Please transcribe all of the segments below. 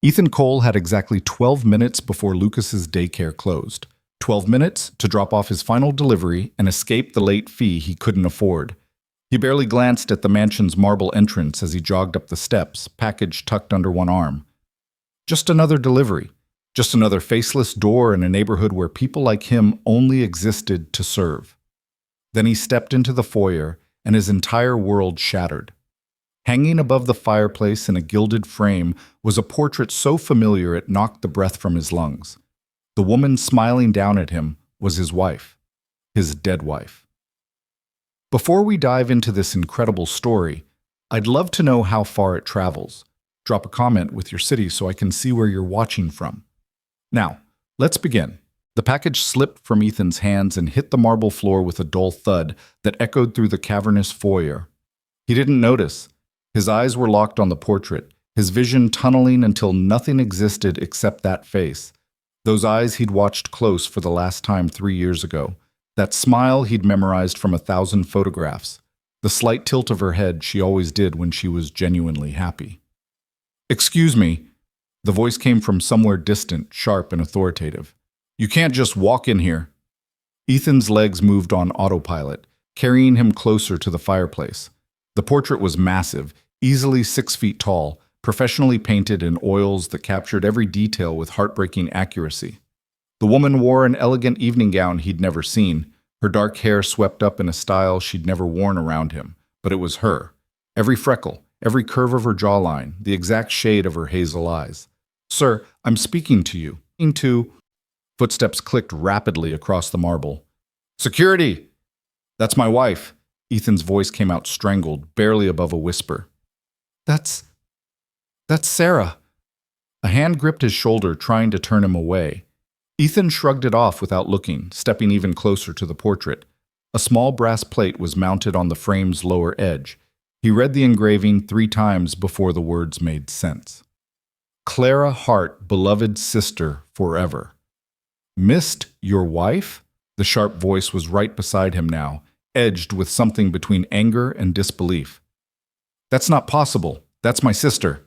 Ethan Cole had exactly 12 minutes before Lucas's daycare closed. 12 minutes to drop off his final delivery and escape the late fee he couldn't afford. He barely glanced at the mansion's marble entrance as he jogged up the steps, package tucked under one arm. Just another delivery. Just another faceless door in a neighborhood where people like him only existed to serve. Then he stepped into the foyer, and his entire world shattered. Hanging above the fireplace in a gilded frame was a portrait so familiar it knocked the breath from his lungs. The woman smiling down at him was his wife, his dead wife. Before we dive into this incredible story, I'd love to know how far it travels. Drop a comment with your city so I can see where you're watching from. Now, let's begin. The package slipped from Ethan's hands and hit the marble floor with a dull thud that echoed through the cavernous foyer. He didn't notice. His eyes were locked on the portrait, his vision tunneling until nothing existed except that face. Those eyes he'd watched close for the last time 3 years ago. That smile he'd memorized from 1,000 photographs. The slight tilt of her head she always did when she was genuinely happy. "Excuse me." The voice came from somewhere distant, sharp and authoritative. "You can't just walk in here." Ethan's legs moved on autopilot, carrying him closer to the fireplace. The portrait was massive, easily 6 feet tall, professionally painted in oils that captured every detail with heartbreaking accuracy. The woman wore an elegant evening gown he'd never seen, her dark hair swept up in a style she'd never worn around him, but it was her. Every freckle, every curve of her jawline, the exact shade of her hazel eyes. "Sir, I'm speaking to you." Footsteps clicked rapidly across the marble. "Security!" "That's my wife." Ethan's voice came out strangled, barely above a whisper. That's Sarah." A hand gripped his shoulder, trying to turn him away. Ethan shrugged it off without looking, stepping even closer to the portrait. A small brass plate was mounted on the frame's lower edge. He read the engraving 3 times before the words made sense. "Clara Hart, beloved sister, forever." "Missed your wife?" The sharp voice was right beside him now, edged with something between anger and disbelief. "That's not possible. That's my sister."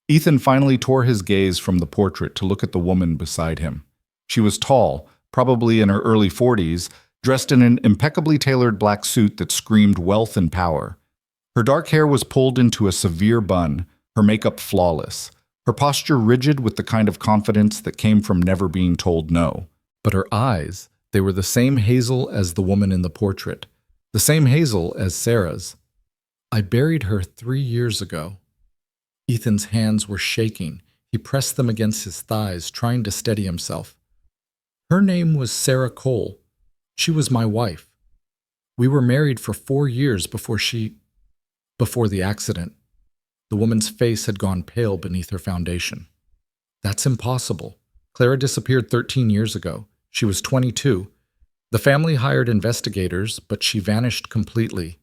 Ethan finally tore his gaze from the portrait to look at the woman beside him. She was tall, probably in her early 40s, dressed in an impeccably tailored black suit that screamed wealth and power. Her dark hair was pulled into a severe bun, her makeup flawless, her posture rigid with the kind of confidence that came from never being told no. But her eyes, they were the same hazel as the woman in the portrait, the same hazel as Sarah's. "I buried her 3 years ago." Ethan's hands were shaking. He pressed them against his thighs, trying to steady himself. "Her name was Sarah Cole. She was my wife. We were married for 4 years before the accident." The woman's face had gone pale beneath her foundation. "That's impossible. Clara disappeared 13 years ago. She was 22. The family hired investigators, but she vanished completely."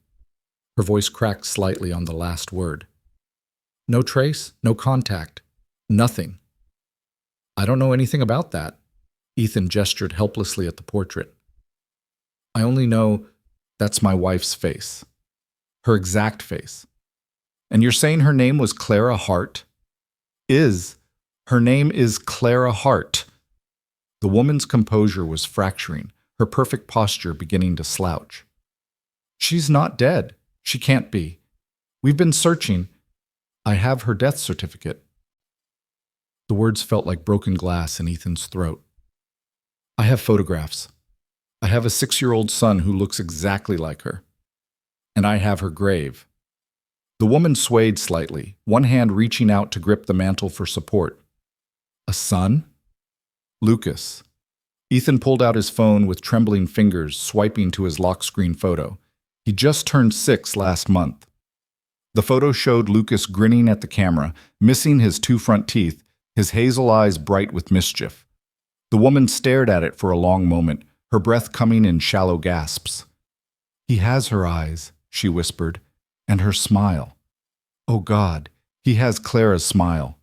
Her voice cracked slightly on the last word. "No trace, no contact, nothing." "I don't know anything about that." Ethan gestured helplessly at the portrait. "I only know that's my wife's face. Her exact face." "And you're saying her name was Clara Hart?" Her name is Clara Hart." The woman's composure was fracturing, her perfect posture beginning to slouch. "She's not dead. She can't be. We've been searching. I have her death certificate." The words felt like broken glass in Ethan's throat. "I have photographs. I have a 6-year-old son who looks exactly like her. And I have her grave." The woman swayed slightly, one hand reaching out to grip the mantel for support. "A son?" "Lucas." Ethan pulled out his phone with trembling fingers, swiping to his lock screen photo. He just turned 6 last month. The photo showed Lucas grinning at the camera, missing his 2 front teeth, his hazel eyes bright with mischief. The woman stared at it for a long moment, her breath coming in shallow gasps. "He has her eyes," she whispered, "and her smile. Oh God, he has Clara's smile."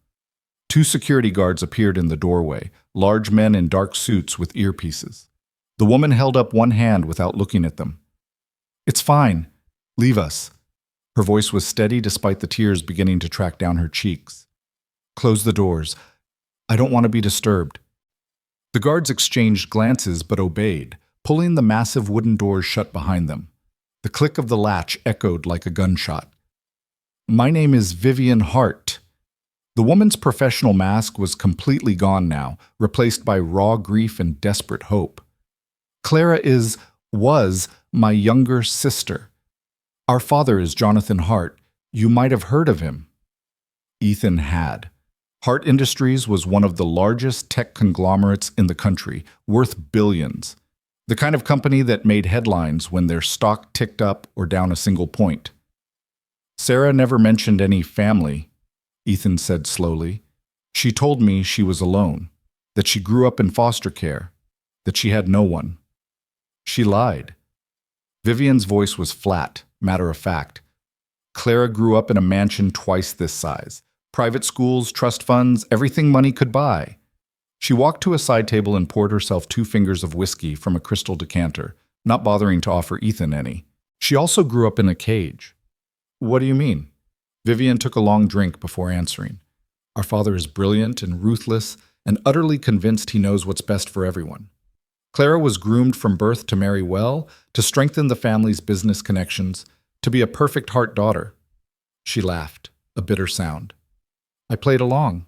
2 security guards appeared in the doorway, large men in dark suits with earpieces. The woman held up one hand without looking at them. "It's fine. Leave us." Her voice was steady despite the tears beginning to track down her cheeks. Close the doors. I don't want to be disturbed." The guards exchanged glances but obeyed, pulling the massive wooden doors shut behind them. The click of the latch echoed like a gunshot. "My name is Vivian Hart." The woman's professional mask was completely gone now, replaced by raw grief and desperate hope. "Clara was my younger sister. Our father is Jonathan Hart. You might have heard of him." Ethan had. Hart Industries was one of the largest tech conglomerates in the country, worth billions. The kind of company that made headlines when their stock ticked up or down a single point. "Sarah never mentioned any family," Ethan said slowly. "She told me she was alone, that she grew up in foster care, that she had no one. She lied." Vivian's voice was flat, matter of fact. "Clara grew up in a mansion twice this size. Private schools, trust funds, everything money could buy." She walked to a side table and poured herself 2 fingers of whiskey from a crystal decanter, not bothering to offer Ethan any. "She also grew up in a cage." "What do you mean?" Vivian took a long drink before answering. "Our father is brilliant and ruthless and utterly convinced he knows what's best for everyone. Clara was groomed from birth to marry well, to strengthen the family's business connections, to be a perfect Hart daughter." She laughed, a bitter sound. "I played along.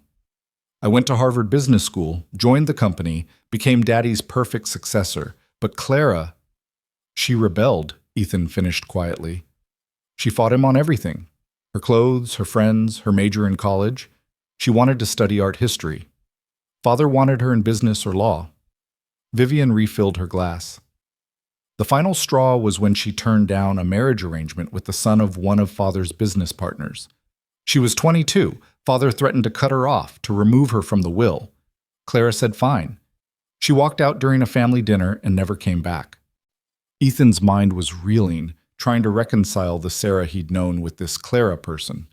I went to Harvard Business School, joined the company, became Daddy's perfect successor. But Clara, she rebelled," Ethan finished quietly. "She fought him on everything. Her clothes, her friends, her major in college. She wanted to study art history. Father wanted her in business or law." Vivian refilled her glass. "The final straw was when she turned down a marriage arrangement with the son of one of Father's business partners. She was 22. Father threatened to cut her off, to remove her from the will. Clara said fine. She walked out during a family dinner and never came back." Ethan's mind was reeling, trying to reconcile the Sarah he'd known with this Clara person.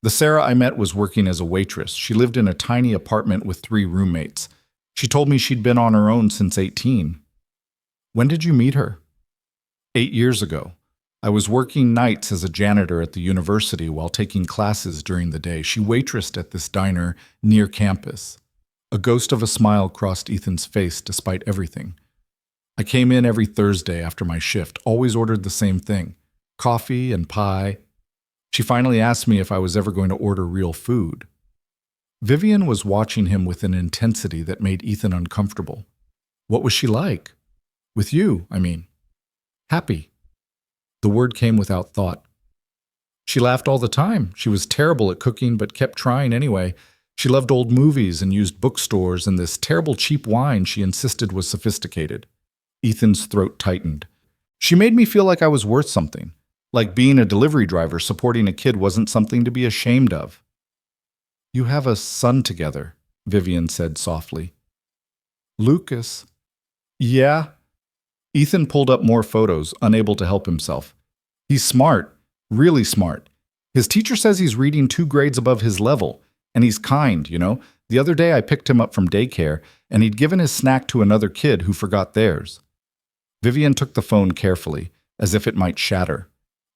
"The Sarah I met was working as a waitress. She lived in a tiny apartment with 3 roommates. She told me she'd been on her own since 18. "When did you meet her?" 8 years ago. I was working nights as a janitor at the university while taking classes during the day. She waitressed at this diner near campus." A ghost of a smile crossed Ethan's face despite everything. "I came in every Thursday after my shift, always ordered the same thing, coffee and pie. She finally asked me if I was ever going to order real food." Vivian was watching him with an intensity that made Ethan uncomfortable. "What was she like? With you, I mean." "Happy." The word came without thought. "She laughed all the time. She was terrible at cooking but kept trying anyway. She loved old movies and used bookstores and this terrible cheap wine she insisted was sophisticated." Ethan's throat tightened. "She made me feel like I was worth something. Like being a delivery driver supporting a kid wasn't something to be ashamed of." "You have a son together," Vivian said softly. "Lucas." "Yeah." Ethan pulled up more photos, unable to help himself. "He's smart, really smart. His teacher says he's reading 2 grades above his level, and he's kind, you know. The other day I picked him up from daycare, and he'd given his snack to another kid who forgot theirs." Vivian took the phone carefully, as if it might shatter.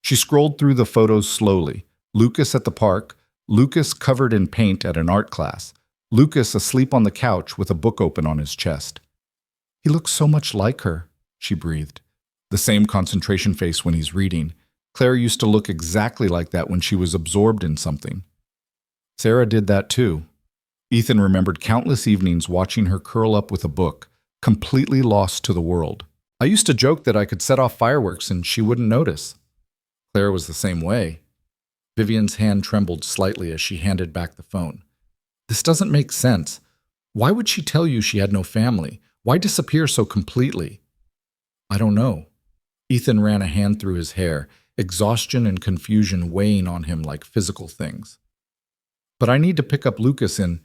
She scrolled through the photos slowly. Lucas at the park, Lucas covered in paint at an art class, Lucas asleep on the couch with a book open on his chest. "He looks so much like her," she breathed. "The same concentration face when he's reading. Clara used to look exactly like that when she was absorbed in something. Sarah did that too." Ethan remembered countless evenings watching her curl up with a book, completely lost to the world. "I used to joke that I could set off fireworks and she wouldn't notice." Clara was the same way. Vivian's hand trembled slightly as she handed back the phone. "This doesn't make sense. Why would she tell you she had no family? Why disappear so completely?" "I don't know." Ethan ran a hand through his hair, exhaustion and confusion weighing on him like physical things. "But I need to pick up Lucas in—"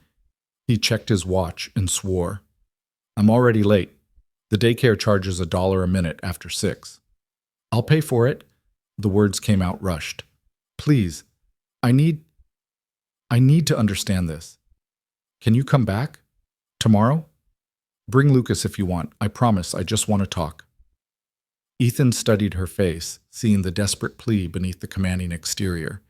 He checked his watch and swore. "I'm already late. The daycare charges $1 a minute after 6. "I'll pay for it." The words came out rushed. "Please, I need to understand this. Can you come back? Tomorrow? Bring Lucas if you want. I promise, I just want to talk." Ethan studied her face, seeing the desperate plea beneath the commanding exterior.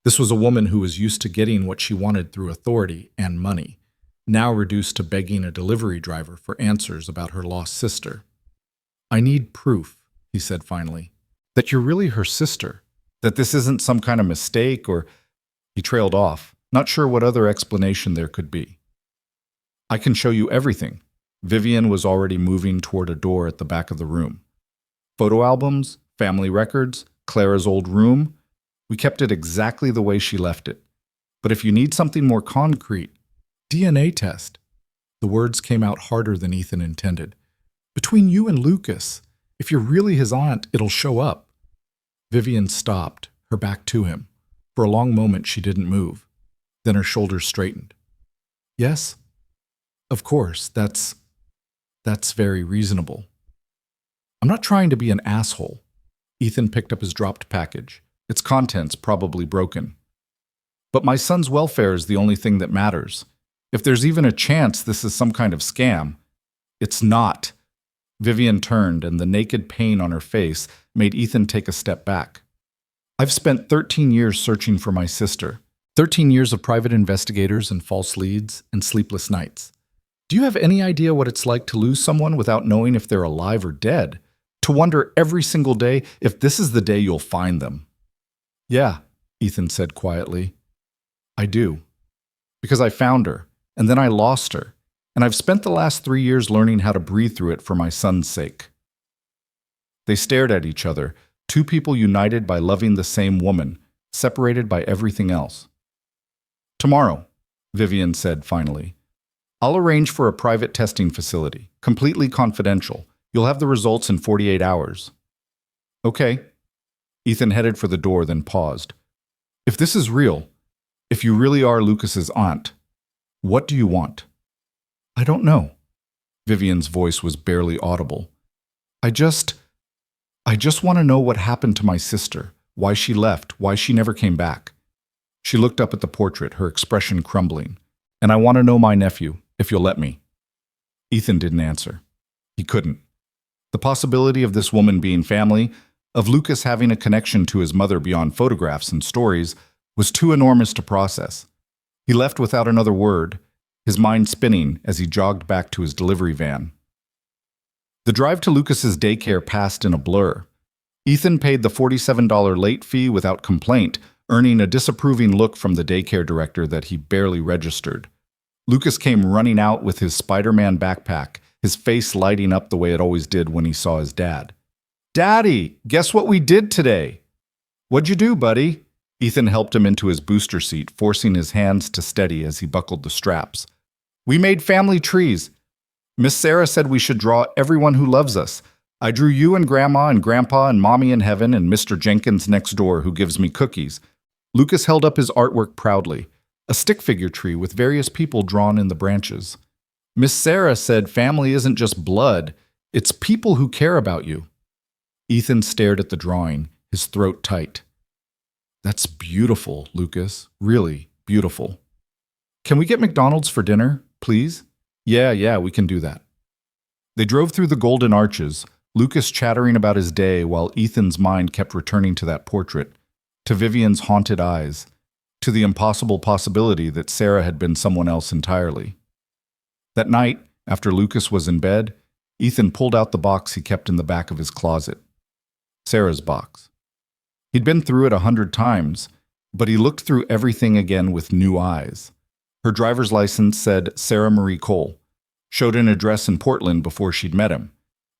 This was a woman who was used to getting what she wanted through authority and money, now reduced to begging a delivery driver for answers about her lost sister. "I need proof," he said finally, "that you're really her sister, that this isn't some kind of mistake or—" He trailed off, not sure what other explanation there could be. "I can show you everything." Vivian was already moving toward a door at the back of the room. "Photo albums, family records, Clara's old room. We kept it exactly the way she left it. But if you need something more concrete, DNA test." The words came out harder than Ethan intended. "Between you and Lucas, if you're really his aunt, it'll show up." Vivian stopped, her back to him. For a long moment she didn't move. Then her shoulders straightened. "Yes? Of course, that's very reasonable. I'm not trying to be an asshole." Ethan picked up his dropped package, its contents probably broken. "But my son's welfare is the only thing that matters. If there's even a chance this is some kind of scam, it's not." Vivian turned, and the naked pain on her face made Ethan take a step back. "I've spent 13 years searching for my sister. 13 years of private investigators and false leads and sleepless nights. Do you have any idea what it's like to lose someone without knowing if they're alive or dead? To wonder every single day if this is the day you'll find them?" "Yeah," Ethan said quietly. "I do. Because I found her, and then I lost her, and I've spent the last 3 years learning how to breathe through it for my son's sake." They stared at each other, two people united by loving the same woman, separated by everything else. "Tomorrow," Vivian said finally. "I'll arrange for a private testing facility, completely confidential. You'll have the results in 48 hours. "Okay." Ethan headed for the door, then paused. "If this is real, if you really are Lucas's aunt, what do you want?" "I don't know." Vivian's voice was barely audible. I just want to know what happened to my sister, why she left, why she never came back." She looked up at the portrait, her expression crumbling. "And I want to know my nephew, if you'll let me." Ethan didn't answer. He couldn't. The possibility of this woman being family, of Lucas having a connection to his mother beyond photographs and stories, was too enormous to process. He left without another word, his mind spinning as he jogged back to his delivery van. The drive to Lucas's daycare passed in a blur. Ethan paid the $47 late fee without complaint, earning a disapproving look from the daycare director that he barely registered. Lucas came running out with his Spider-Man backpack, his face lighting up the way it always did when he saw his dad. "Daddy, guess what we did today?" "What'd you do, buddy?" Ethan helped him into his booster seat, forcing his hands to steady as he buckled the straps. "We made family trees. Miss Sarah said we should draw everyone who loves us. I drew you and Grandma and Grandpa and Mommy in heaven and Mr. Jenkins next door who gives me cookies." Lucas held up his artwork proudly, a stick figure tree with various people drawn in the branches. "Miss Sarah said family isn't just blood, it's people who care about you." Ethan stared at the drawing, his throat tight. "That's beautiful, Lucas. Really beautiful. Can we get McDonald's for dinner, please?" Yeah, we can do that." They drove through the golden arches, Lucas chattering about his day while Ethan's mind kept returning to that portrait, to Vivian's haunted eyes, to the impossible possibility that Sarah had been someone else entirely. That night, after Lucas was in bed, Ethan pulled out the box he kept in the back of his closet. Sarah's box. He'd been through it 100 times, but he looked through everything again with new eyes. Her driver's license said Sarah Marie Cole, showed an address in Portland before she'd met him.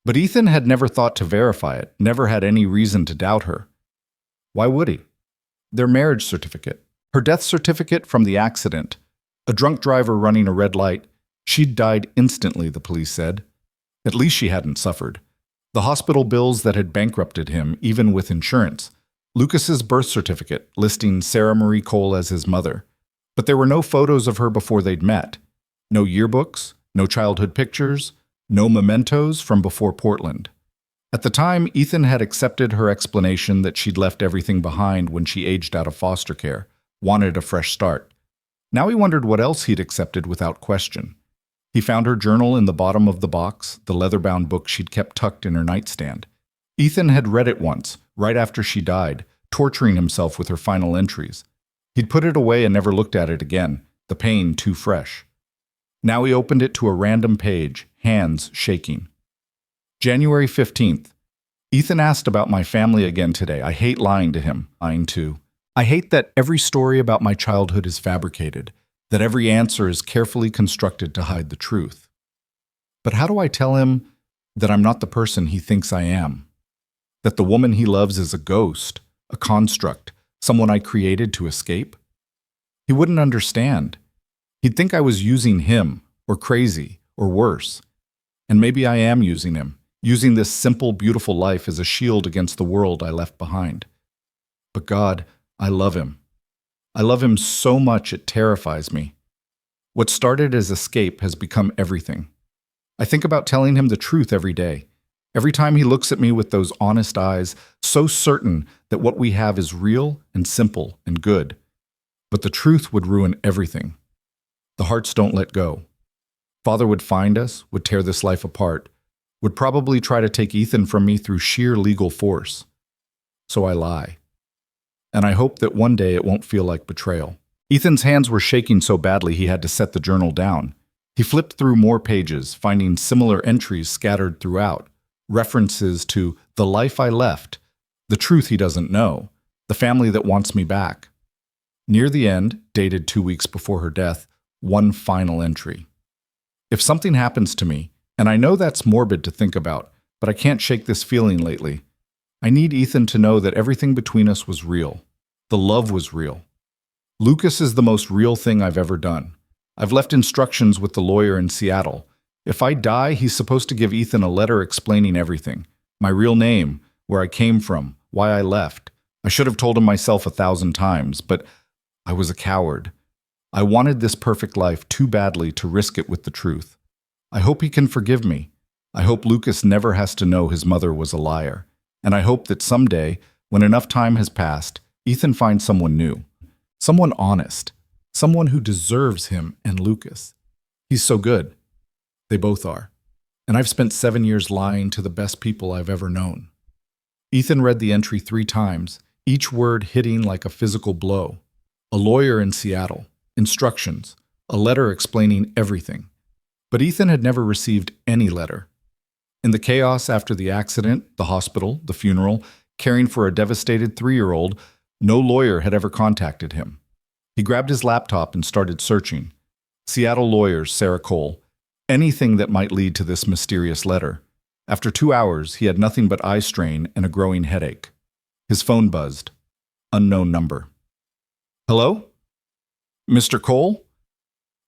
But Ethan had never thought to verify it, never had any reason to doubt her. Why would he? Their marriage certificate, her death certificate from the accident, a drunk driver running a red light. She'd died instantly, the police said. At least she hadn't suffered. The hospital bills that had bankrupted him, even with insurance. Lucas's birth certificate, listing Sarah Marie Cole as his mother. But there were no photos of her before they'd met. No yearbooks, no childhood pictures, no mementos from before Portland. At the time, Ethan had accepted her explanation that she'd left everything behind when she aged out of foster care, wanted a fresh start. Now he wondered what else he'd accepted without question. He found her journal in the bottom of the box, the leather-bound book she'd kept tucked in her nightstand. Ethan had read it once, right after she died, torturing himself with her final entries. He'd put it away and never looked at it again, the pain too fresh. Now he opened it to a random page, hands shaking. January 15th. Ethan asked about my family again today. I hate lying to him. Lying too. I hate that every story about my childhood is fabricated, that every answer is carefully constructed to hide the truth. But how do I tell him that I'm not the person he thinks I am? That the woman he loves is a ghost, a construct, someone I created to escape? He wouldn't understand. He'd think I was using him, or crazy, or worse. And maybe I am using him, using this simple, beautiful life as a shield against the world I left behind. But God, I love him. I love him so much it terrifies me. What started as escape has become everything. I think about telling him the truth every day. Every time he looks at me with those honest eyes, so certain that what we have is real and simple and good. But the truth would ruin everything. The hearts don't let go. Father would find us, would tear this life apart, would probably try to take Ethan from me through sheer legal force. So I lie. And I hope that one day it won't feel like betrayal. Ethan's hands were shaking so badly he had to set the journal down. He flipped through more pages, finding similar entries scattered throughout, references to the life I left, the truth he doesn't know, the family that wants me back. Near the end, dated 2 weeks before her death, one final entry. If something happens to me, and I know that's morbid to think about, but I can't shake this feeling lately, I need Ethan to know that everything between us was real. The love was real. Lucas is the most real thing I've ever done. I've left instructions with the lawyer in Seattle. If I die, he's supposed to give Ethan a letter explaining everything. My real name, where I came from, why I left. I should have told him myself 1,000 times, but I was a coward. I wanted this perfect life too badly to risk it with the truth. I hope he can forgive me. I hope Lucas never has to know his mother was a liar. And I hope that someday, when enough time has passed, Ethan finds someone new. Someone honest. Someone who deserves him and Lucas. He's so good. They both are. And I've spent 7 years lying to the best people I've ever known. Ethan read the entry 3 times, each word hitting like a physical blow. A lawyer in Seattle. Instructions. A letter explaining everything. But Ethan had never received any letter. In the chaos after the accident, the hospital, the funeral, caring for a devastated 3-year-old, no lawyer had ever contacted him. He grabbed his laptop and started searching. Seattle lawyers, Sarah Cole. Anything that might lead to this mysterious letter. After 2 hours, he had nothing but eye strain and a growing headache. His phone buzzed. Unknown number. Hello? Mr. Cole?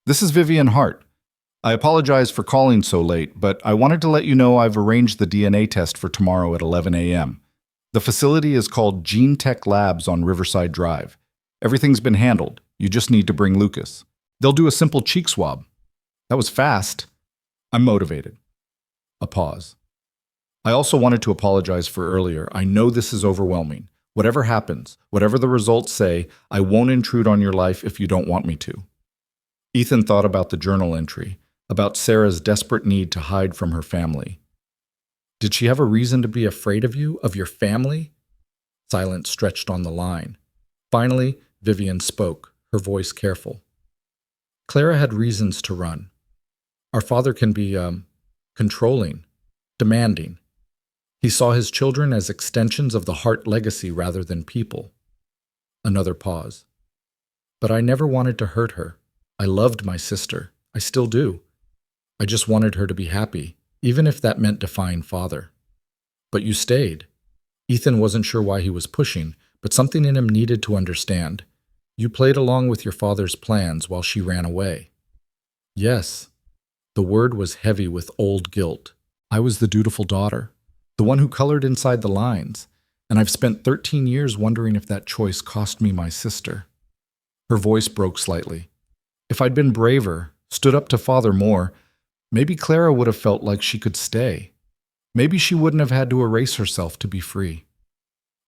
This is Vivian Hart. I apologize for calling so late, but I wanted to let you know I've arranged the DNA test for tomorrow at 11 a.m. The facility is called Gene Tech Labs on Riverside Drive. Everything's been handled. You just need to bring Lucas. They'll do a simple cheek swab. That was fast. I'm motivated. A pause. I also wanted to apologize for earlier. I know this is overwhelming. Whatever happens, whatever the results say, I won't intrude on your life if you don't want me to. Ethan thought about the journal entry, about Sarah's desperate need to hide from her family. Did she have a reason to be afraid of you, of your family? Silence stretched on the line. Finally, Vivian spoke, her voice careful. Clara had reasons to run. Our father can be, controlling, demanding. He saw his children as extensions of the Hart legacy rather than people. Another pause. But I never wanted to hurt her. I loved my sister. I still do. I just wanted her to be happy, even if that meant defying father. But you stayed. Ethan wasn't sure why he was pushing, but something in him needed to understand. You played along with your father's plans while she ran away. Yes. The word was heavy with old guilt. I was the dutiful daughter, the one who colored inside the lines, and I've spent 13 years wondering if that choice cost me my sister. Her voice broke slightly. If I'd been braver, stood up to father more, maybe Clara would have felt like she could stay. Maybe she wouldn't have had to erase herself to be free.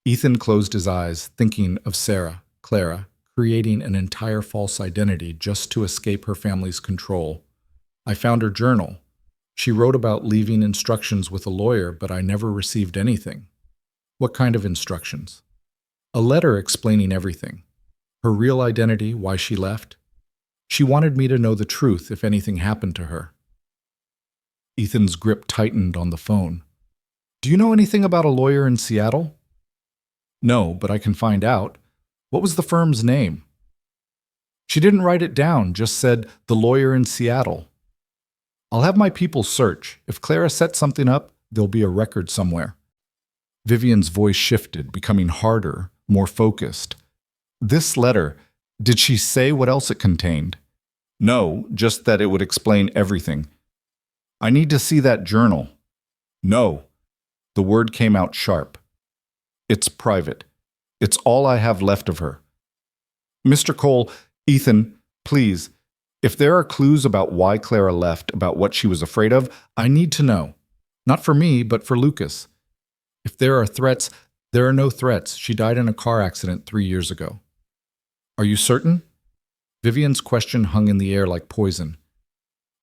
Ethan closed his eyes, thinking of Sarah, Clara, creating an entire false identity just to escape her family's control. I found her journal. She wrote about leaving instructions with a lawyer, but I never received anything. What kind of instructions? A letter explaining everything. Her real identity, why she left. She wanted me to know the truth if anything happened to her. Ethan's grip tightened on the phone. Do you know anything about a lawyer in Seattle? No, but I can find out. What was the firm's name? She didn't write it down, just said, the lawyer in Seattle. I'll have my people search. If Clara sets something up, there'll be a record somewhere. Vivian's voice shifted, becoming harder, more focused. This letter, did she say what else it contained? No, just that it would explain everything. I need to see that journal. No. The word came out sharp. It's private. It's all I have left of her. Mr. Cole, Ethan, please, if there are clues about why Clara left, about what she was afraid of, I need to know. Not for me, but for Lucas. If there are threats, there are no threats. She died in a car accident 3 years ago. Are you certain? Vivian's question hung in the air like poison.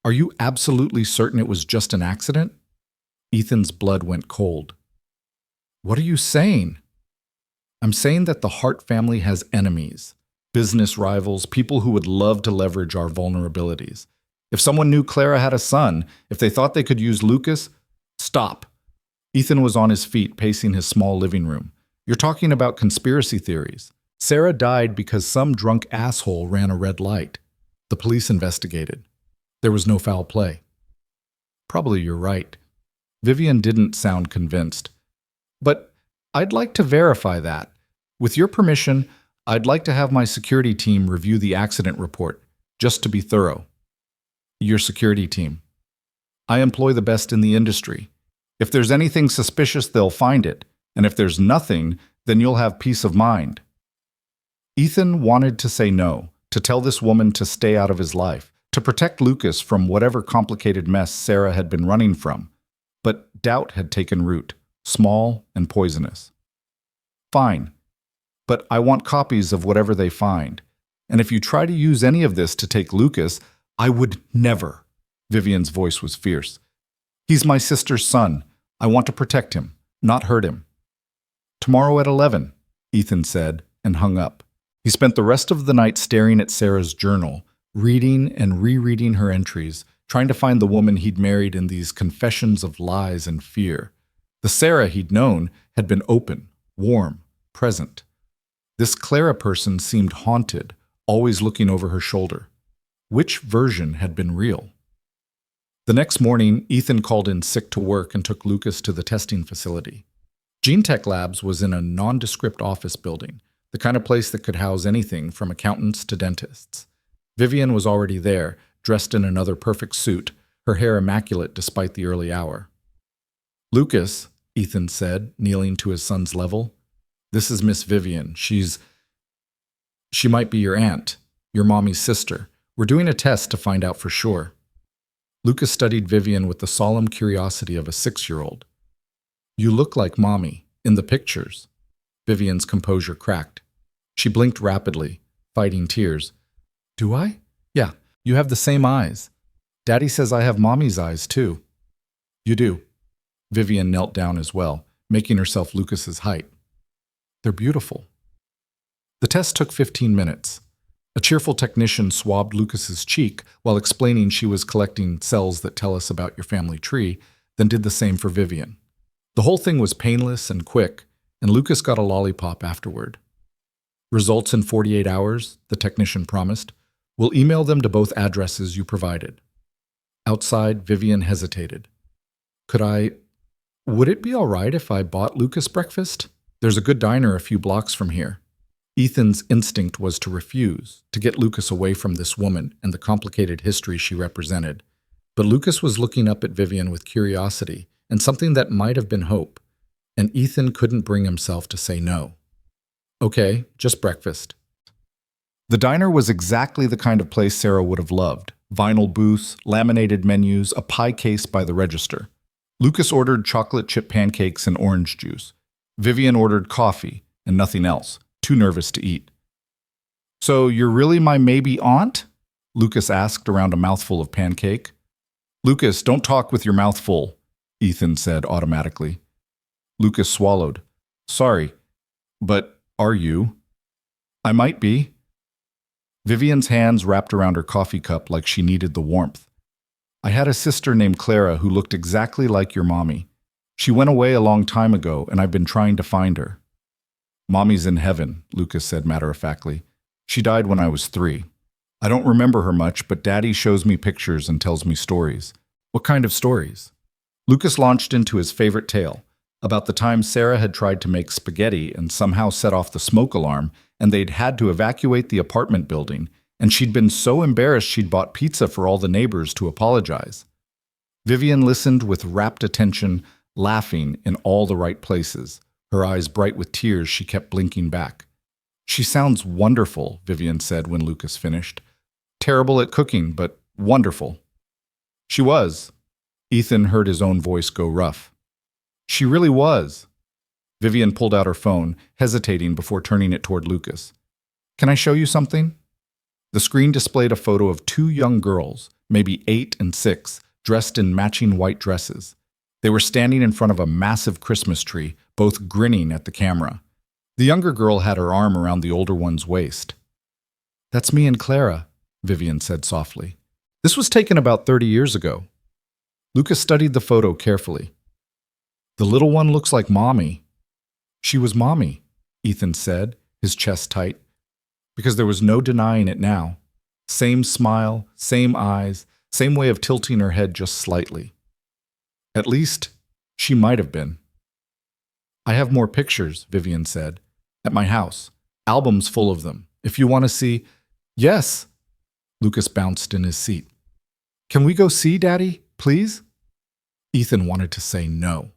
Are you absolutely certain it was just an accident? Ethan's blood went cold. What are you saying? I'm saying that the Hart family has enemies, business rivals, people who would love to leverage our vulnerabilities. If someone knew Clara had a son, if they thought they could use Lucas, stop. Ethan was on his feet, pacing his small living room. You're talking about conspiracy theories. Sarah died because some drunk asshole ran a red light. The police investigated. There was no foul play. Probably you're right. Vivian didn't sound convinced. But I'd like to verify that. With your permission, I'd like to have my security team review the accident report, just to be thorough. Your security team. I employ the best in the industry. If there's anything suspicious, they'll find it. And if there's nothing, then you'll have peace of mind. Ethan wanted to say no, to tell this woman to stay out of his life, to protect Lucas from whatever complicated mess Sarah had been running from. But doubt had taken root, small and poisonous. Fine, but I want copies of whatever they find. And if you try to use any of this to take Lucas, I would never. Vivian's voice was fierce. He's my sister's son. I want to protect him, not hurt him. Tomorrow at 11, Ethan said, and hung up. He spent the rest of the night staring at Sarah's journal, reading and rereading her entries, trying to find the woman he'd married in these confessions of lies and fear. The Sarah he'd known had been open, warm, present. This Clara person seemed haunted, always looking over her shoulder. Which version had been real? The next morning, Ethan called in sick to work and took Lucas to the testing facility. GeneTech Labs was in a nondescript office building, the kind of place that could house anything from accountants to dentists. Vivian was already there, dressed in another perfect suit, her hair immaculate despite the early hour. Lucas, Ethan said, kneeling to his son's level, this is Miss Vivian. She might be your aunt, your mommy's sister. We're doing a test to find out for sure. Lucas studied Vivian with the solemn curiosity of a 6-year-old. You look like Mommy, in the pictures. Vivian's composure cracked. She blinked rapidly, fighting tears. Do I? Yeah, you have the same eyes. Daddy says I have Mommy's eyes, too. You do. Vivian knelt down as well, making herself Lucas's height. They're beautiful. The test took 15 minutes. A cheerful technician swabbed Lucas's cheek while explaining she was collecting cells that tell us about your family tree, then did the same for Vivian. The whole thing was painless and quick, and Lucas got a lollipop afterward. Results in 48 hours, the technician promised. We'll email them to both addresses you provided. Outside, Vivian hesitated. Would it be all right if I bought Lucas breakfast? There's a good diner a few blocks from here. Ethan's instinct was to refuse, to get Lucas away from this woman and the complicated history she represented. But Lucas was looking up at Vivian with curiosity and something that might have been hope, and Ethan couldn't bring himself to say no. Okay, just breakfast. The diner was exactly the kind of place Sarah would have loved. Vinyl booths, laminated menus, a pie case by the register. Lucas ordered chocolate chip pancakes and orange juice. Vivian ordered coffee and nothing else, too nervous to eat. So you're really my maybe aunt? Lucas asked around a mouthful of pancake. Lucas, don't talk with your mouth full, Ethan said automatically. Lucas swallowed. Sorry, but are you? I might be. Vivian's hands wrapped around her coffee cup like she needed the warmth. I had a sister named Clara who looked exactly like your mommy. She went away a long time ago, and I've been trying to find her. Mommy's in heaven, Lucas said matter-of-factly. She died when I was 3. I don't remember her much, but Daddy shows me pictures and tells me stories. What kind of stories? Lucas launched into his favorite tale, about the time Sarah had tried to make spaghetti and somehow set off the smoke alarm, and they'd had to evacuate the apartment building, and she'd been so embarrassed she'd bought pizza for all the neighbors to apologize. Vivian listened with rapt attention, laughing in all the right places. Her eyes bright with tears, she kept blinking back. She sounds wonderful, Vivian said when Lucas finished. Terrible at cooking, but wonderful. She was. Ethan heard his own voice go rough. She really was. Vivian pulled out her phone, hesitating before turning it toward Lucas. Can I show you something? The screen displayed a photo of 2 young girls, maybe 8 and 6, dressed in matching white dresses. They were standing in front of a massive Christmas tree, both grinning at the camera. The younger girl had her arm around the older one's waist. That's me and Clara, Vivian said softly. This was taken about 30 years ago. Lucas studied the photo carefully. The little one looks like Mommy. She was Mommy, Ethan said, his chest tight, because there was no denying it now. Same smile, same eyes, same way of tilting her head just slightly. At least, she might have been. I have more pictures, Vivian said, at my house. Albums full of them. If you want to see... Yes! Lucas bounced in his seat. Can we go see, Daddy, please? Ethan wanted to say no.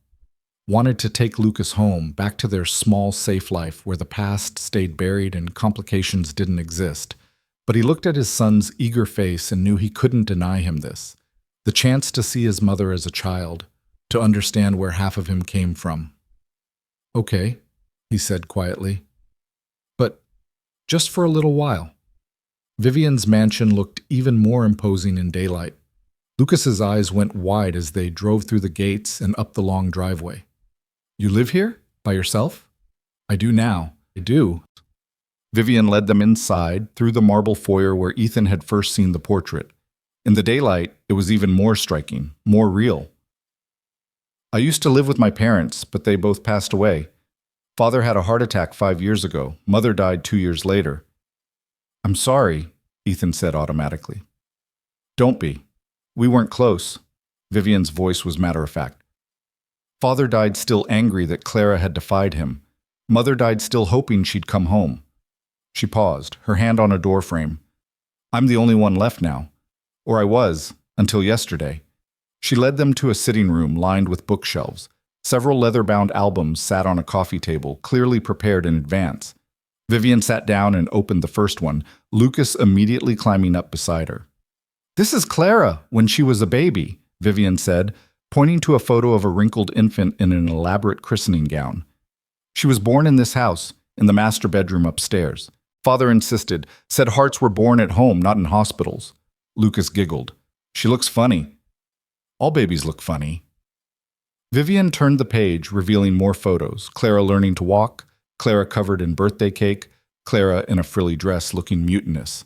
Wanted to take Lucas home, back to their small, safe life where the past stayed buried and complications didn't exist. But he looked at his son's eager face and knew he couldn't deny him this. The chance to see his mother as a child, to understand where half of him came from. Okay, he said quietly. But just for a little while. Vivian's mansion looked even more imposing in daylight. Lucas's eyes went wide as they drove through the gates and up the long driveway. You live here? By yourself? I do now. I do. Vivian led them inside, through the marble foyer where Ethan had first seen the portrait. In the daylight, it was even more striking, more real. I used to live with my parents, but they both passed away. Father had a heart attack 5 years ago. Mother died 2 years later. I'm sorry, Ethan said automatically. Don't be. We weren't close. Vivian's voice was matter-of-fact. Father died still angry that Clara had defied him. Mother died still hoping she'd come home. She paused, her hand on a doorframe. I'm the only one left now. Or I was, until yesterday. She led them to a sitting room lined with bookshelves. Several leather-bound albums sat on a coffee table, clearly prepared in advance. Vivian sat down and opened the first one, Lucas immediately climbing up beside her. This is Clara, when she was a baby, Vivian said, pointing to a photo of a wrinkled infant in an elaborate christening gown. She was born in this house, in the master bedroom upstairs. Father insisted, said hearts were born at home, not in hospitals. Lucas giggled. She looks funny. All babies look funny. Vivian turned the page, revealing more photos. Clara learning to walk, Clara covered in birthday cake, Clara in a frilly dress looking mutinous.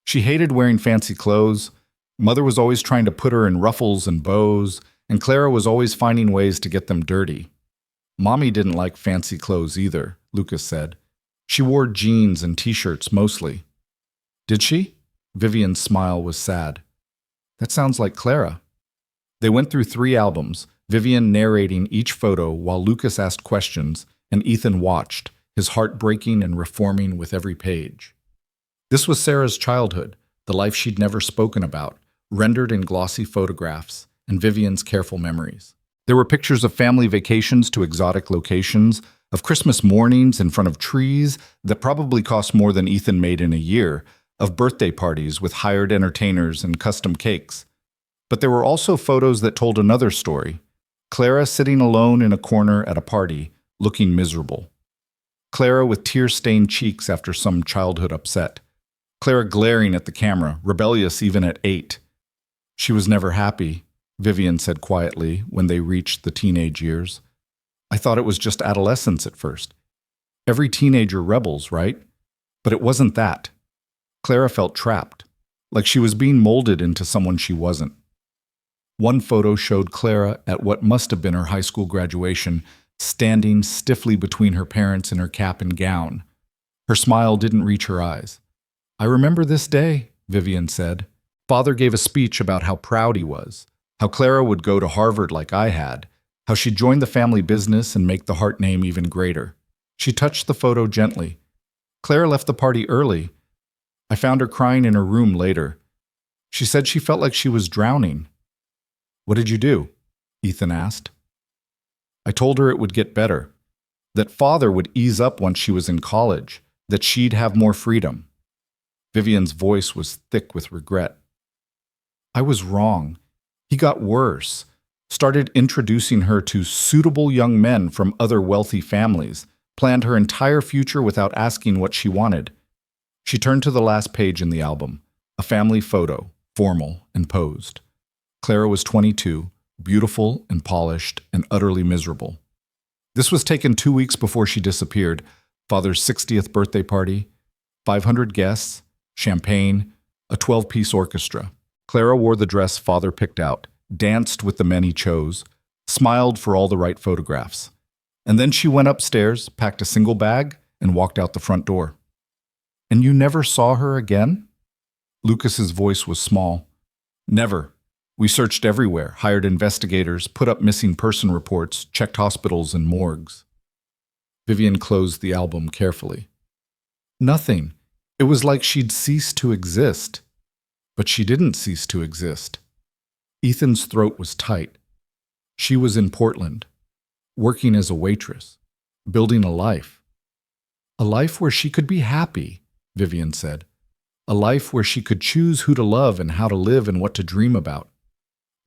She hated wearing fancy clothes. Mother was always trying to put her in ruffles and bows, and Clara was always finding ways to get them dirty. Mommy didn't like fancy clothes either, Lucas said. She wore jeans and t-shirts mostly. Did she? Vivian's smile was sad. That sounds like Clara. They went through 3 albums, Vivian narrating each photo while Lucas asked questions, and Ethan watched, his heart breaking and reforming with every page. This was Sarah's childhood, the life she'd never spoken about, rendered in glossy photographs, and Vivian's careful memories. There were pictures of family vacations to exotic locations, of Christmas mornings in front of trees that probably cost more than Ethan made in a year, of birthday parties with hired entertainers and custom cakes. But there were also photos that told another story. Clara sitting alone in a corner at a party, looking miserable. Clara with tear-stained cheeks after some childhood upset. Clara glaring at the camera, rebellious even at 8. She was never happy, Vivian said quietly when they reached the teenage years. I thought it was just adolescence at first. Every teenager rebels, right? But it wasn't that. Clara felt trapped, like she was being molded into someone she wasn't. One photo showed Clara at what must have been her high school graduation, standing stiffly between her parents in her cap and gown. Her smile didn't reach her eyes. "I remember this day," Vivian said. "Father gave a speech about how proud he was, how Clara would go to Harvard like I had, how she'd join the family business and make the Hart name even greater." She touched the photo gently. "Clara left the party early. I found her crying in her room later. She said she felt like she was drowning." "What did you do?" Ethan asked. "I told her it would get better, that Father would ease up once she was in college, that she'd have more freedom." Vivian's voice was thick with regret. "I was wrong. He got worse, started introducing her to suitable young men from other wealthy families, planned her entire future without asking what she wanted." She turned to the last page in the album, a family photo, formal and posed. Clara was 22, beautiful and polished and utterly miserable. This was taken 2 weeks before she disappeared. Father's 60th birthday party, 500 guests, champagne, a 12-piece orchestra. Clara wore the dress Father picked out, danced with the men he chose, smiled for all the right photographs. And then she went upstairs, packed a single bag, and walked out the front door. "And you never saw her again?" Lucas's voice was small. "Never. We searched everywhere, hired investigators, put up missing person reports, checked hospitals and morgues." Vivian closed the album carefully. "Nothing. It was like she'd ceased to exist." But she didn't cease to exist. Ethan's throat was tight. She was in Portland, working as a waitress, building a life. "A life where she could be happy," Vivian said. "A life where she could choose who to love and how to live and what to dream about."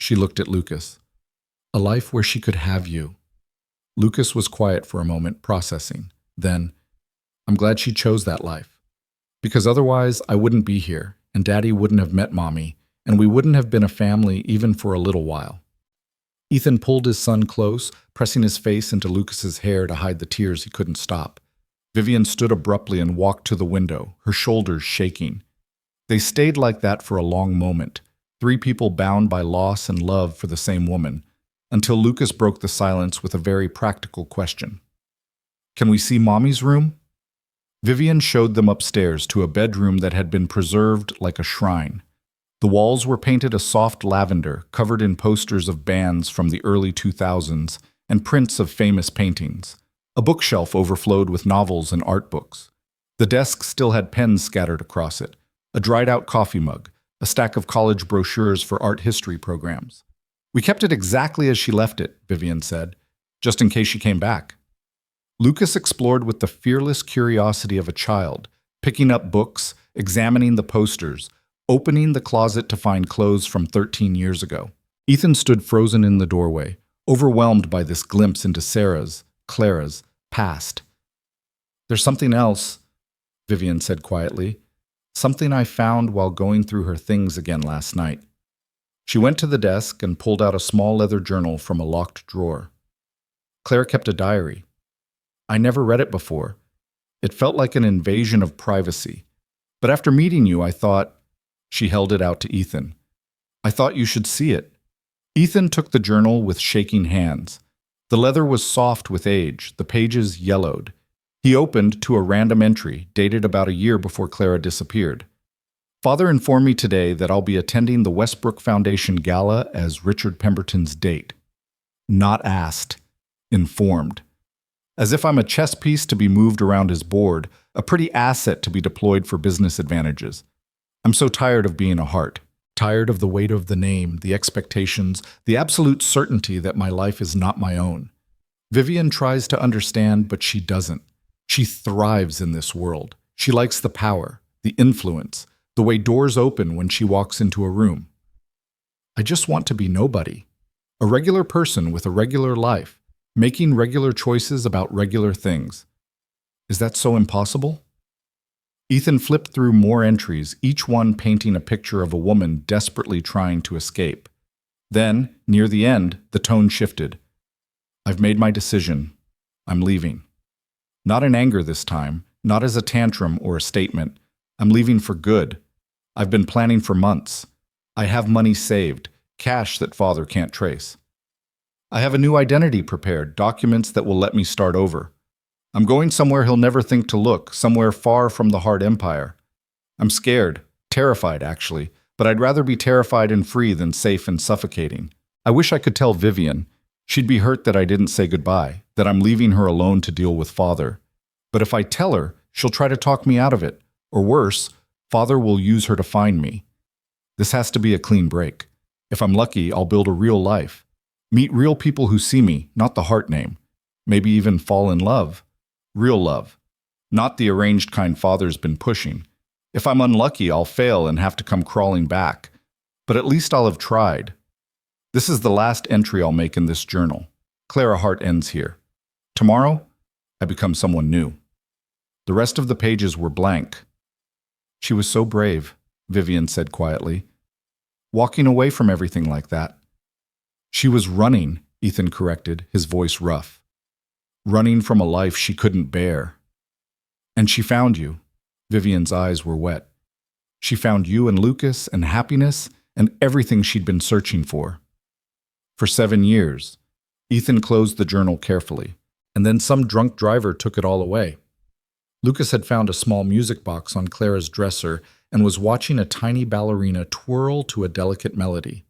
She looked at Lucas. "A life where she could have you." Lucas was quiet for a moment, processing. Then, "I'm glad she chose that life. Because otherwise, I wouldn't be here, and Daddy wouldn't have met Mommy, and we wouldn't have been a family even for a little while." Ethan pulled his son close, pressing his face into Lucas's hair to hide the tears he couldn't stop. Vivian stood abruptly and walked to the window, her shoulders shaking. They stayed like that for a long moment, 3 people bound by loss and love for the same woman, until Lucas broke the silence with a very practical question. "Can we see Mommy's room?" Vivian showed them upstairs to a bedroom that had been preserved like a shrine. The walls were painted a soft lavender, covered in posters of bands from the early 2000s and prints of famous paintings. A bookshelf overflowed with novels and art books. The desk still had pens scattered across it, a dried-out coffee mug, a stack of college brochures for art history programs. "We kept it exactly as she left it," Vivian said, "just in case she came back." Lucas explored with the fearless curiosity of a child, picking up books, examining the posters, opening the closet to find clothes from 13 years ago. Ethan stood frozen in the doorway, overwhelmed by this glimpse into Sarah's, Clara's, past. "There's something else," Vivian said quietly. "Something I found while going through her things again last night." She went to the desk and pulled out a small leather journal from a locked drawer. Clara kept a diary. "I never read it before. It felt like an invasion of privacy. But after meeting you, I thought—" She held it out to Ethan. "I thought you should see it." Ethan took the journal with shaking hands. The leather was soft with age, the pages yellowed. He opened to a random entry, dated about a year before Clara disappeared. "Father informed me today that I'll be attending the Westbrook Foundation Gala as Richard Pemberton's date." Not asked. Informed. As if I'm a chess piece to be moved around his board, a pretty asset to be deployed for business advantages. I'm so tired of being a heart. Tired of the weight of the name, the expectations, the absolute certainty that my life is not my own. Vivian tries to understand, but she doesn't. She thrives in this world. She likes the power, the influence, the way doors open when she walks into a room. I just want to be nobody. A regular person with a regular life, making regular choices about regular things. Is that so impossible? Ethan flipped through more entries, each one painting a picture of a woman desperately trying to escape. Then, near the end, the tone shifted. "I've made my decision. I'm leaving." Not in anger this time, not as a tantrum or a statement, I'm leaving for good. I've been planning for months. I have money saved, cash that father can't trace. I have a new identity prepared, documents that will let me start over. I'm going somewhere he'll never think to look, somewhere far from the hard empire. I'm scared, terrified actually, but I'd rather be terrified and free than safe and suffocating. I wish I could tell Vivian. She'd be hurt that I didn't say goodbye, that I'm leaving her alone to deal with father. But if I tell her, she'll try to talk me out of it. Or worse, father will use her to find me. This has to be a clean break. If I'm lucky, I'll build a real life. Meet real people who see me, not the heart name. Maybe even fall in love. Real love. Not the arranged kind father's been pushing. If I'm unlucky, I'll fail and have to come crawling back. But at least I'll have tried. This is the last entry I'll make in this journal. Clara Hart ends here. Tomorrow, I become someone new. The rest of the pages were blank. She was so brave, Vivian said quietly. Walking away from everything like that. She was running, Ethan corrected, his voice rough. Running from a life she couldn't bear. And she found you. Vivian's eyes were wet. She found you and Lucas and happiness and everything she'd been searching for. For 7 years, Ethan closed the journal carefully, and then some drunk driver took it all away. Lucas had found a small music box on Clara's dresser and was watching a tiny ballerina twirl to a delicate melody.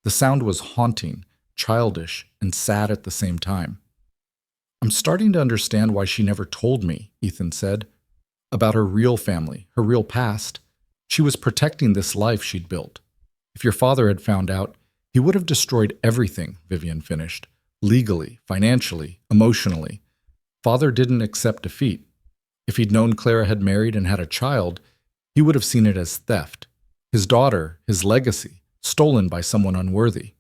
The sound was haunting, childish, and sad at the same time. I'm starting to understand why she never told me, Ethan said, about her real family, her real past. She was protecting this life she'd built. If your father had found out, he would have destroyed everything, Vivian finished, legally, financially, emotionally. Father didn't accept defeat. If he'd known Clara had married and had a child, he would have seen it as theft. His daughter, his legacy, stolen by someone unworthy.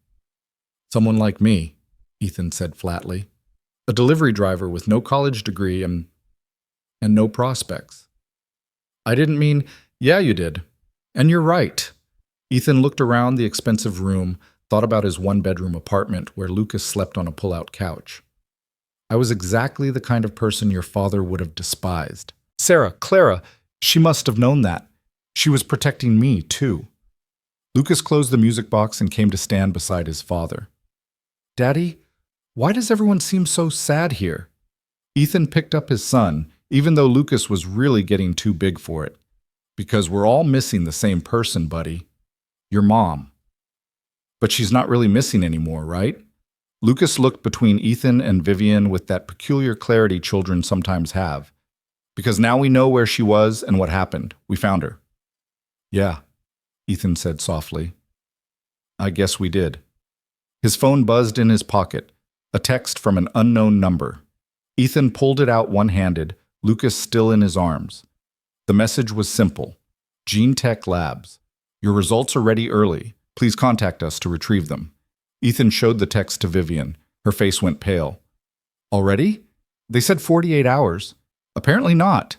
Someone like me, Ethan said flatly. A delivery driver with no college degree and no prospects. I didn't mean, yeah, you did. And you're right. Ethan looked around the expensive room, thought about his one-bedroom apartment where Lucas slept on a pull-out couch. I was exactly the kind of person your father would have despised. Sarah, Clara, she must have known that. She was protecting me, too. Lucas closed the music box and came to stand beside his father. Daddy, why does everyone seem so sad here? Ethan picked up his son, even though Lucas was really getting too big for it. Because we're all missing the same person, buddy. Your mom. But she's not really missing anymore, right? Lucas looked between Ethan and Vivian with that peculiar clarity children sometimes have. Because now we know where she was and what happened. We found her. Yeah, Ethan said softly. I guess we did. His phone buzzed in his pocket, a text from an unknown number. Ethan pulled it out one-handed, Lucas still in his arms. The message was simple. Gene Tech Labs. Your results are ready early. Please contact us to retrieve them. Ethan showed the text to Vivian. Her face went pale. Already? They said 48 hours. Apparently not.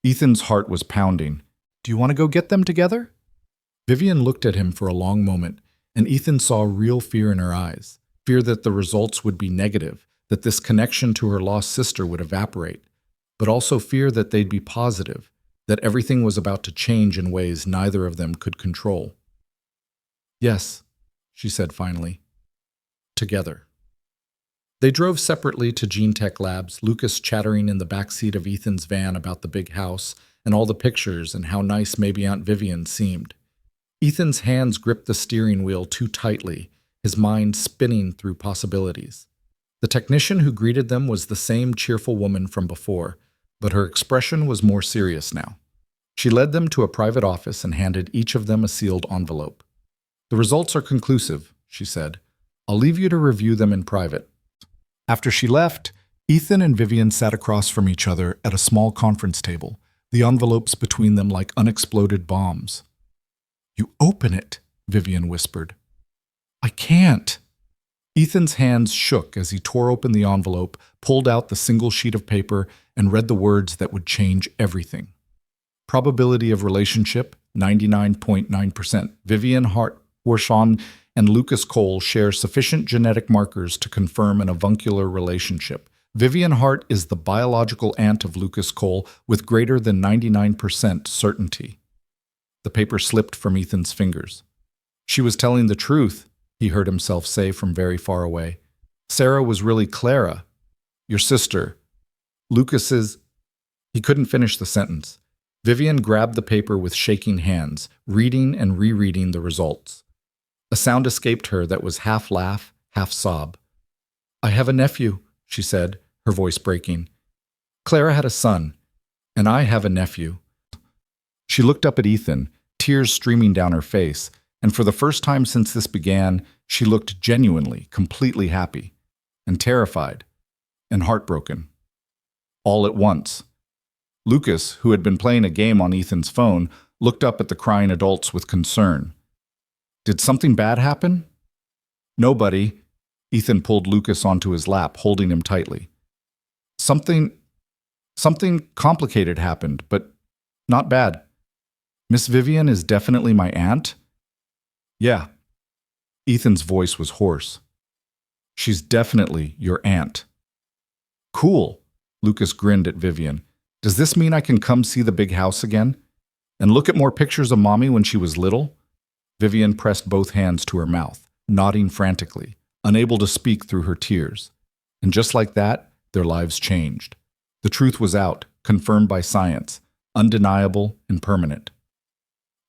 Ethan's heart was pounding. Do you want to go get them together? Vivian looked at him for a long moment, and Ethan saw real fear in her eyes. Fear that the results would be negative, that this connection to her lost sister would evaporate, but also fear that they'd be positive, that everything was about to change in ways neither of them could control. Yes, she said finally. Together. They drove separately to Gene Tech Labs, Lucas chattering in the backseat of Ethan's van about the big house and all the pictures and how nice maybe Aunt Vivian seemed. Ethan's hands gripped the steering wheel too tightly, his mind spinning through possibilities. The technician who greeted them was the same cheerful woman from before, but her expression was more serious now. She led them to a private office and handed each of them a sealed envelope. The results are conclusive, she said. I'll leave you to review them in private. After she left, Ethan and Vivian sat across from each other at a small conference table, the envelopes between them like unexploded bombs. You open it, Vivian whispered. I can't. Ethan's hands shook as he tore open the envelope, pulled out the single sheet of paper, and read the words that would change everything. Probability of relationship, 99.9%. Vivian Hart Warshon and Lucas Cole share sufficient genetic markers to confirm an avuncular relationship. Vivian Hart is the biological aunt of Lucas Cole with greater than 99% certainty. The paper slipped from Ethan's fingers. She was telling the truth, he heard himself say from very far away. Sarah was really Clara, your sister. Lucas's... He couldn't finish the sentence. Vivian grabbed the paper with shaking hands, reading and rereading the results. A sound escaped her that was half laugh, half sob. I have a nephew, she said, her voice breaking. Clara had a son, and I have a nephew. She looked up at Ethan, tears streaming down her face, and for the first time since this began, she looked genuinely, completely happy, and terrified, and heartbroken. All at once. Lucas, who had been playing a game on Ethan's phone, looked up at the crying adults with concern. Did something bad happen? Nobody. Ethan pulled Lucas onto his lap, holding him tightly. Something complicated happened, but not bad. Miss Vivian is definitely my aunt? Yeah. Ethan's voice was hoarse. She's definitely your aunt. Cool. Lucas grinned at Vivian. Does this mean I can come see the big house again? And look at more pictures of Mommy when she was little? Vivian pressed both hands to her mouth, nodding frantically, unable to speak through her tears. And just like that, their lives changed. The truth was out, confirmed by science, undeniable and permanent.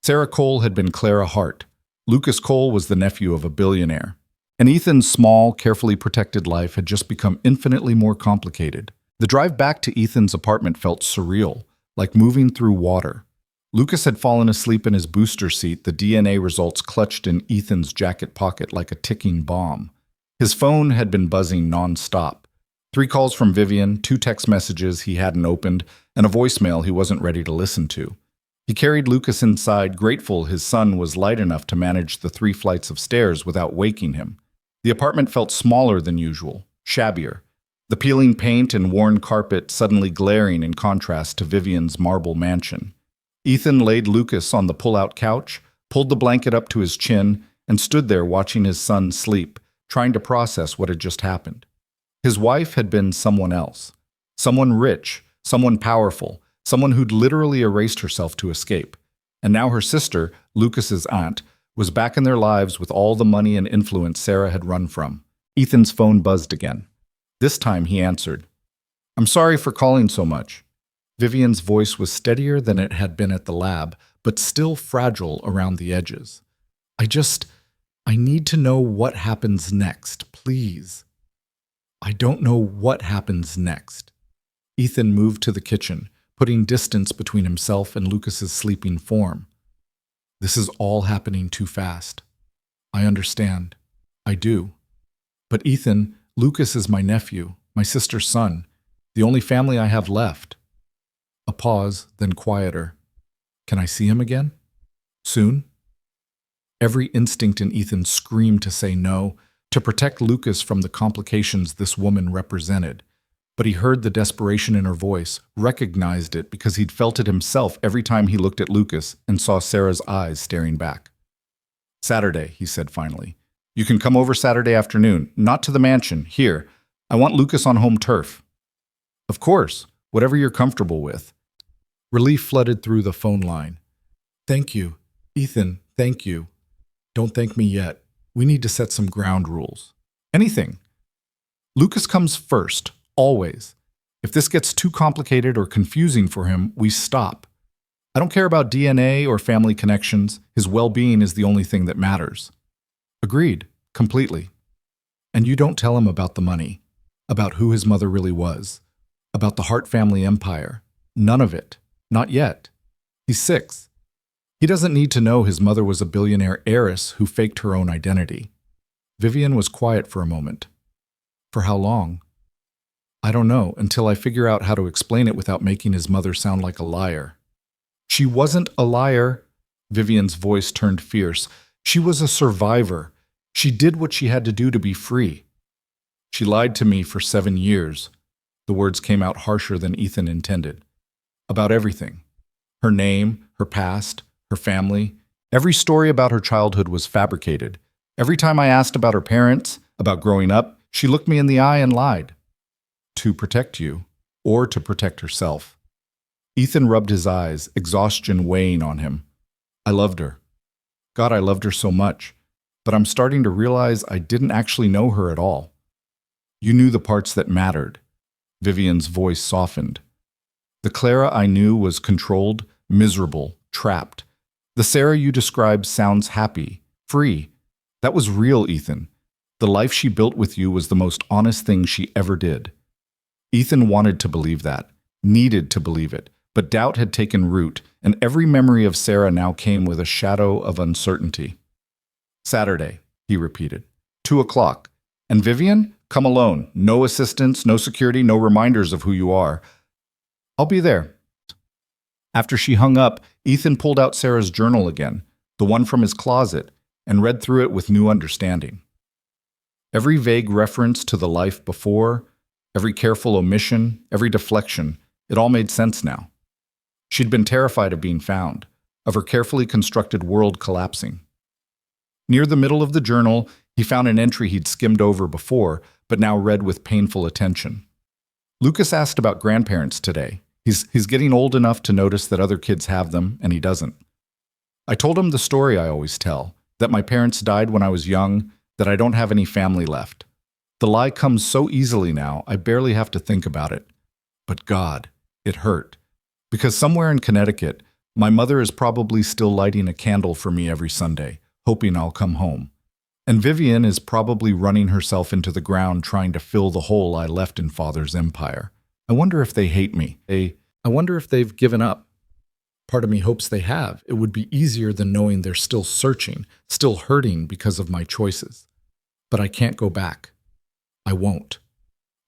Sarah Cole had been Clara Hart. Lucas Cole was the nephew of a billionaire. And Ethan's small, carefully protected life had just become infinitely more complicated. The drive back to Ethan's apartment felt surreal, like moving through water. Lucas had fallen asleep in his booster seat, the DNA results clutched in Ethan's jacket pocket like a ticking bomb. His phone had been buzzing non-stop. 3 calls from Vivian, 2 text messages he hadn't opened, and a voicemail he wasn't ready to listen to. He carried Lucas inside, grateful his son was light enough to manage the 3 flights of stairs without waking him. The apartment felt smaller than usual, shabbier. The peeling paint and worn carpet suddenly glaring in contrast to Vivian's marble mansion. Ethan laid Lucas on the pull-out couch, pulled the blanket up to his chin, and stood there watching his son sleep, trying to process what had just happened. His wife had been someone else. Someone rich, someone powerful, someone who'd literally erased herself to escape. And now her sister, Lucas's aunt, was back in their lives with all the money and influence Sarah had run from. Ethan's phone buzzed again. This time he answered. I'm sorry for calling so much. Vivian's voice was steadier than it had been at the lab, but still fragile around the edges. I need to know what happens next, please. I don't know what happens next. Ethan moved to the kitchen, putting distance between himself and Lucas's sleeping form. This is all happening too fast. I understand. I do. But Ethan, Lucas is my nephew, my sister's son, the only family I have left. A pause, then quieter. Can I see him again? Soon? Every instinct in Ethan screamed to say no, to protect Lucas from the complications this woman represented. But he heard the desperation in her voice, recognized it because he'd felt it himself every time he looked at Lucas and saw Sarah's eyes staring back. Saturday, he said finally. You can come over Saturday afternoon, not to the mansion, here. I want Lucas on home turf. Of course, whatever you're comfortable with. Relief flooded through the phone line. Thank you. Ethan, thank you. Don't thank me yet. We need to set some ground rules. Anything. Lucas comes first, always. If this gets too complicated or confusing for him, we stop. I don't care about DNA or family connections. His well-being is the only thing that matters. Agreed, completely. And you don't tell him about the money, about who his mother really was, about the Hart family empire. None of it. Not yet. He's 6. He doesn't need to know his mother was a billionaire heiress who faked her own identity. Vivian was quiet for a moment. For how long? I don't know, until I figure out how to explain it without making his mother sound like a liar. She wasn't a liar. Vivian's voice turned fierce. She was a survivor. She did what she had to do to be free. She lied to me for 7 years. The words came out harsher than Ethan intended. About everything. Her name, her past, her family. Every story about her childhood was fabricated. Every time I asked about her parents, about growing up, she looked me in the eye and lied. to protect you, or to protect herself. Ethan rubbed his eyes, exhaustion weighing on him. I loved her. God, I loved her so much, but I'm starting to realize I didn't actually know her at all. You knew the parts that mattered. Vivian's voice softened. The Clara I knew was controlled, miserable, trapped. The Sarah you described sounds happy, free. That was real, Ethan. The life she built with you was the most honest thing she ever did. Ethan wanted to believe that, needed to believe it, but doubt had taken root, and every memory of Sarah now came with a shadow of uncertainty. Saturday, he repeated. 2:00. And Vivian? Come alone. No assistance, no security, no reminders of who you are. I'll be there. After she hung up, Ethan pulled out Sarah's journal again, the one from his closet, and read through it with new understanding. Every vague reference to the life before, every careful omission, every deflection, it all made sense now. She'd been terrified of being found, of her carefully constructed world collapsing. Near the middle of the journal, he found an entry he'd skimmed over before, but now read with painful attention. Lucas asked about grandparents today. He's getting old enough to notice that other kids have them, and he doesn't. I told him the story I always tell, that my parents died when I was young, that I don't have any family left. The lie comes so easily now, I barely have to think about it. But God, it hurt. Because somewhere in Connecticut, my mother is probably still lighting a candle for me every Sunday, hoping I'll come home. And Vivian is probably running herself into the ground trying to fill the hole I left in Father's empire. I wonder if they hate me. I wonder if they've given up. Part of me hopes they have. It would be easier than knowing they're still searching, still hurting because of my choices. But I can't go back. I won't.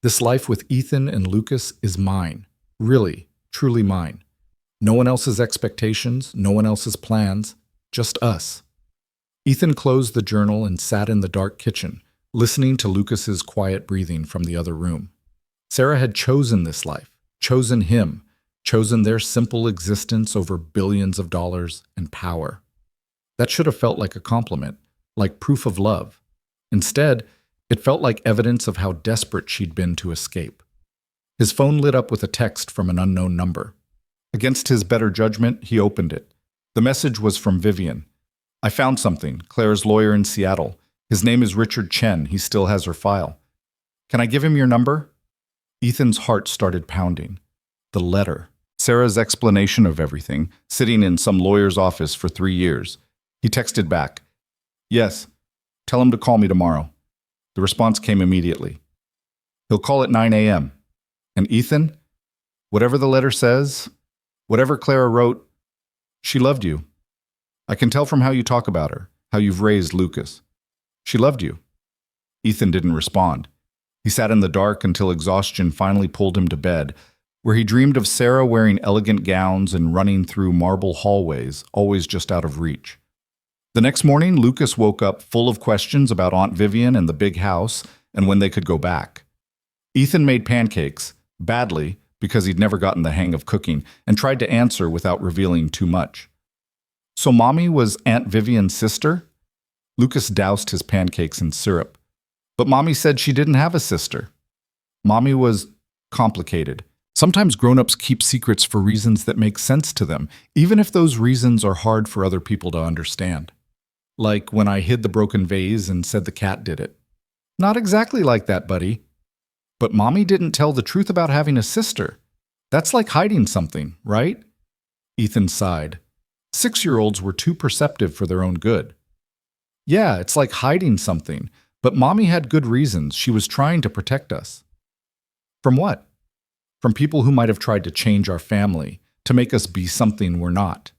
This life with Ethan and Lucas is mine. Really, truly mine. No one else's expectations, no one else's plans, just us. Ethan closed the journal and sat in the dark kitchen, listening to Lucas's quiet breathing from the other room. Sarah had chosen this life, chosen him, chosen their simple existence over billions of dollars and power. That should have felt like a compliment, like proof of love. Instead, it felt like evidence of how desperate she'd been to escape. His phone lit up with a text from an unknown number. Against his better judgment, he opened it. The message was from Vivian. I found something, Claire's lawyer in Seattle. His name is Richard Chen. He still has her file. Can I give him your number? Ethan's heart started pounding. The letter. Sarah's explanation of everything, sitting in some lawyer's office for 3 years. He texted back. Yes. Tell him to call me tomorrow. The response came immediately. He'll call at 9 a.m. And Ethan? Whatever the letter says, whatever Clara wrote, she loved you. I can tell from how you talk about her, how you've raised Lucas. She loved you. Ethan didn't respond. He sat in the dark until exhaustion finally pulled him to bed, where he dreamed of Sarah wearing elegant gowns and running through marble hallways, always just out of reach. The next morning, Lucas woke up full of questions about Aunt Vivian and the big house and when they could go back. Ethan made pancakes, badly, because he'd never gotten the hang of cooking, and tried to answer without revealing too much. So Mommy was Aunt Vivian's sister? Lucas doused his pancakes in syrup. But Mommy said she didn't have a sister. Mommy was complicated. Sometimes grown-ups keep secrets for reasons that make sense to them, even if those reasons are hard for other people to understand. Like when I hid the broken vase and said the cat did it. Not exactly like that, buddy. But Mommy didn't tell the truth about having a sister. That's like hiding something, right? Ethan sighed. 6-year-olds were too perceptive for their own good. Yeah, it's like hiding something, but Mommy had good reasons. She was trying to protect us. From what? From people who might have tried to change our family, to make us be something we're not.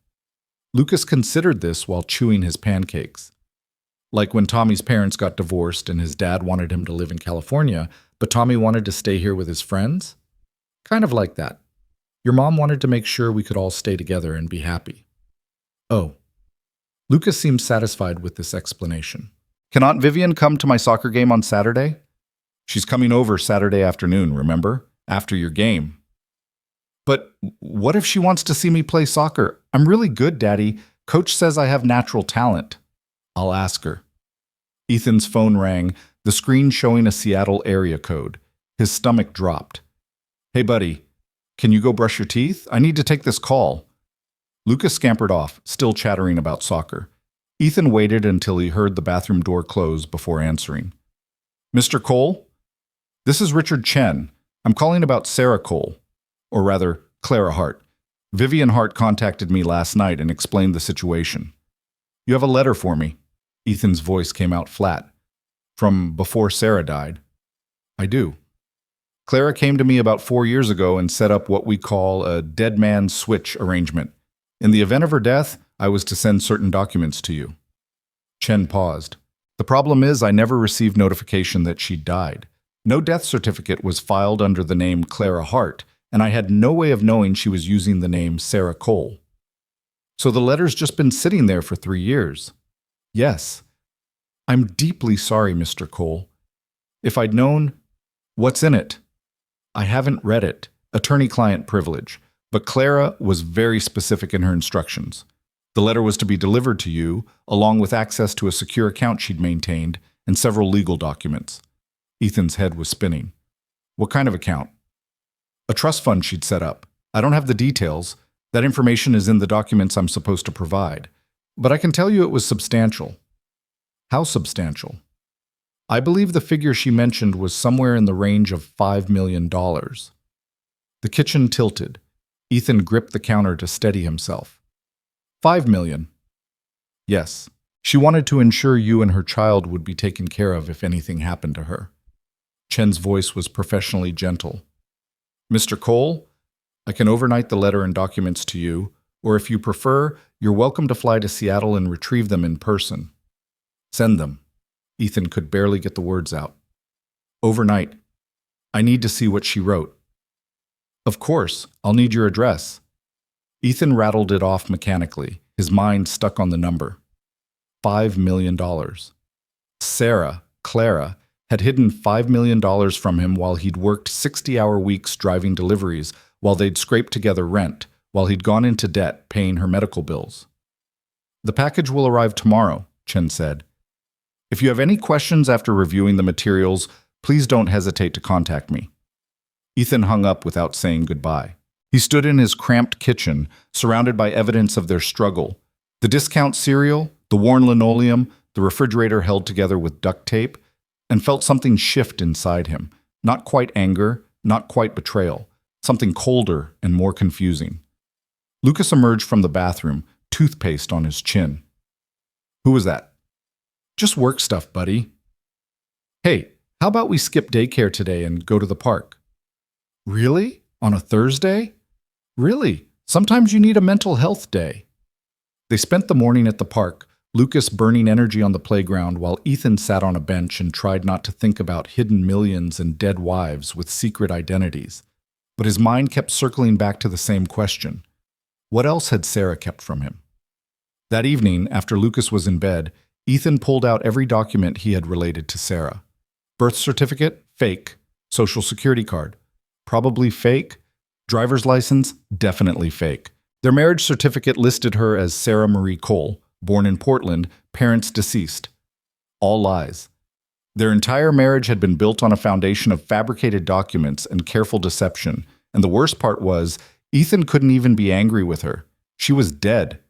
Lucas considered this while chewing his pancakes. Like when Tommy's parents got divorced and his dad wanted him to live in California, but Tommy wanted to stay here with his friends? Kind of like that. Your mom wanted to make sure we could all stay together and be happy. Oh. Lucas seemed satisfied with this explanation. Can Aunt Vivian come to my soccer game on Saturday? She's coming over Saturday afternoon, remember? After your game. But what if she wants to see me play soccer? I'm really good, Daddy. Coach says I have natural talent. I'll ask her. Ethan's phone rang, the screen showing a Seattle area code. His stomach dropped. "Hey, buddy, can you go brush your teeth? I need to take this call." Lucas scampered off, still chattering about soccer. Ethan waited until he heard the bathroom door close before answering. "Mr. Cole? This is Richard Chen. I'm calling about Sarah Cole. Or rather, Clara Hart. Vivian Hart contacted me last night and explained the situation. You have a letter for me." Ethan's voice came out flat. "From before Sarah died." "I do. Clara came to me about 4 years ago and set up what we call a dead man switch arrangement. In the event of her death, I was to send certain documents to you." Chen paused. "The problem is I never received notification that she died. No death certificate was filed under the name Clara Hart, and I had no way of knowing she was using the name Sarah Cole." "So the letter's just been sitting there for 3 years?" "Yes." "I'm deeply sorry, Mr. Cole. If I'd known..." "What's in it?" "I haven't read it. Attorney-client privilege. But Clara was very specific in her instructions. The letter was to be delivered to you, along with access to a secure account she'd maintained and several legal documents." Ethan's head was spinning. "What kind of account?" "A trust fund she'd set up. I don't have the details. That information is in the documents I'm supposed to provide. But I can tell you it was substantial." "How substantial?" "I believe the figure she mentioned was somewhere in the range of $5 million. The kitchen tilted. Ethan gripped the counter to steady himself. $5 million. "Yes. She wanted to ensure you and her child would be taken care of if anything happened to her." Chen's voice was professionally gentle. "Mr. Cole, I can overnight the letter and documents to you, or if you prefer, you're welcome to fly to Seattle and retrieve them in person." "Send them." Ethan could barely get the words out. "Overnight. I need to see what she wrote." "Of course, I'll need your address." Ethan rattled it off mechanically, his mind stuck on the number. $5 million. Sarah, Clara, had hidden $5 million from him while he'd worked 60-hour weeks driving deliveries, while they'd scraped together rent, while he'd gone into debt paying her medical bills. "The package will arrive tomorrow," Chen said. "If you have any questions after reviewing the materials, please don't hesitate to contact me." Ethan hung up without saying goodbye. He stood in his cramped kitchen, surrounded by evidence of their struggle. The discount cereal, the worn linoleum, the refrigerator held together with duct tape, and felt something shift inside him. Not quite anger, not quite betrayal. Something colder and more confusing. Lucas emerged from the bathroom, toothpaste on his chin. "Who was that?" "Just work stuff, buddy." "Hey, how about we skip daycare today and go to the park?" "Really? On a Thursday?" "Really? Sometimes you need a mental health day." They spent the morning at the park, Lucas burning energy on the playground while Ethan sat on a bench and tried not to think about hidden millions and dead wives with secret identities. But his mind kept circling back to the same question. What else had Sarah kept from him? That evening, after Lucas was in bed, Ethan pulled out every document he had related to Sarah. Birth certificate? Fake. Social security card? Probably fake. Driver's license? Definitely fake. Their marriage certificate listed her as Sarah Marie Cole, born in Portland, parents deceased. All lies. Their entire marriage had been built on a foundation of fabricated documents and careful deception, and the worst part was, Ethan couldn't even be angry with her. She was dead.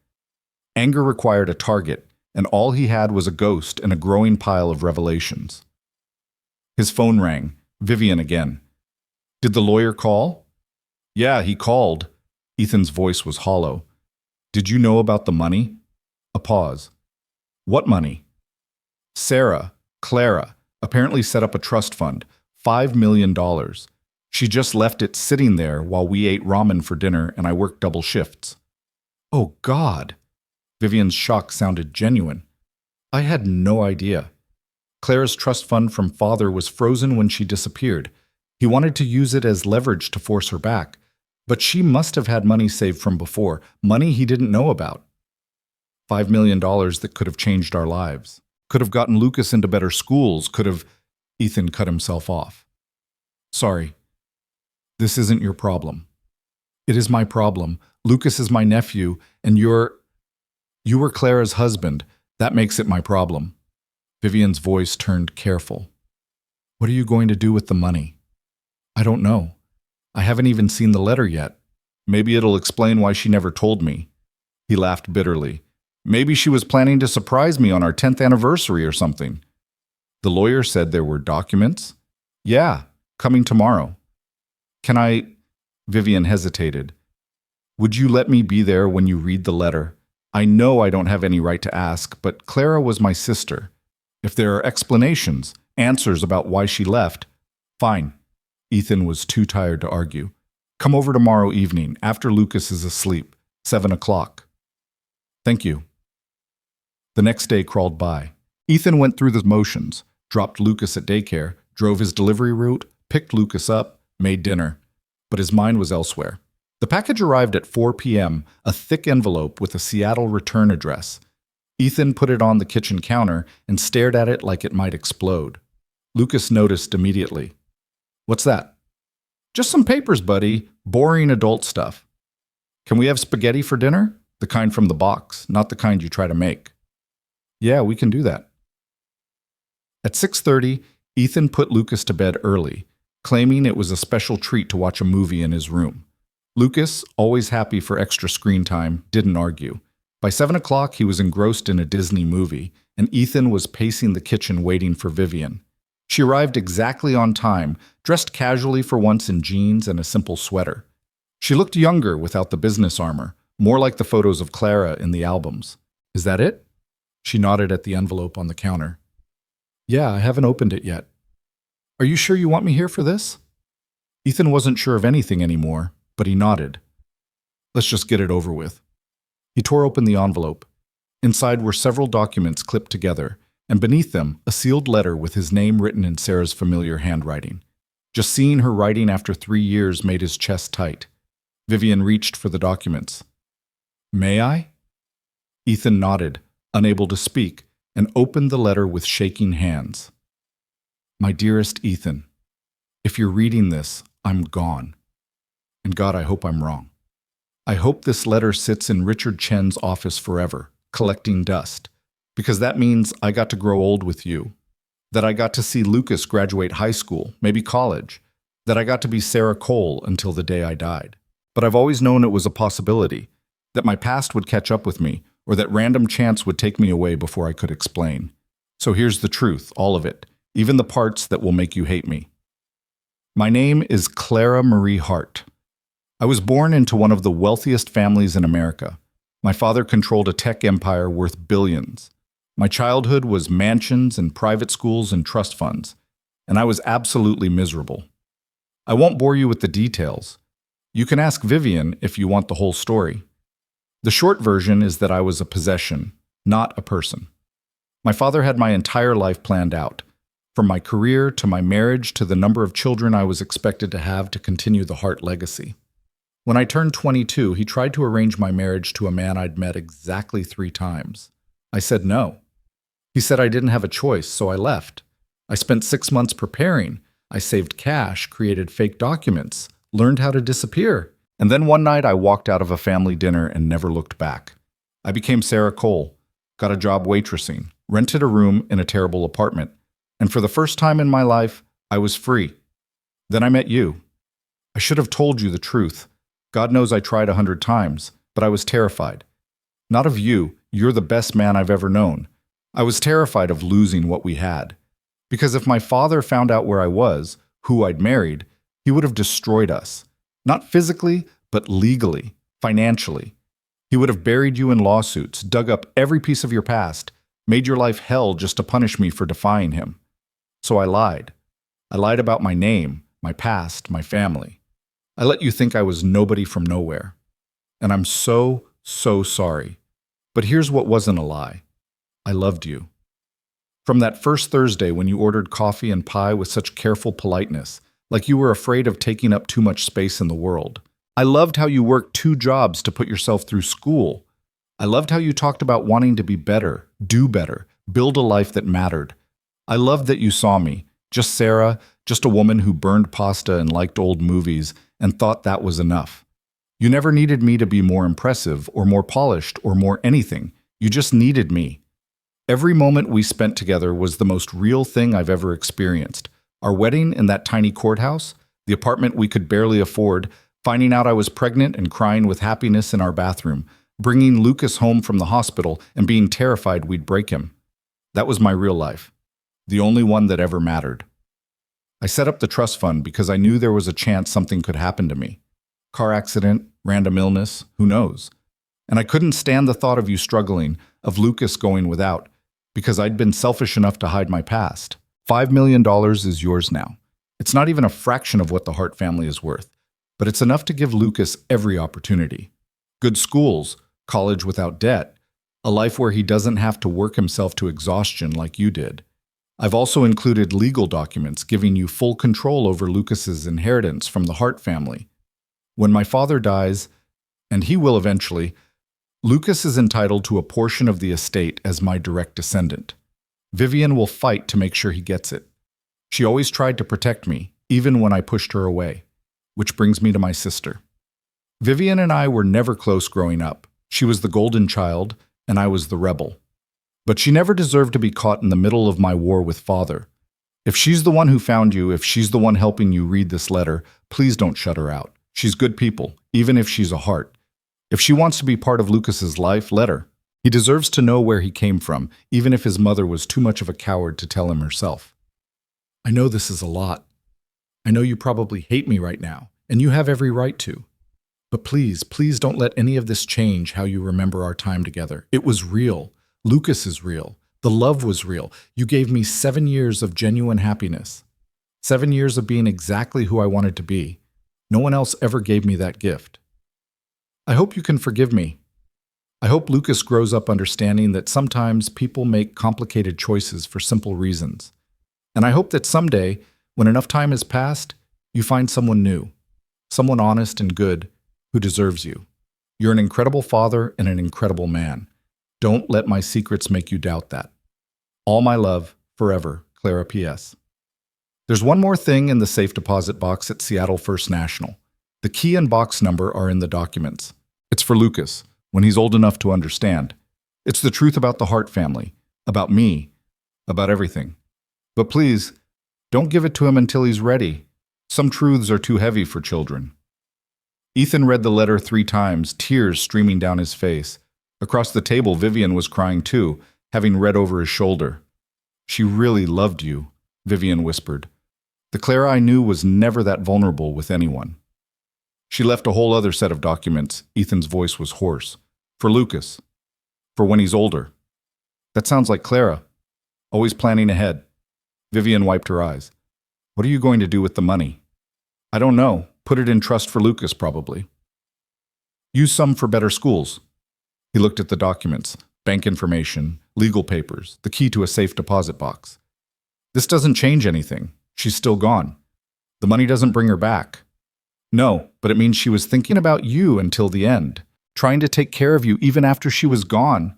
Anger required a target, and all he had was a ghost and a growing pile of revelations. His phone rang. Vivian again. "Did the lawyer call?" "Yeah, he called." Ethan's voice was hollow. "Did you know about the money?" A pause. "What money?" "Sarah, Clara, apparently set up a trust fund, $5 million. She just left it sitting there while we ate ramen for dinner and I worked double shifts." "Oh, God!" Vivian's shock sounded genuine. "I had no idea. Clara's trust fund from father was frozen when she disappeared. He wanted to use it as leverage to force her back. But she must have had money saved from before, money he didn't know about. $5 million that could have changed our lives. Could have gotten Lucas into better schools, could have..." Ethan cut himself off. "Sorry. This isn't your problem. It is my problem. Lucas is my nephew, and you were Clara's husband. That makes it my problem." Vivian's voice turned careful. "What are you going to do with the money?" I don't know. I haven't even seen the letter yet. Maybe it'll explain why she never told me. He laughed bitterly. Maybe she was planning to surprise me on our 10th anniversary or something. The lawyer said there were documents. Yeah, coming tomorrow. Can I? Vivian hesitated. Would you let me be there when you read the letter? I know I don't have any right to ask, but Clara was my sister. If there are explanations, answers about why she left, fine. Ethan was too tired to argue. Come over tomorrow evening, after Lucas is asleep, 7 o'clock. Thank you. The next day crawled by. Ethan went through the motions, dropped Lucas at daycare, drove his delivery route, picked Lucas up, made dinner. But his mind was elsewhere. The package arrived at 4 p.m., a thick envelope with a Seattle return address. Ethan put it on the kitchen counter and stared at it like it might explode. Lucas noticed immediately. What's that? Just some papers, buddy. Boring adult stuff. Can we have spaghetti for dinner? The kind from the box, not the kind you try to make. Yeah, we can do that. At 6:30, Ethan put Lucas to bed early, claiming it was a special treat to watch a movie in his room. Lucas, always happy for extra screen time, didn't argue. By 7 o'clock, he was engrossed in a Disney movie, and Ethan was pacing the kitchen waiting for Vivian. She arrived exactly on time, dressed casually for once in jeans and a simple sweater. She looked younger without the business armor, more like the photos of Clara in the albums. Is that it? She nodded at the envelope on the counter. Yeah, I haven't opened it yet. Are you sure you want me here for this? Ethan wasn't sure of anything anymore, but he nodded. Let's just get it over with. He tore open the envelope. Inside were several documents clipped together, and beneath them, a sealed letter with his name written in Sarah's familiar handwriting. Just seeing her writing after 3 years made his chest tight. Vivian reached for the documents. May I? Ethan nodded, unable to speak, and opened the letter with shaking hands. My dearest Ethan, if you're reading this, I'm gone. And God, I hope I'm wrong. I hope this letter sits in Richard Chen's office forever, collecting dust, because that means I got to grow old with you, that I got to see Lucas graduate high school, maybe college, that I got to be Sarah Cole until the day I died. But I've always known it was a possibility, that my past would catch up with me, or that random chance would take me away before I could explain. So here's the truth, all of it, even the parts that will make you hate me. My name is Clara Marie Hart. I was born into one of the wealthiest families in America. My father controlled a tech empire worth billions. My childhood was mansions and private schools and trust funds, and I was absolutely miserable. I won't bore you with the details. You can ask Vivian if you want the whole story. The short version is that I was a possession, not a person. My father had my entire life planned out, from my career to my marriage to the number of children I was expected to have to continue the Hart legacy. When I turned 22, he tried to arrange my marriage to a man I'd met exactly 3 times. I said no. He said I didn't have a choice, so I left. I spent 6 months preparing. I saved cash, created fake documents, learned how to disappear. And then one night I walked out of a family dinner and never looked back. I became Sarah Cole, got a job waitressing, rented a room in a terrible apartment, and for the first time in my life, I was free. Then I met you. I should have told you the truth. God knows I tried 100 times, but I was terrified. Not of you, you're the best man I've ever known. I was terrified of losing what we had. Because if my father found out where I was, who I'd married, he would have destroyed us. Not physically, but legally, financially. He would have buried you in lawsuits, dug up every piece of your past, made your life hell just to punish me for defying him. So I lied. I lied about my name, my past, my family. I let you think I was nobody from nowhere. And I'm so sorry. But here's what wasn't a lie. I loved you. From that first Thursday when you ordered coffee and pie with such careful politeness, like you were afraid of taking up too much space in the world. I loved how you worked 2 jobs to put yourself through school. I loved how you talked about wanting to be better, do better, build a life that mattered. I loved that you saw me, just Sarah, just a woman who burned pasta and liked old movies, and thought that was enough. You never needed me to be more impressive or more polished or more anything. You just needed me. Every moment we spent together was the most real thing I've ever experienced. Our wedding in that tiny courthouse, The apartment we could barely afford, finding out I was pregnant and crying with happiness in our bathroom, bringing Lucas home from the hospital and being terrified we'd break him. That was my real life, the only one that ever mattered. I set up the trust fund because I knew there was a chance something could happen to me. Car accident, random illness, who knows? And I couldn't stand the thought of you struggling, of Lucas going without, because I'd been selfish enough to hide my past. $5 million is yours now. It's not even a fraction of what the Hart family is worth, but it's enough to give Lucas every opportunity. Good schools, college without debt, a life where he doesn't have to work himself to exhaustion like you did. I've also included legal documents giving you full control over Lucas's inheritance from the Hart family. When my father dies, and he will eventually, Lucas is entitled to a portion of the estate as my direct descendant. Vivian will fight to make sure he gets it. She always tried to protect me, even when I pushed her away. Which brings me to my sister. Vivian and I were never close growing up. She was the golden child, and I was the rebel. But she never deserved to be caught in the middle of my war with father. If she's the one who found you, if she's the one helping you read this letter, please don't shut her out. She's good people, even if she's a Hart. If she wants to be part of Lucas's life, let her. He deserves to know where he came from, even if his mother was too much of a coward to tell him herself. I know this is a lot. I know you probably hate me right now, and you have every right to. But please, please don't let any of this change how you remember our time together. It was real. Lucas is real. The love was real. You gave me 7 years of genuine happiness. 7 years of being exactly who I wanted to be. No one else ever gave me that gift. I hope you can forgive me. I hope Lucas grows up understanding that sometimes people make complicated choices for simple reasons. And I hope that someday, when enough time has passed, you find someone new, someone honest and good, who deserves you. You're an incredible father and an incredible man. Don't let my secrets make you doubt that. All my love, forever, Clara P.S. There's one more thing in the safe deposit box at Seattle First National. The key and box number are in the documents. It's for Lucas, when he's old enough to understand. It's the truth about the Hart family, about me, about everything. But please, don't give it to him until he's ready. Some truths are too heavy for children. Ethan read the letter 3 times, tears streaming down his face. Across the table, Vivian was crying too, having read over his shoulder. She really loved you, Vivian whispered. The Clara I knew was never that vulnerable with anyone. She left a whole other set of documents. Ethan's voice was hoarse. For Lucas. For when he's older. That sounds like Clara. Always planning ahead. Vivian wiped her eyes. What are you going to do with the money? I don't know. Put it in trust for Lucas, probably. Use some for better schools. He looked at the documents, bank information, legal papers, the key to a safe deposit box. This doesn't change anything. She's still gone. The money doesn't bring her back. No, but it means she was thinking about you until the end, trying to take care of you even after she was gone.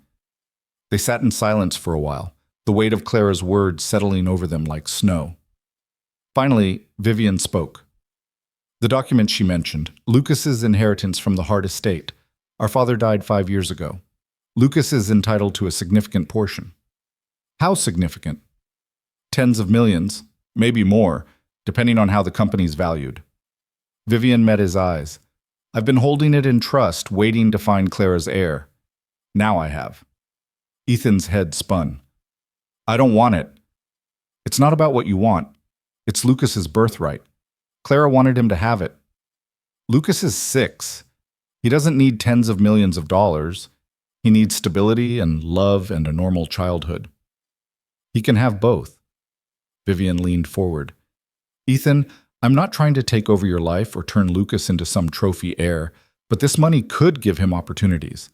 They sat in silence for a while, the weight of Clara's words settling over them like snow. Finally, Vivian spoke. The document she mentioned, Lucas's inheritance from the Hart estate. Our father died 5 years ago. Lucas is entitled to a significant portion. How significant? Tens of millions, maybe more, depending on how the company's valued. Vivian met his eyes. I've been holding it in trust, waiting to find Clara's heir. Now I have. Ethan's head spun. I don't want it. It's not about what you want. It's Lucas's birthright. Clara wanted him to have it. Lucas is 6. He doesn't need tens of millions of dollars. He needs stability and love and a normal childhood. He can have both. Vivian leaned forward. Ethan, I'm not trying to take over your life or turn Lucas into some trophy heir, but this money could give him opportunities.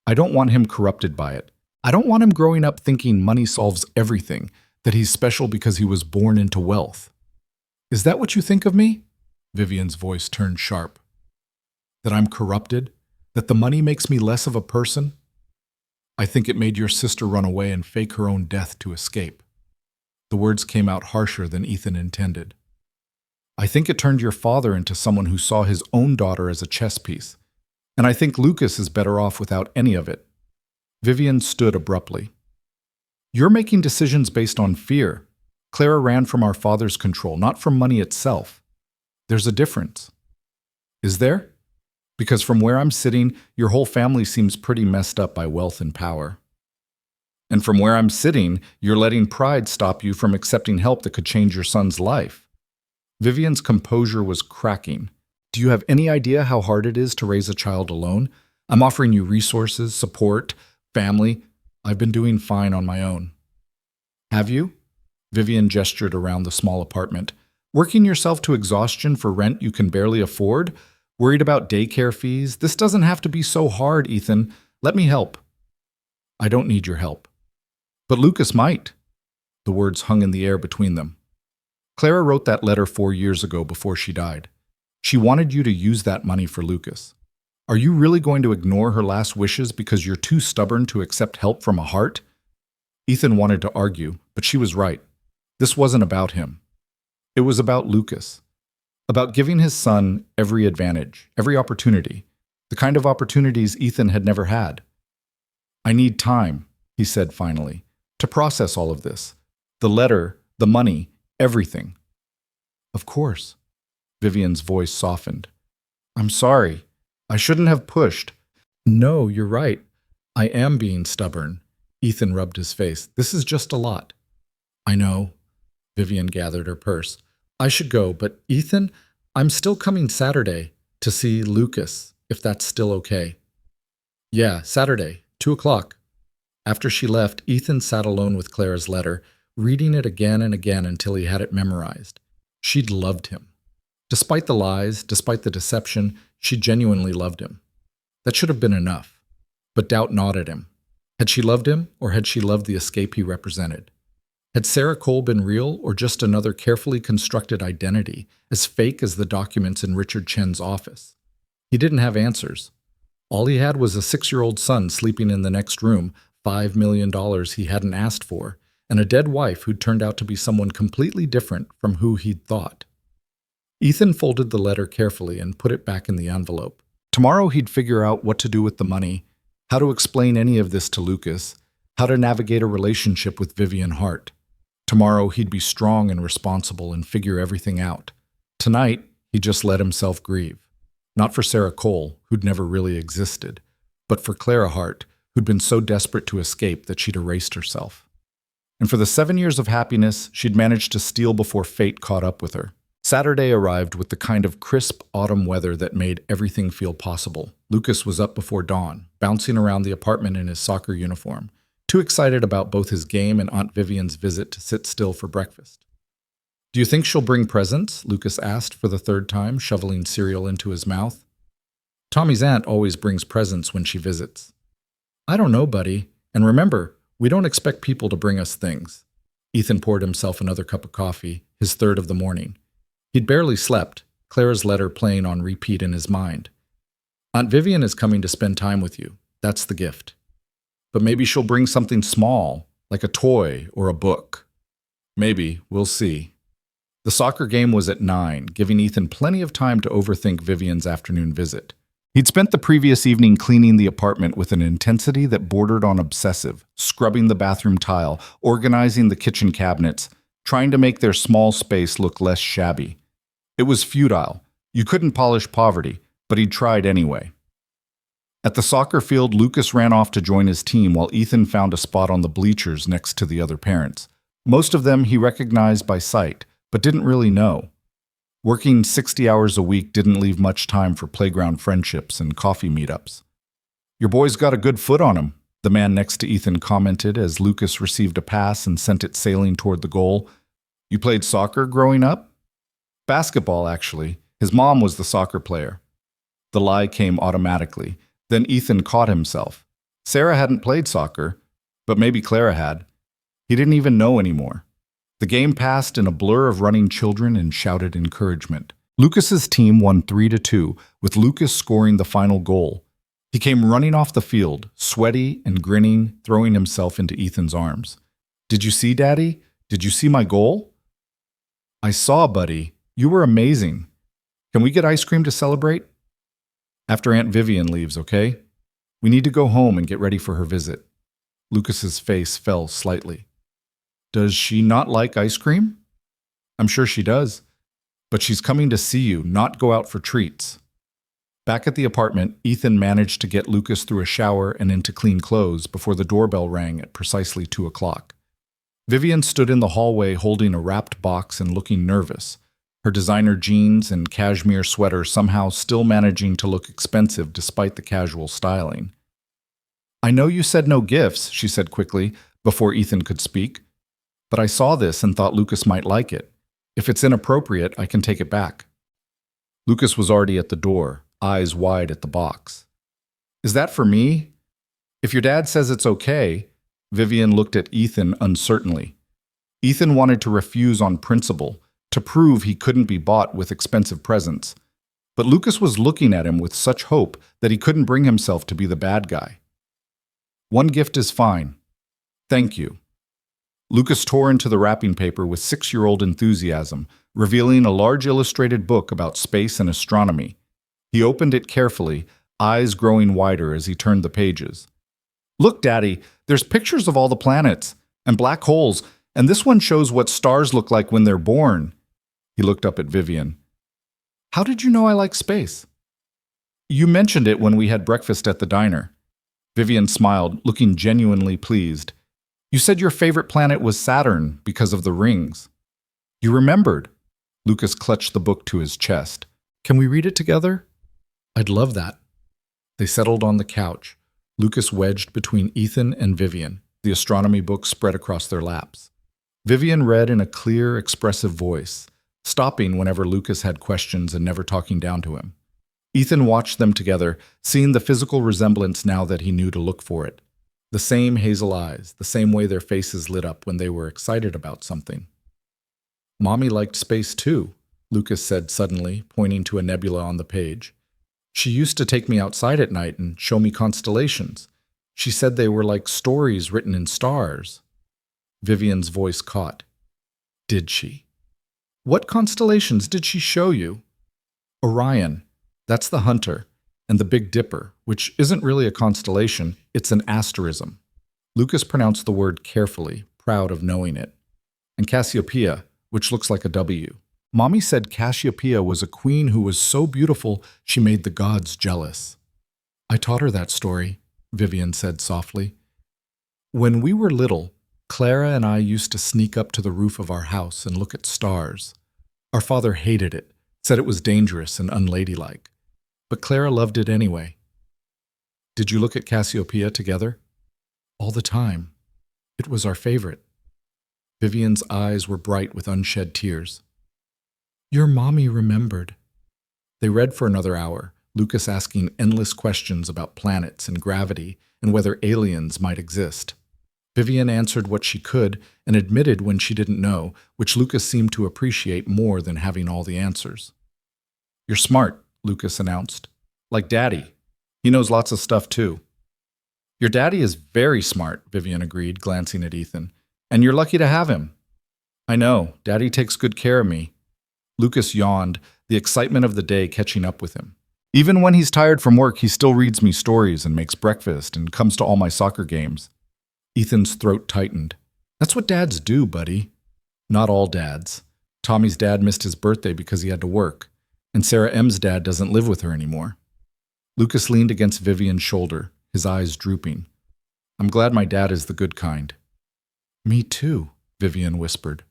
I don't want him corrupted by it. I don't want him growing up thinking money solves everything, that he's special because he was born into wealth. Is that what you think of me? Vivian's voice turned sharp. That I'm corrupted? That the money makes me less of a person? I think it made your sister run away and fake her own death to escape. The words came out harsher than Ethan intended. I think it turned your father into someone who saw his own daughter as a chess piece. And I think Lucas is better off without any of it. Vivian stood abruptly. You're making decisions based on fear. Clara ran from our father's control, not from money itself. There's a difference. Is there? Because from where I'm sitting, your whole family seems pretty messed up by wealth and power. And from where I'm sitting, you're letting pride stop you from accepting help that could change your son's life. Vivian's composure was cracking. Do you have any idea how hard it is to raise a child alone? I'm offering you resources, support, family. I've been doing fine on my own. Have you? Vivian gestured around the small apartment. Working yourself to exhaustion for rent you can barely afford? Worried about daycare fees? This doesn't have to be so hard, Ethan. Let me help. I don't need your help. But Lucas might. The words hung in the air between them. Clara wrote that letter 4 years ago before she died. She wanted you to use that money for Lucas. Are you really going to ignore her last wishes because you're too stubborn to accept help from a heart? Ethan wanted to argue, but she was right. This wasn't about him. It was about Lucas. About giving his son every advantage, every opportunity, the kind of opportunities Ethan had never had. I need time, he said finally, to process all of this. The letter, the money, everything. Of course. Vivian's voice softened. I'm sorry. I shouldn't have pushed. No, you're right. I am being stubborn. Ethan rubbed his face. This is just a lot. I know. Vivian gathered her purse. I should go, but Ethan, I'm still coming Saturday to see Lucas, if that's still okay. Yeah, Saturday, 2 o'clock. After she left, Ethan sat alone with Clara's letter, reading it again and again until he had it memorized. She'd loved him. Despite the lies, despite the deception, she genuinely loved him. That should have been enough. But doubt gnawed at him. Had she loved him, or had she loved the escape he represented? Had Sarah Cole been real, or just another carefully constructed identity, as fake as the documents in Richard Chen's office? He didn't have answers. All he had was a 6-year-old son sleeping in the next room, $5 million he hadn't asked for, and a dead wife who'd turned out to be someone completely different from who he'd thought. Ethan folded the letter carefully and put it back in the envelope. Tomorrow he'd figure out what to do with the money, how to explain any of this to Lucas, how to navigate a relationship with Vivian Hart. Tomorrow he'd be strong and responsible and figure everything out. Tonight, he just let himself grieve. Not for Sarah Cole, who'd never really existed, but for Clara Hart, who'd been so desperate to escape that she'd erased herself. And for the 7 years of happiness she'd managed to steal before fate caught up with her. Saturday arrived with the kind of crisp autumn weather that made everything feel possible. Lucas was up before dawn, bouncing around the apartment in his soccer uniform, too excited about both his game and Aunt Vivian's visit to sit still for breakfast. Do you think she'll bring presents? Lucas asked for the 3rd time, shoveling cereal into his mouth. Tommy's aunt always brings presents when she visits. I don't know, buddy. And remember, we don't expect people to bring us things. Ethan poured himself another cup of coffee, his 3rd of the morning. He'd barely slept, Clara's letter playing on repeat in his mind. Aunt Vivian is coming to spend time with you. That's the gift. But maybe she'll bring something small, like a toy or a book. Maybe, we'll see. The soccer game was at 9, giving Ethan plenty of time to overthink Vivian's afternoon visit. He'd spent the previous evening cleaning the apartment with an intensity that bordered on obsessive, scrubbing the bathroom tile, organizing the kitchen cabinets, trying to make their small space look less shabby. It was futile. You couldn't polish poverty, but he'd tried anyway. At the soccer field, Lucas ran off to join his team while Ethan found a spot on the bleachers next to the other parents. Most of them he recognized by sight, but didn't really know. Working 60 hours a week didn't leave much time for playground friendships and coffee meetups. Your boy's got a good foot on him, the man next to Ethan commented as Lucas received a pass and sent it sailing toward the goal. You played soccer growing up? Basketball, actually. His mom was the soccer player. The lie came automatically. Then Ethan caught himself. Sarah hadn't played soccer, but maybe Clara had. He didn't even know anymore. The game passed in a blur of running children and shouted encouragement. Lucas's team won 3-2, with Lucas scoring the final goal. He came running off the field, sweaty and grinning, throwing himself into Ethan's arms. Did you see, Daddy? Did you see my goal? I saw, buddy. You were amazing. Can we get ice cream to celebrate? After Aunt Vivian leaves, okay? We need to go home and get ready for her visit. Lucas's face fell slightly. Does she not like ice cream? I'm sure she does. But she's coming to see you, not go out for treats. Back at the apartment, Ethan managed to get Lucas through a shower and into clean clothes before the doorbell rang at precisely 2 o'clock. Vivian stood in the hallway holding a wrapped box and looking nervous, her designer jeans and cashmere sweater somehow still managing to look expensive despite the casual styling. "I know you said no gifts," she said quickly, before Ethan could speak, "but I saw this and thought Lucas might like it. If it's inappropriate, I can take it back." Lucas was already at the door, eyes wide at the box. "Is that for me? If your dad says it's okay," Vivian looked at Ethan uncertainly. Ethan wanted to refuse on principle, to prove he couldn't be bought with expensive presents. But Lucas was looking at him with such hope that he couldn't bring himself to be the bad guy. "One gift is fine. Thank you." Lucas tore into the wrapping paper with 6-year-old enthusiasm, revealing a large illustrated book about space and astronomy. He opened it carefully, eyes growing wider as he turned the pages. "Look, Daddy, there's pictures of all the planets and black holes, and this one shows what stars look like when they're born." He looked up at Vivian. "How did you know I like space?" "You mentioned it when we had breakfast at the diner." Vivian smiled, looking genuinely pleased. "You said your favorite planet was Saturn because of the rings." "You remembered." Lucas clutched the book to his chest. "Can we read it together?" "I'd love that." They settled on the couch, Lucas wedged between Ethan and Vivian, the astronomy book spread across their laps. Vivian read in a clear, expressive voice, stopping whenever Lucas had questions and never talking down to him. Ethan watched them together, seeing the physical resemblance now that he knew to look for it. The same hazel eyes, the same way their faces lit up when they were excited about something. "Mommy liked space too," Lucas said suddenly, pointing to a nebula on the page. "She used to take me outside at night and show me constellations. She said they were like stories written in stars." Vivian's voice caught. "Did she? What constellations did she show you?" "Orion. That's the Hunter. And the Big Dipper, which isn't really a constellation, it's an asterism." Lucas pronounced the word carefully, proud of knowing it. "And Cassiopeia, which looks like a W. Mommy said Cassiopeia was a queen who was so beautiful she made the gods jealous." "I taught her that story," Vivian said softly. "When we were little, Clara and I used to sneak up to the roof of our house and look at stars. Our father hated it, said it was dangerous and unladylike. But Clara loved it anyway." "Did you look at Cassiopeia together?" "All the time. It was our favorite." Vivian's eyes were bright with unshed tears. "Your mommy remembered." They read for another hour, Lucas asking endless questions about planets and gravity and whether aliens might exist. Vivian answered what she could and admitted when she didn't know, which Lucas seemed to appreciate more than having all the answers. "You're smart," Lucas announced. "Like Daddy. He knows lots of stuff too." "Your daddy is very smart," Vivian agreed, glancing at Ethan. "And you're lucky to have him." "I know. Daddy takes good care of me." Lucas yawned, the excitement of the day catching up with him. "Even when he's tired from work, he still reads me stories and makes breakfast and comes to all my soccer games." Ethan's throat tightened. "That's what dads do, buddy." "Not all dads. Tommy's dad missed his birthday because he had to work. And Sarah M's dad doesn't live with her anymore." Lucas leaned against Vivian's shoulder, his eyes drooping. "I'm glad my dad is the good kind." "Me too," Vivian whispered.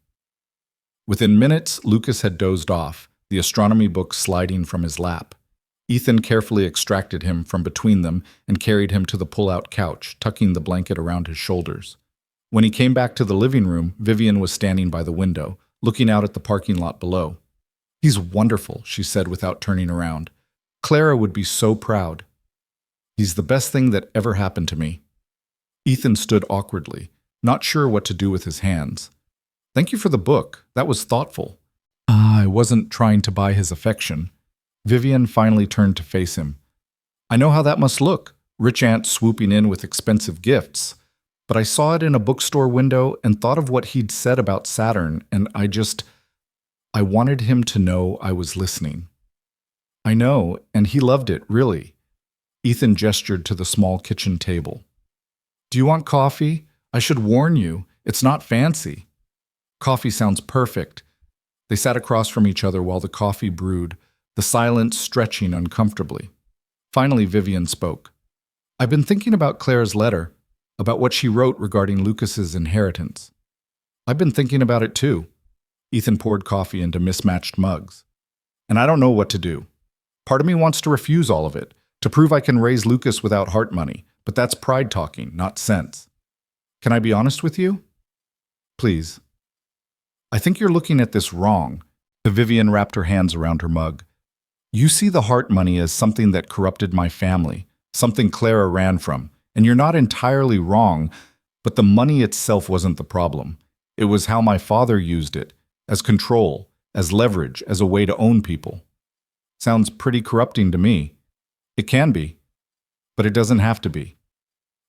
Within minutes, Lucas had dozed off, the astronomy book sliding from his lap. Ethan carefully extracted him from between them and carried him to the pull-out couch, tucking the blanket around his shoulders. When he came back to the living room, Vivian was standing by the window, looking out at the parking lot below. "He's wonderful," she said without turning around. "Clara would be so proud." "He's the best thing that ever happened to me." Ethan stood awkwardly, not sure what to do with his hands. "Thank you for the book. That was thoughtful." I wasn't trying to buy his affection." Vivian finally turned to face him. "I know how that must look, rich aunt swooping in with expensive gifts. But I saw it in a bookstore window and thought of what he'd said about Saturn, and I wanted him to know I was listening." "I know, and he loved it, really." Ethan gestured to the small kitchen table. "Do you want coffee? I should warn you, it's not fancy." "Coffee sounds perfect." They sat across from each other while the coffee brewed, the silence stretching uncomfortably. Finally, Vivian spoke. I've been thinking about Clara's letter, about what she wrote regarding Lucas's inheritance. I've been thinking about it too. Ethan poured coffee into mismatched mugs. And I don't know what to do. Part of me wants to refuse all of it, to prove I can raise Lucas without heart money, but that's pride talking, not sense. Can I be honest with you? Please. I think you're looking at this wrong. Vivian wrapped her hands around her mug. You see the heart money as something that corrupted my family, something Clara ran from, and you're not entirely wrong, but the money itself wasn't the problem. It was how my father used it, as control, as leverage, as a way to own people. Sounds pretty corrupting to me. It can be, but it doesn't have to be.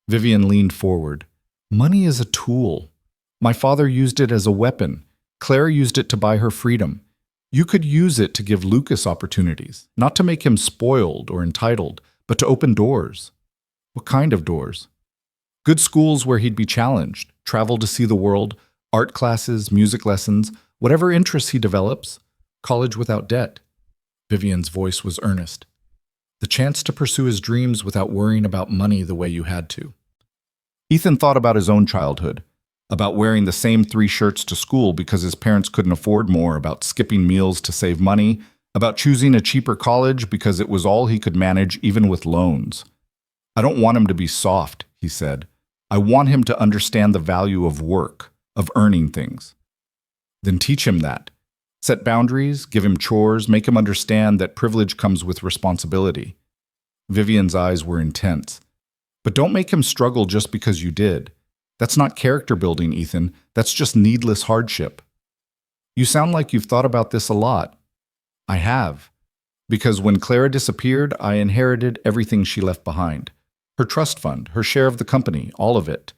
Vivian leaned forward. Money is a tool. My father used it as a weapon. Clara used it to buy her freedom. You could use it to give Lucas opportunities, not to make him spoiled or entitled, but to open doors. What kind of doors? Good schools where he'd be challenged, travel to see the world, art classes, music lessons, whatever interests he develops, college without debt. Vivian's voice was earnest. The chance to pursue his dreams without worrying about money the way you had to. Ethan thought about his own childhood, about wearing the same 3 shirts to school because his parents couldn't afford more, about skipping meals to save money, about choosing a cheaper college because it was all he could manage even with loans. I don't want him to be soft, he said. I want him to understand the value of work, of earning things. Then teach him that. Set boundaries, give him chores, make him understand that privilege comes with responsibility. Vivian's eyes were intense. But don't make him struggle just because you did. That's not character building, Ethan. That's just needless hardship. You sound like you've thought about this a lot. I have. Because when Clara disappeared, I inherited everything she left behind. Her trust fund, her share of the company, all of it.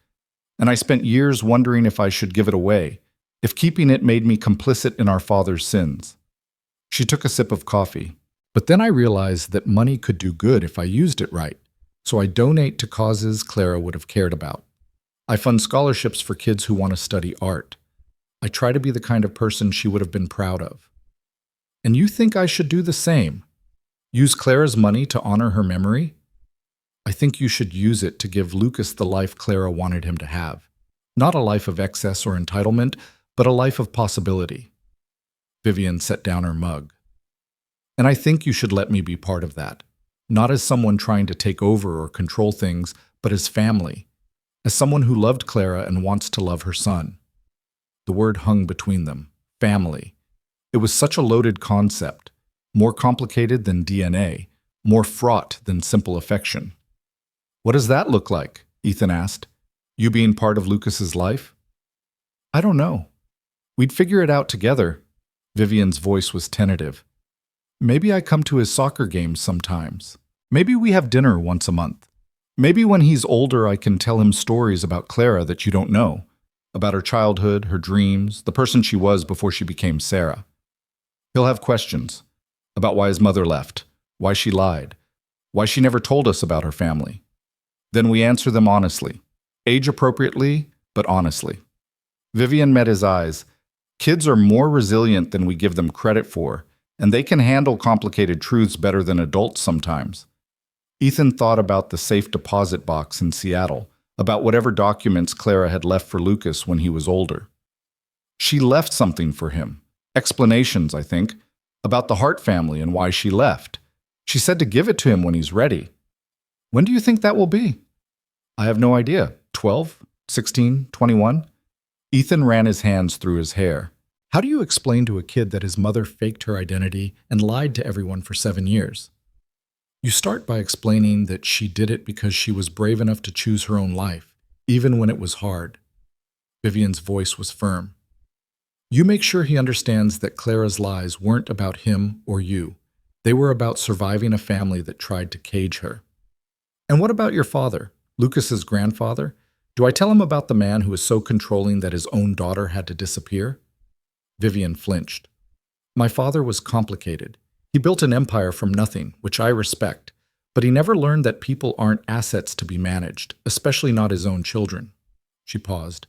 And I spent years wondering if I should give it away, if keeping it made me complicit in our father's sins. She took a sip of coffee. But then I realized that money could do good if I used it right. So I donate to causes Clara would have cared about. I fund scholarships for kids who want to study art. I try to be the kind of person she would have been proud of. And you think I should do the same? Use Clara's money to honor her memory? I think you should use it to give Lucas the life Clara wanted him to have. Not a life of excess or entitlement, but a life of possibility. Vivian set down her mug. And I think you should let me be part of that. Not as someone trying to take over or control things, but as family. As someone who loved Clara and wants to love her son. The word hung between them. Family. It was such a loaded concept. More complicated than DNA. More fraught than simple affection. What does that look like? Ethan asked. You being part of Lucas's life? I don't know. We'd figure it out together. Vivian's voice was tentative. Maybe I come to his soccer games sometimes. Maybe we have dinner once a month. Maybe when he's older I can tell him stories about Clara that you don't know. About her childhood, her dreams, the person she was before she became Sarah. He'll have questions. About why his mother left. Why she lied. Why she never told us about her family. Then we answer them honestly. Age-appropriately, but honestly. Vivian met his eyes. Kids are more resilient than we give them credit for, and they can handle complicated truths better than adults sometimes. Ethan thought about the safe deposit box in Seattle, about whatever documents Clara had left for Lucas when he was older. She left something for him. Explanations, I think, about the Hart family and why she left. She said to give it to him when he's ready. When do you think that will be? I have no idea. 12? 16? 21? Ethan ran his hands through his hair. How do you explain to a kid that his mother faked her identity and lied to everyone for 7 years? You start by explaining that she did it because she was brave enough to choose her own life, even when it was hard. Vivian's voice was firm. You make sure he understands that Clara's lies weren't about him or you. They were about surviving a family that tried to cage her. And what about your father, Lucas's grandfather? Do I tell him about the man who was so controlling that his own daughter had to disappear? Vivian flinched. My father was complicated. He built an empire from nothing, which I respect, but he never learned that people aren't assets to be managed, especially not his own children. She paused.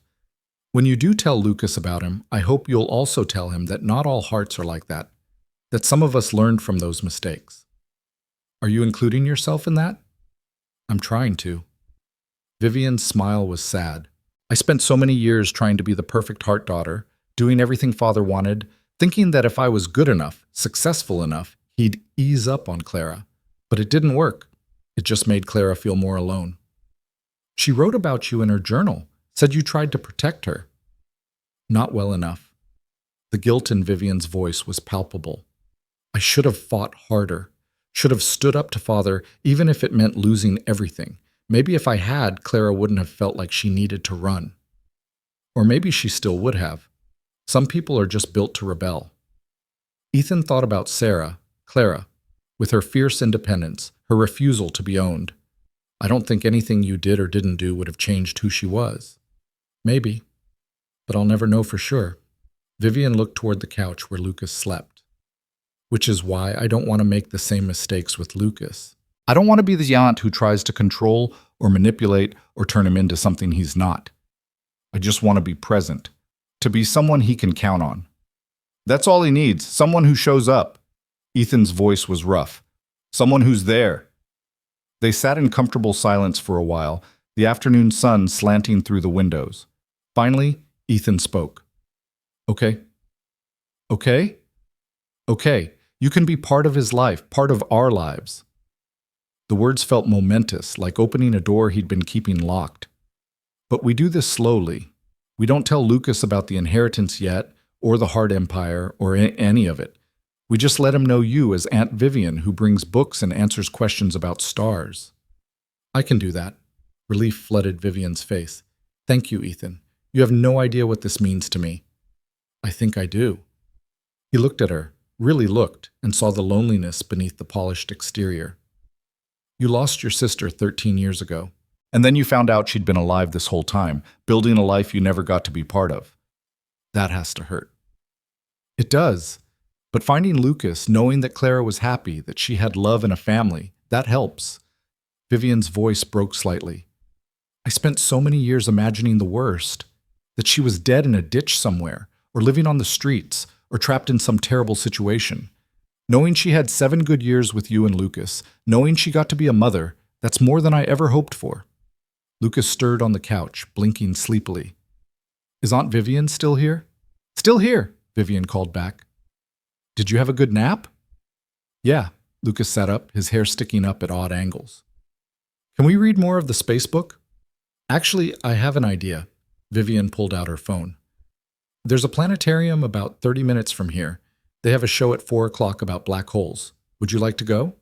When you do tell Lucas about him, I hope you'll also tell him that not all hearts are like that some of us learned from those mistakes. Are you including yourself in that? I'm trying to. Vivian's smile was sad. I spent so many years trying to be the perfect heart daughter, doing everything father wanted, thinking that if I was good enough, successful enough, he'd ease up on Clara. But it didn't work. It just made Clara feel more alone. She wrote about you in her journal, said you tried to protect her. Not well enough. The guilt in Vivian's voice was palpable. I should have fought harder, should have stood up to father, even if it meant losing everything. Maybe if I had, Clara wouldn't have felt like she needed to run. Or maybe she still would have. Some people are just built to rebel. Ethan thought about Sarah, Clara, with her fierce independence, her refusal to be owned. I don't think anything you did or didn't do would have changed who she was. Maybe, but I'll never know for sure. Vivian looked toward the couch where Lucas slept. Which is why I don't want to make the same mistakes with Lucas. I don't want to be the aunt who tries to control or manipulate or turn him into something he's not. I just want to be present, to be someone he can count on. That's all he needs, someone who shows up. Ethan's voice was rough. Someone who's there. They sat in comfortable silence for a while, the afternoon sun slanting through the windows. Finally, Ethan spoke. Okay? Okay? Okay, you can be part of his life, part of our lives. The words felt momentous, like opening a door he'd been keeping locked. But we do this slowly. We don't tell Lucas about the inheritance yet, or the Heart Empire, or any of it. We just let him know you as Aunt Vivian, who brings books and answers questions about stars. I can do that. Relief flooded Vivian's face. Thank you, Ethan. You have no idea what this means to me. I think I do. He looked at her, really looked, and saw the loneliness beneath the polished exterior. You lost your sister 13 years ago, and then you found out she'd been alive this whole time, building a life you never got to be part of. That has to hurt. It does. But finding Lucas, knowing that Clara was happy, that she had love and a family, that helps. Vivian's voice broke slightly. I spent so many years imagining the worst, that she was dead in a ditch somewhere, or living on the streets, or trapped in some terrible situation. Knowing she had 7 good years with you and Lucas, knowing she got to be a mother, that's more than I ever hoped for. Lucas stirred on the couch, blinking sleepily. Is Aunt Vivian still here? Still here, Vivian called back. Did you have a good nap? Yeah, Lucas sat up, his hair sticking up at odd angles. Can we read more of the space book? Actually, I have an idea. Vivian pulled out her phone. There's a planetarium about 30 minutes from here. They have a show at 4 o'clock about black holes. Would you like to go?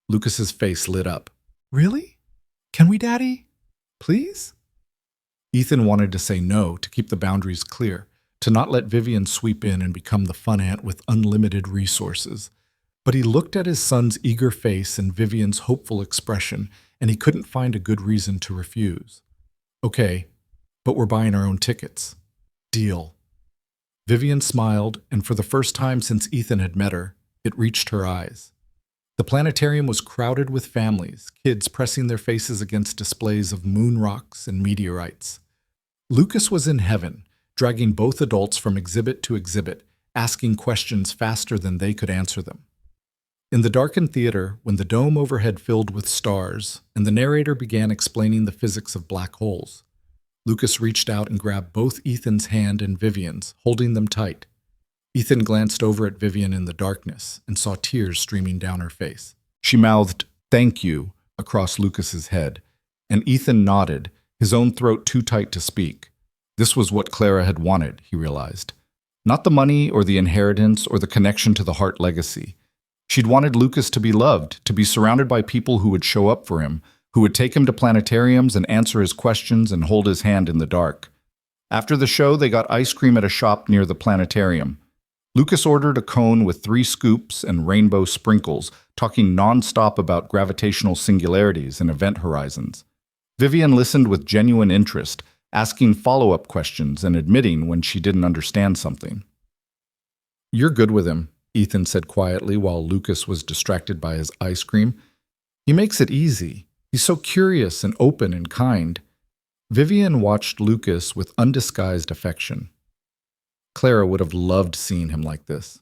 Lucas's face lit up. Really? Can we, Daddy? Please? Ethan wanted to say no, to keep the boundaries clear, to not let Vivian sweep in and become the fun aunt with unlimited resources. But he looked at his son's eager face and Vivian's hopeful expression, and he couldn't find a good reason to refuse. Okay, but we're buying our own tickets. Deal. Vivian smiled, and for the first time since Ethan had met her, it reached her eyes. The planetarium was crowded with families, kids pressing their faces against displays of moon rocks and meteorites. Lucas was in heaven, dragging both adults from exhibit to exhibit, asking questions faster than they could answer them. In the darkened theater, when the dome overhead filled with stars, and the narrator began explaining the physics of black holes, Lucas reached out and grabbed both Ethan's hand and Vivian's, holding them tight. Ethan glanced over at Vivian in the darkness and saw tears streaming down her face. She mouthed, "Thank you," across Lucas's head, and Ethan nodded, his own throat too tight to speak. This was what Clara had wanted, he realized. Not the money or the inheritance or the connection to the Hart legacy. She'd wanted Lucas to be loved, to be surrounded by people who would show up for him, who would take him to planetariums and answer his questions and hold his hand in the dark. After the show, they got ice cream at a shop near the planetarium. Lucas ordered a cone with 3 scoops and rainbow sprinkles, talking nonstop about gravitational singularities and event horizons. Vivian listened with genuine interest, asking follow-up questions and admitting when she didn't understand something. "You're good with him," Ethan said quietly while Lucas was distracted by his ice cream. "He makes it easy. He's so curious and open and kind. Vivian watched Lucas with undisguised affection. Clara would have loved seeing him like this.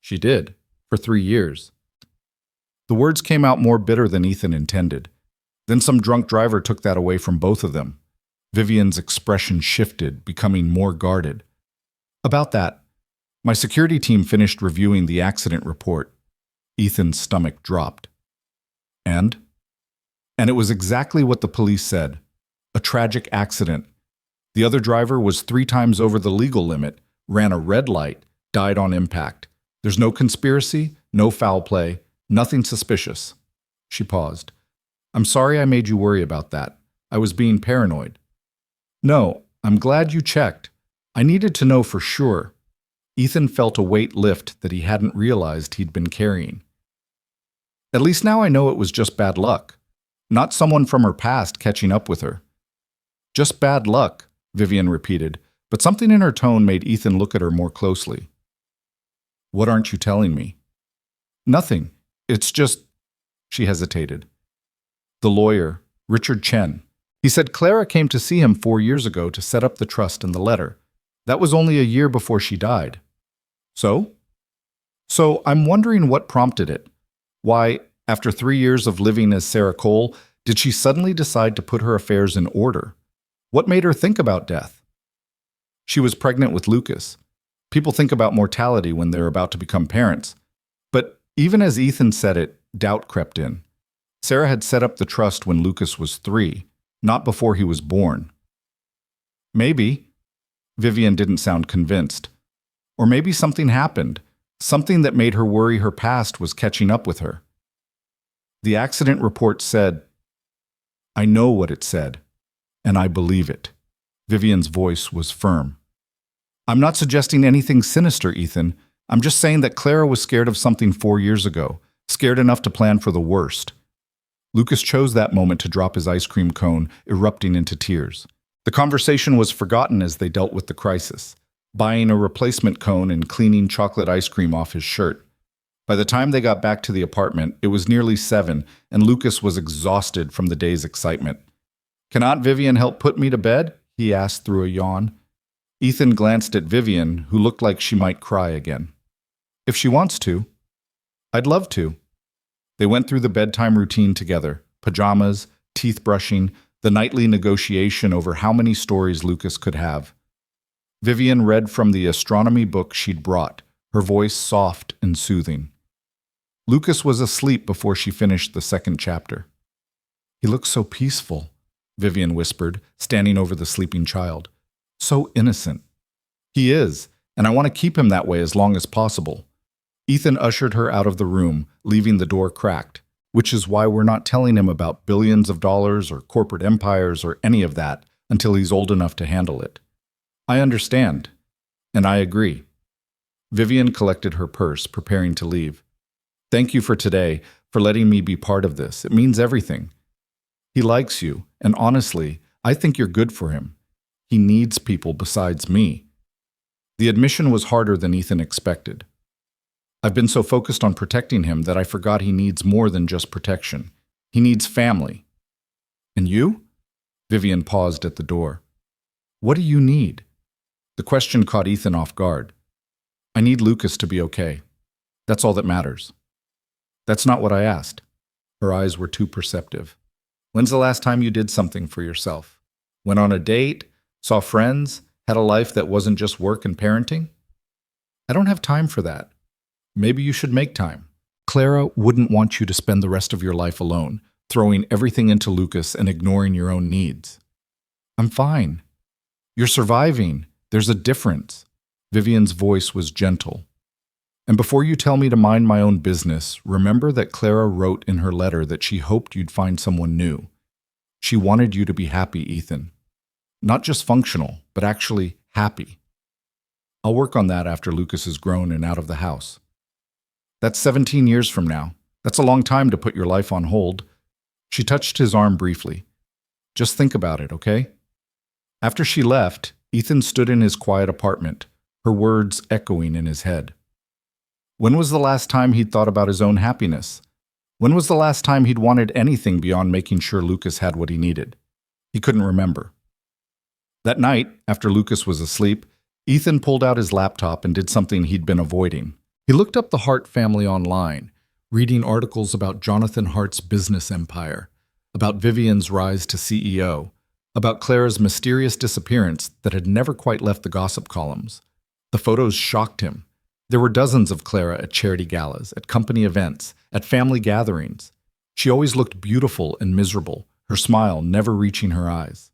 She did, for 3 years. The words came out more bitter than Ethan intended. Then some drunk driver took that away from both of them. Vivian's expression shifted, becoming more guarded. About that, my security team finished reviewing the accident report. Ethan's stomach dropped. And? And it was exactly what the police said. A tragic accident. The other driver was 3 times over the legal limit, ran a red light, died on impact. There's no conspiracy, no foul play, nothing suspicious. She paused. I'm sorry I made you worry about that. I was being paranoid. No, I'm glad you checked. I needed to know for sure. Ethan felt a weight lift that he hadn't realized he'd been carrying. At least now I know it was just bad luck. Not someone from her past catching up with her. Just bad luck, Vivian repeated, but something in her tone made Ethan look at her more closely. What aren't you telling me? Nothing. It's just... She hesitated. The lawyer, Richard Chen. He said Clara came to see him 4 years ago to set up the trust and the letter. That was only a year before she died. So? So I'm wondering what prompted it. Why, after 3 years of living as Sarah Cole, did she suddenly decide to put her affairs in order? What made her think about death? She was pregnant with Lucas. People think about mortality when they're about to become parents. But even as Ethan said it, doubt crept in. Sarah had set up the trust when Lucas was 3, not before he was born. Maybe. Vivian didn't sound convinced. Or maybe something happened, something that made her worry her past was catching up with her. The accident report said, I know what it said, and I believe it. Vivian's voice was firm. I'm not suggesting anything sinister, Ethan. I'm just saying that Clara was scared of something 4 years ago, scared enough to plan for the worst. Lucas chose that moment to drop his ice cream cone, erupting into tears. The conversation was forgotten as they dealt with the crisis, buying a replacement cone and cleaning chocolate ice cream off his shirt. By the time they got back to the apartment, it was nearly 7, and Lucas was exhausted from the day's excitement. Can Aunt Vivian help put me to bed? He asked through a yawn. Ethan glanced at Vivian, who looked like she might cry again. If she wants to. I'd love to. They went through the bedtime routine together, pajamas, teeth brushing, the nightly negotiation over how many stories Lucas could have. Vivian read from the astronomy book she'd brought, her voice soft and soothing. Lucas was asleep before she finished the 2nd chapter. He looks so peaceful, Vivian whispered, standing over the sleeping child. So innocent. He is, and I want to keep him that way as long as possible. Ethan ushered her out of the room, leaving the door cracked, which is why we're not telling him about billions of dollars or corporate empires or any of that until he's old enough to handle it. I understand, and I agree. Vivian collected her purse, preparing to leave. Thank you for today, for letting me be part of this. It means everything. He likes you, and honestly, I think you're good for him. He needs people besides me. The admission was harder than Ethan expected. I've been so focused on protecting him that I forgot he needs more than just protection. He needs family. And you? Vivian paused at the door. What do you need? The question caught Ethan off guard. I need Lucas to be okay. That's all that matters. That's not what I asked. Her eyes were too perceptive. When's the last time you did something for yourself? Went on a date? Saw friends? Had a life that wasn't just work and parenting? I don't have time for that. Maybe you should make time. Clara wouldn't want you to spend the rest of your life alone, throwing everything into Lucas and ignoring your own needs. I'm fine. You're surviving. There's a difference. Vivian's voice was gentle. And before you tell me to mind my own business, remember that Clara wrote in her letter that she hoped you'd find someone new. She wanted you to be happy, Ethan. Not just functional, but actually happy. I'll work on that after Lucas is grown and out of the house. That's 17 years from now. That's a long time to put your life on hold. She touched his arm briefly. Just think about it, okay? After she left, Ethan stood in his quiet apartment, her words echoing in his head. When was the last time he'd thought about his own happiness? When was the last time he'd wanted anything beyond making sure Lucas had what he needed? He couldn't remember. That night, after Lucas was asleep, Ethan pulled out his laptop and did something he'd been avoiding. He looked up the Hart family online, reading articles about Jonathan Hart's business empire, about Vivian's rise to CEO, about Clara's mysterious disappearance that had never quite left the gossip columns. The photos shocked him. There were dozens of Clara at charity galas, at company events, at family gatherings. She always looked beautiful and miserable, her smile never reaching her eyes.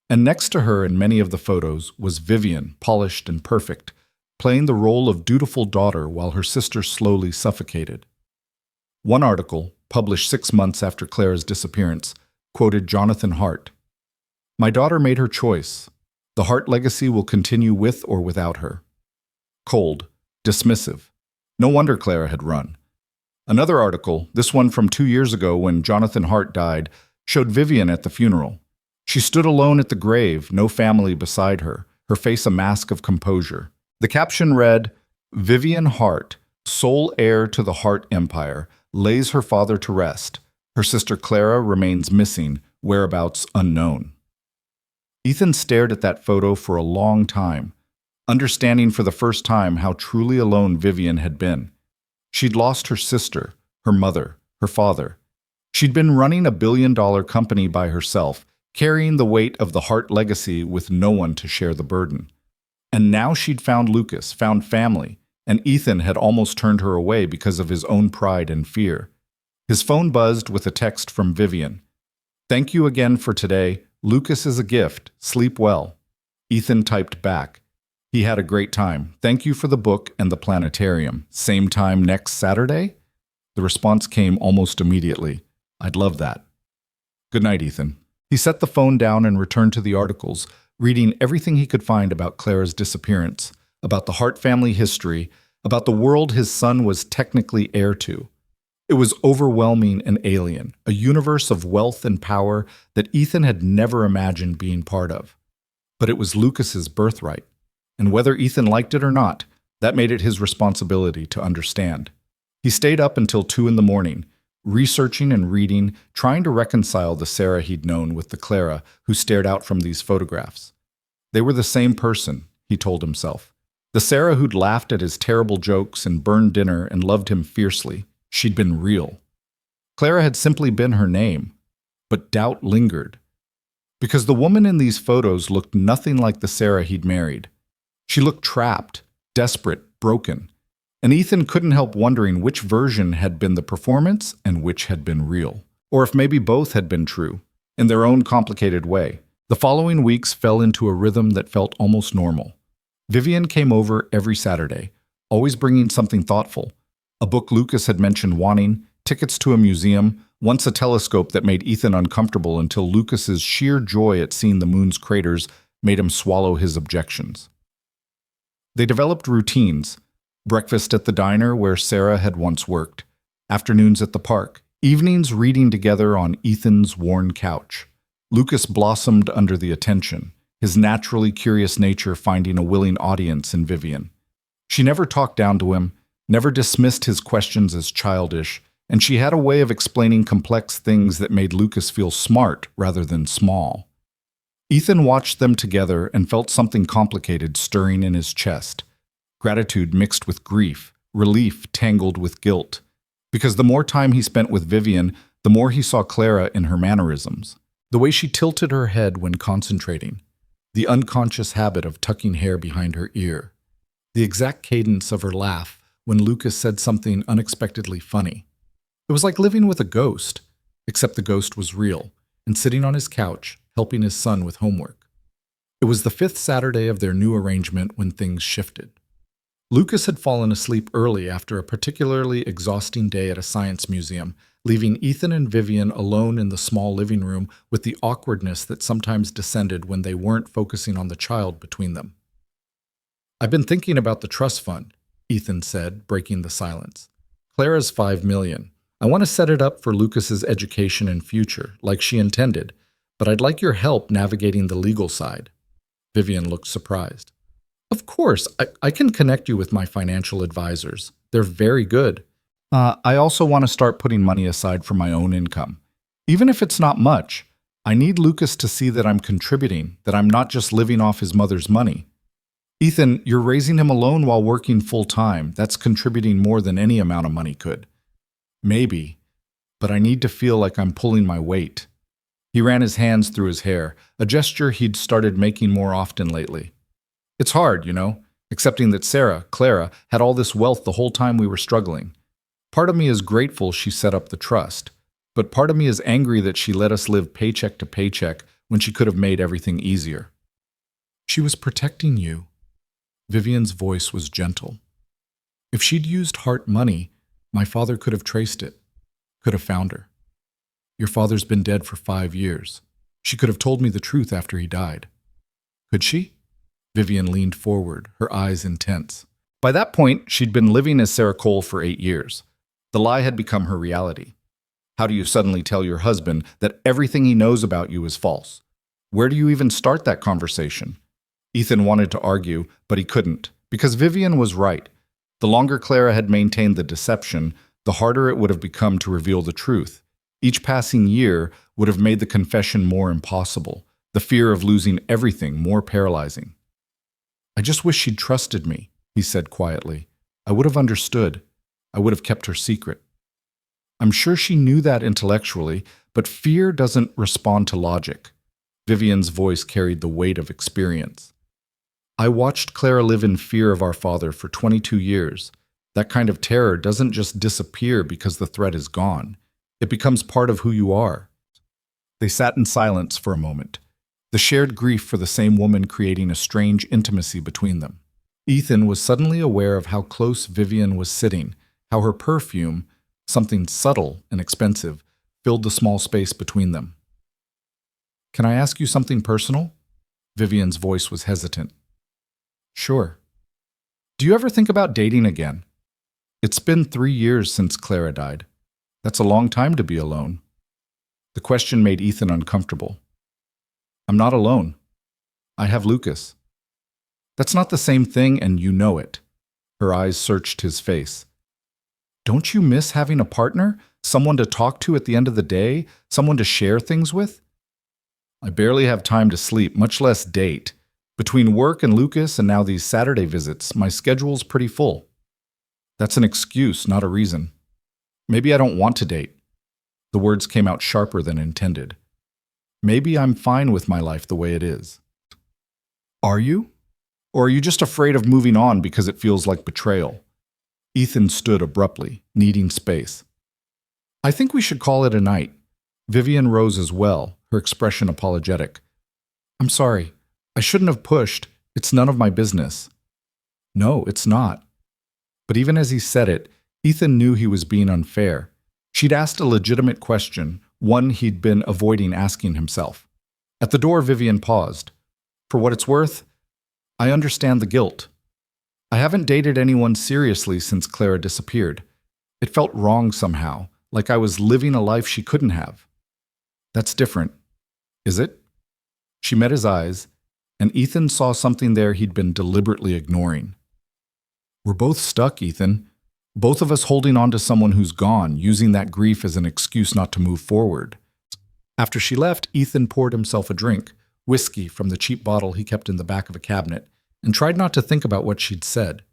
And next to her in many of the photos was Vivian, polished and perfect, playing the role of dutiful daughter while her sister slowly suffocated. One article, published 6 months after Clara's disappearance, quoted Jonathan Hart. "My daughter made her choice. The Hart legacy will continue with or without her." Cold, dismissive. No wonder Clara had run. Another article, this one from 2 years ago when Jonathan Hart died, showed Vivian at the funeral. She stood alone at the grave, no family beside her, her face a mask of composure. The caption read, "Vivian Hart, sole heir to the Hart empire, lays her father to rest. Her sister Clara remains missing, whereabouts unknown." Ethan stared at that photo for a long time, understanding for the first time how truly alone Vivian had been. She'd lost her sister, her mother, her father. She'd been running a billion-dollar company by herself, carrying the weight of the Hart legacy with no one to share the burden. And now she'd found Lucas, found family, and Ethan had almost turned her away because of his own pride and fear. His phone buzzed with a text from Vivian. "Thank you again for today. Lucas is a gift. Sleep well." Ethan typed back. He had a great time. "Thank you for the book and the planetarium. Same time next Saturday?" The response came almost immediately. "I'd love that." "Good night, Ethan." He set the phone down and returned to the articles, reading everything he could find about Clara's disappearance, about the Hart family history, about the world his son was technically heir to. It was overwhelming and alien, a universe of wealth and power that Ethan had never imagined being part of. But it was Lucas's birthright, and whether Ethan liked it or not, that made it his responsibility to understand. He stayed up until 2 in the morning, researching and reading, trying to reconcile the Sarah he'd known with the Clara who stared out from these photographs. They were the same person, he told himself. The Sarah who'd laughed at his terrible jokes and burned dinner and loved him fiercely. She'd been real. Clara had simply been her name, but doubt lingered. Because the woman in these photos looked nothing like the Sarah he'd married. She looked trapped, desperate, broken. And Ethan couldn't help wondering which version had been the performance and which had been real. Or if maybe both had been true, in their own complicated way. The following weeks fell into a rhythm that felt almost normal. Vivian came over every Saturday, always bringing something thoughtful. A book Lucas had mentioned wanting, tickets to a museum, once a telescope that made Ethan uncomfortable until Lucas's sheer joy at seeing the moon's craters made him swallow his objections. They developed routines. Breakfast at the diner where Sarah had once worked, afternoons at the park, evenings reading together on Ethan's worn couch. Lucas blossomed under the attention, his naturally curious nature finding a willing audience in Vivian. She never talked down to him, never dismissed his questions as childish, and she had a way of explaining complex things that made Lucas feel smart rather than small. Ethan watched them together and felt something complicated stirring in his chest. Gratitude mixed with grief, relief tangled with guilt. Because the more time he spent with Vivian, the more he saw Clara in her mannerisms. The way she tilted her head when concentrating. The unconscious habit of tucking hair behind her ear. The exact cadence of her laugh when Lucas said something unexpectedly funny. It was like living with a ghost, except the ghost was real, and sitting on his couch, helping his son with homework. It was the 5th Saturday of their new arrangement when things shifted. Lucas had fallen asleep early after a particularly exhausting day at a science museum, leaving Ethan and Vivian alone in the small living room with the awkwardness that sometimes descended when they weren't focusing on the child between them. "I've been thinking about the trust fund," Ethan said, breaking the silence. "Clara's $5 million. I want to set it up for Lucas's education and future, like she intended, but I'd like your help navigating the legal side." Vivian looked surprised. "Of course, I can connect you with my financial advisors. They're very good. I also want to start putting money aside for my own income. Even if it's not much, I need Lucas to see that I'm contributing, that I'm not just living off his mother's money. Ethan, you're raising him alone while working full-time. That's contributing more than any amount of money could. Maybe, but I need to feel like I'm pulling my weight. He ran his hands through his hair, a gesture he'd started making more often lately. It's hard, accepting that Sarah, Clara, had all this wealth the whole time we were struggling. Part of me is grateful she set up the trust, but part of me is angry that she let us live paycheck to paycheck when she could have made everything easier. She was protecting you. Vivian's voice was gentle. If she'd used heart money, my father could have traced it, could have found her. Your father's been dead for 5 years. She could have told me the truth after he died. Could she? Vivian leaned forward, her eyes intense. By that point, she'd been living as Sarah Cole for 8 years. The lie had become her reality. How do you suddenly tell your husband that everything he knows about you is false? Where do you even start that conversation? Ethan wanted to argue, but he couldn't, because Vivian was right. The longer Clara had maintained the deception, the harder it would have become to reveal the truth. Each passing year would have made the confession more impossible, the fear of losing everything more paralyzing. I just wish she'd trusted me, he said quietly. I would have understood. I would have kept her secret. I'm sure she knew that intellectually, but fear doesn't respond to logic. Vivian's voice carried the weight of experience. I watched Clara live in fear of our father for 22 years. That kind of terror doesn't just disappear because the threat is gone. It becomes part of who you are. They sat in silence for a moment, the shared grief for the same woman creating a strange intimacy between them. Ethan was suddenly aware of how close Vivian was sitting, how her perfume, something subtle and expensive, filled the small space between them. Can I ask you something personal? Vivian's voice was hesitant. Sure. Do you ever think about dating again? It's been 3 years since Clara died. That's a long time to be alone. The question made Ethan uncomfortable. I'm not alone. I have Lucas. That's not the same thing, and you know it. Her eyes searched his face. Don't you miss having a partner? Someone to talk to at the end of the day? Someone to share things with? I barely have time to sleep, much less date. Between work and Lucas and now these Saturday visits, my schedule's pretty full. That's an excuse, not a reason. Maybe I don't want to date. The words came out sharper than intended. Maybe I'm fine with my life the way it is. Are you? Or are you just afraid of moving on because it feels like betrayal? Ethan stood abruptly, needing space. I think we should call it a night. Vivian rose as well, her expression apologetic. I'm sorry. I shouldn't have pushed. It's none of my business. No, it's not. But even as he said it, Ethan knew he was being unfair. She'd asked a legitimate question, one he'd been avoiding asking himself. At the door, Vivian paused. For what it's worth, I understand the guilt. I haven't dated anyone seriously since Clara disappeared. It felt wrong somehow, like I was living a life she couldn't have. That's different, is it? She met his eyes, and Ethan saw something there he'd been deliberately ignoring. We're both stuck, Ethan. Both of us holding on to someone who's gone, using that grief as an excuse not to move forward. After she left, Ethan poured himself a drink, whiskey from the cheap bottle he kept in the back of a cabinet, and tried not to think about what she'd said.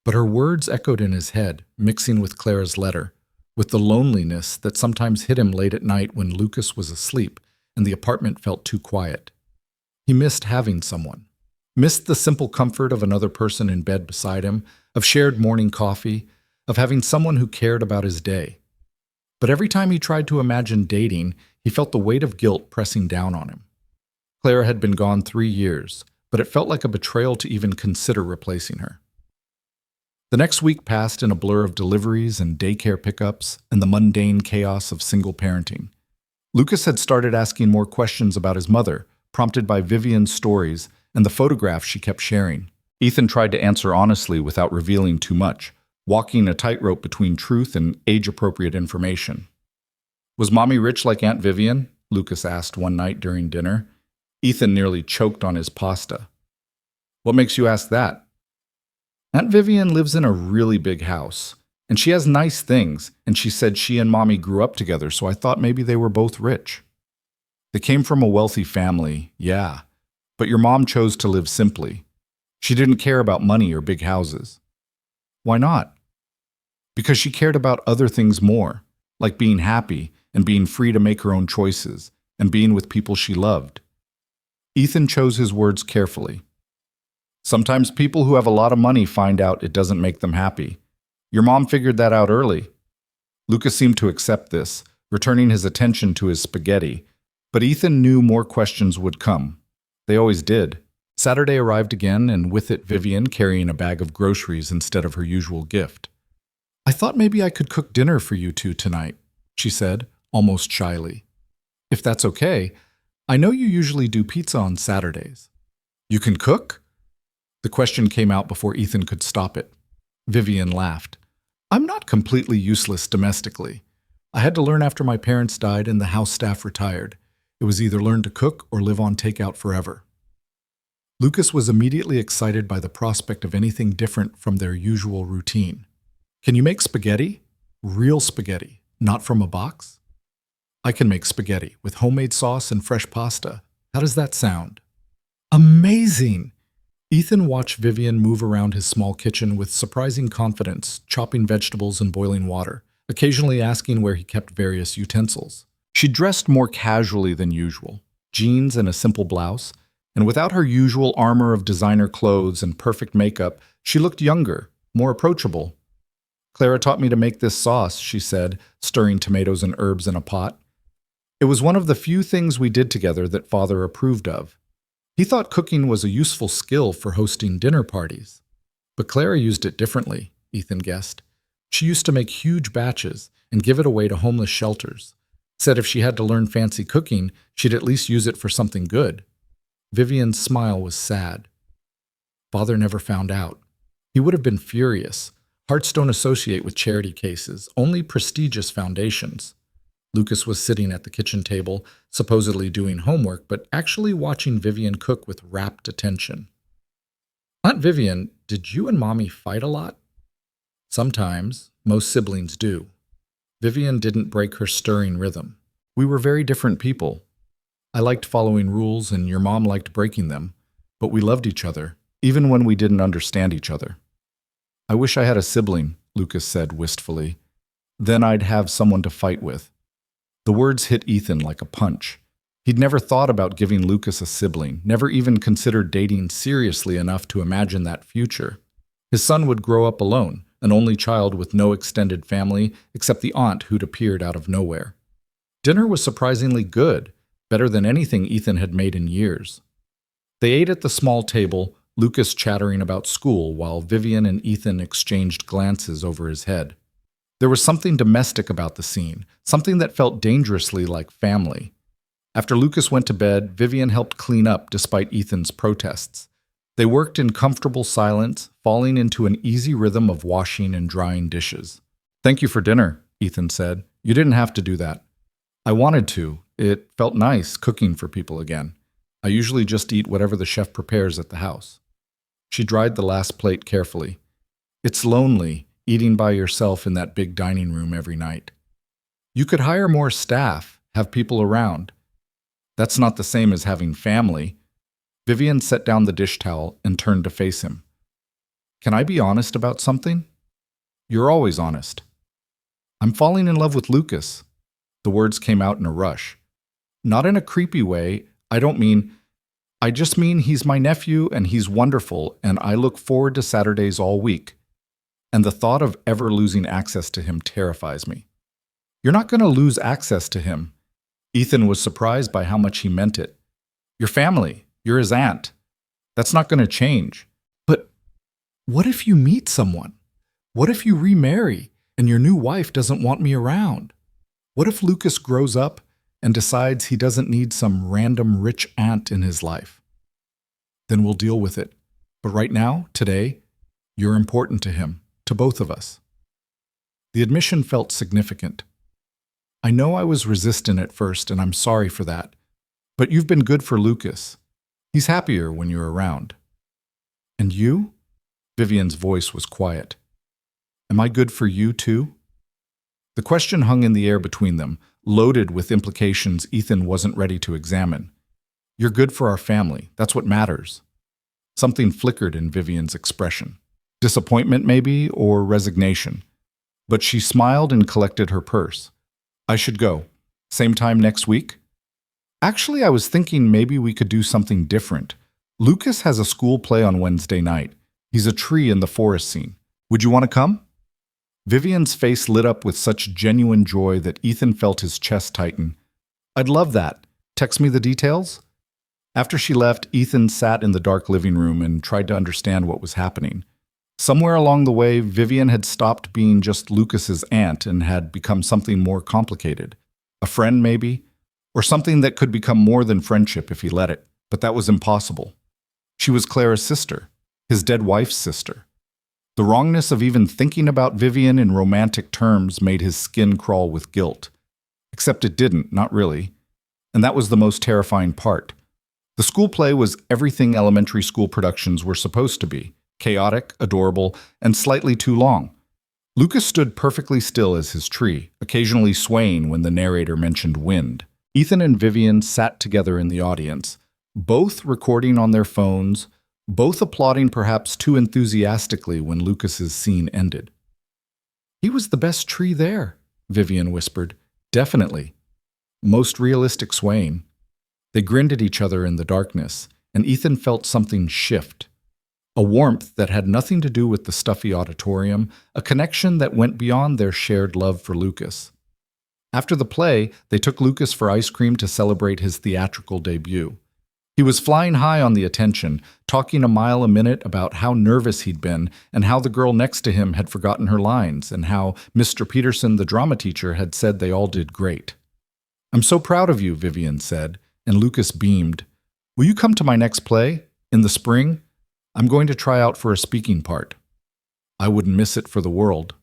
But her words echoed in his head, mixing with Clara's letter, with the loneliness that sometimes hit him late at night when Lucas was asleep and the apartment felt too quiet. He missed having someone. Missed the simple comfort of another person in bed beside him, of shared morning coffee, of having someone who cared about his day. But every time he tried to imagine dating, he felt the weight of guilt pressing down on him. Clara had been gone 3 years, but it felt like a betrayal to even consider replacing her. The next week passed in a blur of deliveries and daycare pickups and the mundane chaos of single parenting. Lucas had started asking more questions about his mother, prompted by Vivian's stories and the photographs she kept sharing. Ethan tried to answer honestly without revealing too much, walking a tightrope between truth and age-appropriate information. Was Mommy rich like Aunt Vivian? Lucas asked one night during dinner. Ethan nearly choked on his pasta. What makes you ask that? Aunt Vivian lives in a really big house, and she has nice things, and she said she and Mommy grew up together, so I thought maybe they were both rich. They came from a wealthy family, yeah, but your mom chose to live simply. She didn't care about money or big houses. Why not? Because she cared about other things more, like being happy and being free to make her own choices and being with people she loved. Ethan chose his words carefully. Sometimes people who have a lot of money find out it doesn't make them happy. Your mom figured that out early. Lucas seemed to accept this, returning his attention to his spaghetti, but Ethan knew more questions would come. They always did. Saturday arrived again, and with it Vivian carrying a bag of groceries instead of her usual gift. "I thought maybe I could cook dinner for you two tonight," she said, almost shyly. "If that's okay, I know you usually do pizza on Saturdays." "You can cook?" The question came out before Ethan could stop it. Vivian laughed. "I'm not completely useless domestically. I had to learn after my parents died and the house staff retired. It was either learn to cook or live on takeout forever." Lucas was immediately excited by the prospect of anything different from their usual routine. "Can you make spaghetti? Real spaghetti, not from a box?" "I can make spaghetti with homemade sauce and fresh pasta. How does that sound?" "Amazing!" Ethan watched Vivian move around his small kitchen with surprising confidence, chopping vegetables and boiling water, occasionally asking where he kept various utensils. She dressed more casually than usual, jeans and a simple blouse, and without her usual armor of designer clothes and perfect makeup, she looked younger, more approachable. "Clara taught me to make this sauce," she said, stirring tomatoes and herbs in a pot. "It was one of the few things we did together that Father approved of. He thought cooking was a useful skill for hosting dinner parties. But Clara used it differently," Ethan guessed. "She used to make huge batches and give it away to homeless shelters. Said if she had to learn fancy cooking, she'd at least use it for something good." Vivian's smile was sad. Father never found out. He would have been furious. Hearts don't associate with charity cases, only prestigious foundations. Lucas was sitting at the kitchen table, supposedly doing homework, but actually watching Vivian cook with rapt attention. "Aunt Vivian, did you and Mommy fight a lot?" "Sometimes. Most siblings do." Vivian didn't break her stirring rhythm. "We were very different people. I liked following rules and your mom liked breaking them, but we loved each other, even when we didn't understand each other." "I wish I had a sibling," Lucas said wistfully. "Then I'd have someone to fight with." The words hit Ethan like a punch. He'd never thought about giving Lucas a sibling, never even considered dating seriously enough to imagine that future. His son would grow up alone, an only child with no extended family except the aunt who'd appeared out of nowhere. Dinner was surprisingly good, better than anything Ethan had made in years. They ate at the small table, Lucas chattering about school while Vivian and Ethan exchanged glances over his head. There was something domestic about the scene, something that felt dangerously like family. After Lucas went to bed, Vivian helped clean up despite Ethan's protests. They worked in comfortable silence, falling into an easy rhythm of washing and drying dishes. "Thank you for dinner," Ethan said. "You didn't have to do that." "I wanted to. It felt nice cooking for people again. I usually just eat whatever the chef prepares at the house." She dried the last plate carefully. "It's lonely, eating by yourself in that big dining room every night. You could hire more staff, have people around. That's not the same as having family." Vivian set down the dish towel and turned to face him. "Can I be honest about something?" "You're always honest." "I'm falling in love with Lucas." The words came out in a rush. "Not in a creepy way. I just mean he's my nephew and he's wonderful and I look forward to Saturdays all week. And the thought of ever losing access to him terrifies me." "You're not going to lose access to him." Ethan was surprised by how much he meant it. "Your family. You're his aunt. That's not going to change." "But what if you meet someone? What if you remarry and your new wife doesn't want me around? What if Lucas grows up and decides he doesn't need some random rich aunt in his life?" "Then we'll deal with it. But right now, today, you're important to him, to both of us." The admission felt significant. "I know I was resistant at first, and I'm sorry for that. But you've been good for Lucas. He's happier when you're around." "And you?" Vivian's voice was quiet. "Am I good for you too?" The question hung in the air between them, loaded with implications Ethan wasn't ready to examine. You're good for our family. That's what matters. Something flickered in Vivian's expression. Disappointment, maybe, or resignation. But she smiled and collected her purse. I should go. Same time next week? Actually, I was thinking maybe we could do something different. Lucas has a school play on Wednesday night. He's a tree in the forest scene. Would you want to come? Vivian's face lit up with such genuine joy that Ethan felt his chest tighten. I'd love that. Text me the details? After she left, Ethan sat in the dark living room and tried to understand what was happening. Somewhere along the way, Vivian had stopped being just Lucas's aunt and had become something more complicated. A friend, maybe? Or something that could become more than friendship if he let it. But that was impossible. She was Clara's sister, his dead wife's sister. The wrongness of even thinking about Vivian in romantic terms made his skin crawl with guilt. Except it didn't, not really. And that was the most terrifying part. The school play was everything elementary school productions were supposed to be. Chaotic, adorable, and slightly too long. Lucas stood perfectly still as his tree, occasionally swaying when the narrator mentioned wind. Ethan and Vivian sat together in the audience, both recording on their phones, both applauding perhaps too enthusiastically when Lucas's scene ended. He was the best tree there, Vivian whispered. Definitely. Most realistic swaying. They grinned at each other in the darkness, and Ethan felt something shift. A warmth that had nothing to do with the stuffy auditorium, a connection that went beyond their shared love for Lucas. After the play, they took Lucas for ice cream to celebrate his theatrical debut. He was flying high on the attention, talking a mile a minute about how nervous he'd been and how the girl next to him had forgotten her lines and how Mr. Peterson, the drama teacher, had said they all did great. I'm so proud of you, Vivian said, and Lucas beamed. Will you come to my next play? In the spring? I'm going to try out for a speaking part. I wouldn't miss it for the world.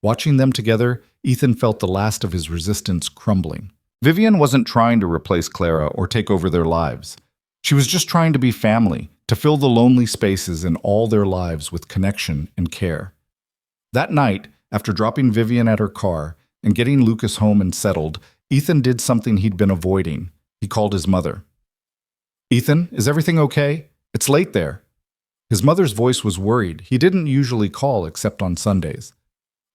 Watching them together, Ethan felt the last of his resistance crumbling. Vivian wasn't trying to replace Clara or take over their lives. She was just trying to be family, to fill the lonely spaces in all their lives with connection and care. That night, after dropping Vivian at her car and getting Lucas home and settled, Ethan did something he'd been avoiding. He called his mother. Ethan, is everything okay? It's late there. His mother's voice was worried. He didn't usually call except on Sundays.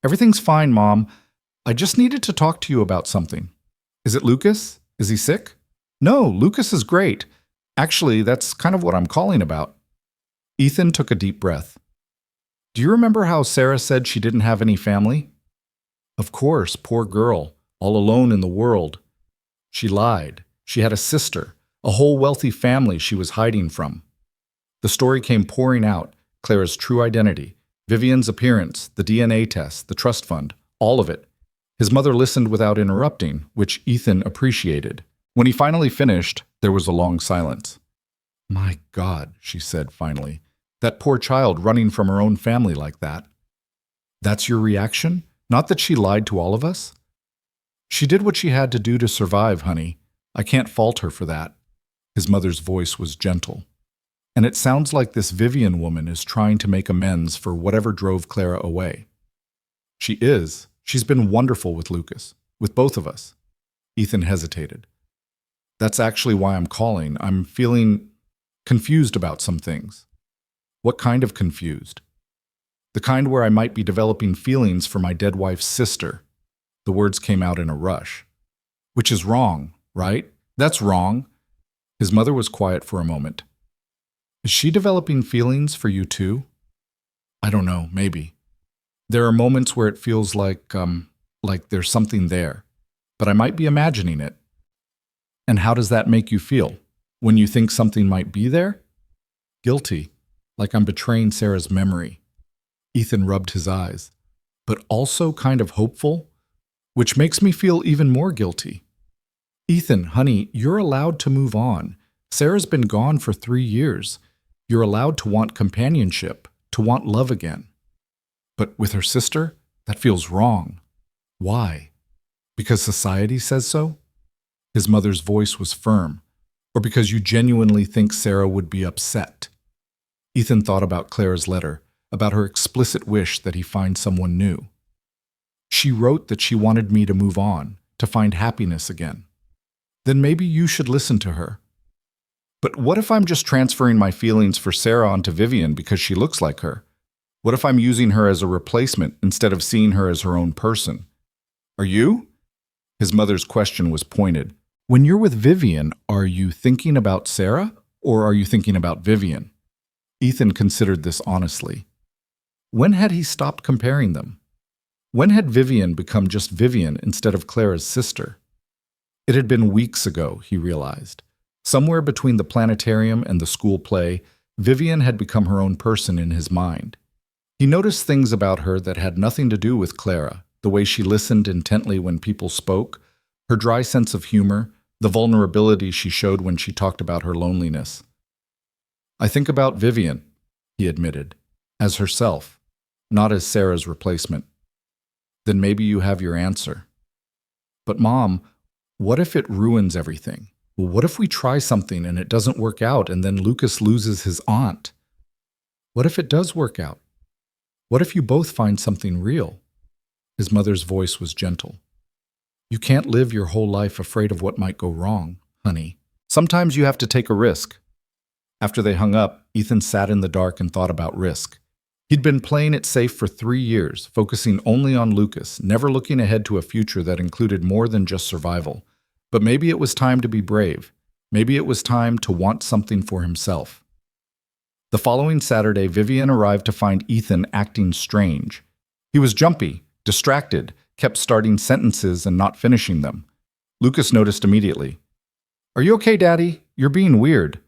Everything's fine, Mom. I just needed to talk to you about something. Is it Lucas? Is he sick? No, Lucas is great. Actually, that's kind of what I'm calling about. Ethan took a deep breath. Do you remember how Sarah said she didn't have any family? Of course, poor girl, all alone in the world. She lied. She had a sister, a whole wealthy family she was hiding from. The story came pouring out, Clara's true identity, Vivian's appearance, the DNA test, the trust fund, all of it. His mother listened without interrupting, which Ethan appreciated. When he finally finished, there was a long silence. My God, she said finally, that poor child running from her own family like that. That's your reaction? Not that she lied to all of us? She did what she had to do to survive, honey. I can't fault her for that. His mother's voice was gentle. And it sounds like this Vivian woman is trying to make amends for whatever drove Clara away. She is. She's been wonderful with Lucas, with both of us. Ethan hesitated. That's actually why I'm calling. I'm feeling confused about some things. What kind of confused? The kind where I might be developing feelings for my dead wife's sister. The words came out in a rush. Which is wrong, right? That's wrong. His mother was quiet for a moment. Is she developing feelings for you too? I don't know, maybe. There are moments where it feels like there's something there, but I might be imagining it. And how does that make you feel? When you think something might be there? Guilty, like I'm betraying Sarah's memory. Ethan rubbed his eyes, but also kind of hopeful, which makes me feel even more guilty. Ethan, honey, you're allowed to move on. Sarah's been gone for 3 years. You're allowed to want companionship, to want love again. But with her sister, that feels wrong. Why? Because society says so? His mother's voice was firm. Or because you genuinely think Sarah would be upset? Ethan thought about Clara's letter, about her explicit wish that he find someone new. She wrote that she wanted me to move on, to find happiness again. Then maybe you should listen to her. But what if I'm just transferring my feelings for Sarah onto Vivian because she looks like her? What if I'm using her as a replacement instead of seeing her as her own person? Are you? His mother's question was pointed. When you're with Vivian, are you thinking about Sarah or are you thinking about Vivian? Ethan considered this honestly. When had he stopped comparing them? When had Vivian become just Vivian instead of Clara's sister? It had been weeks ago, he realized. Somewhere between the planetarium and the school play, Vivian had become her own person in his mind. He noticed things about her that had nothing to do with Clara, the way she listened intently when people spoke, her dry sense of humor, the vulnerability she showed when she talked about her loneliness. I think about Vivian, he admitted, as herself, not as Sarah's replacement. Then maybe you have your answer. But Mom, what if it ruins everything? Well, what if we try something and it doesn't work out and then Lucas loses his aunt? What if it does work out? What if you both find something real? His mother's voice was gentle. You can't live your whole life afraid of what might go wrong, honey. Sometimes you have to take a risk. After they hung up, Ethan sat in the dark and thought about risk. He'd been playing it safe for 3 years, focusing only on Lucas, never looking ahead to a future that included more than just survival. But maybe it was time to be brave. Maybe it was time to want something for himself. The following Saturday, Vivian arrived to find Ethan acting strange. He was jumpy, distracted, kept starting sentences and not finishing them. Lucas noticed immediately. Are you okay, Daddy? You're being weird.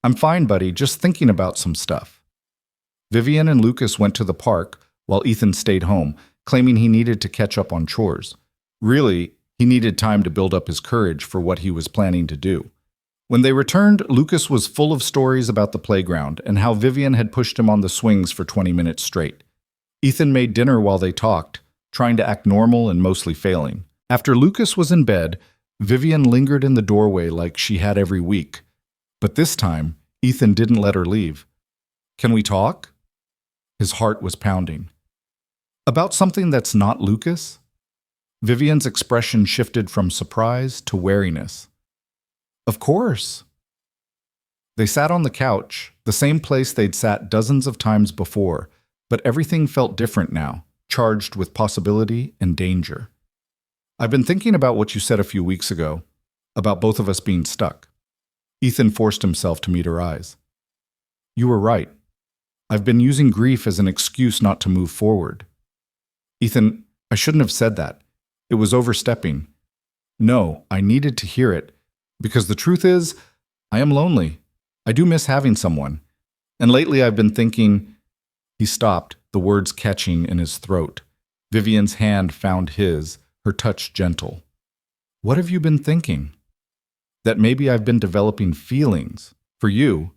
I'm fine, buddy, just thinking about some stuff. Vivian and Lucas went to the park while Ethan stayed home, claiming he needed to catch up on chores. Really, he needed time to build up his courage for what he was planning to do. When they returned, Lucas was full of stories about the playground and how Vivian had pushed him on the swings for 20 minutes straight. Ethan made dinner while they talked, trying to act normal and mostly failing. After Lucas was in bed, Vivian lingered in the doorway like she had every week. But this time, Ethan didn't let her leave. Can we talk? His heart was pounding. About something that's not Lucas? Vivian's expression shifted from surprise to wariness. Of course. They sat on the couch, the same place they'd sat dozens of times before, but everything felt different now, charged with possibility and danger. I've been thinking about what you said a few weeks ago, about both of us being stuck. Ethan forced himself to meet her eyes. You were right. I've been using grief as an excuse not to move forward. Ethan, I shouldn't have said that. It was overstepping. No, I needed to hear it, because the truth is, I am lonely. I do miss having someone. And lately I've been thinking... He stopped, the words catching in his throat. Vivian's hand found his, her touch gentle. What have you been thinking? That maybe I've been developing feelings for you.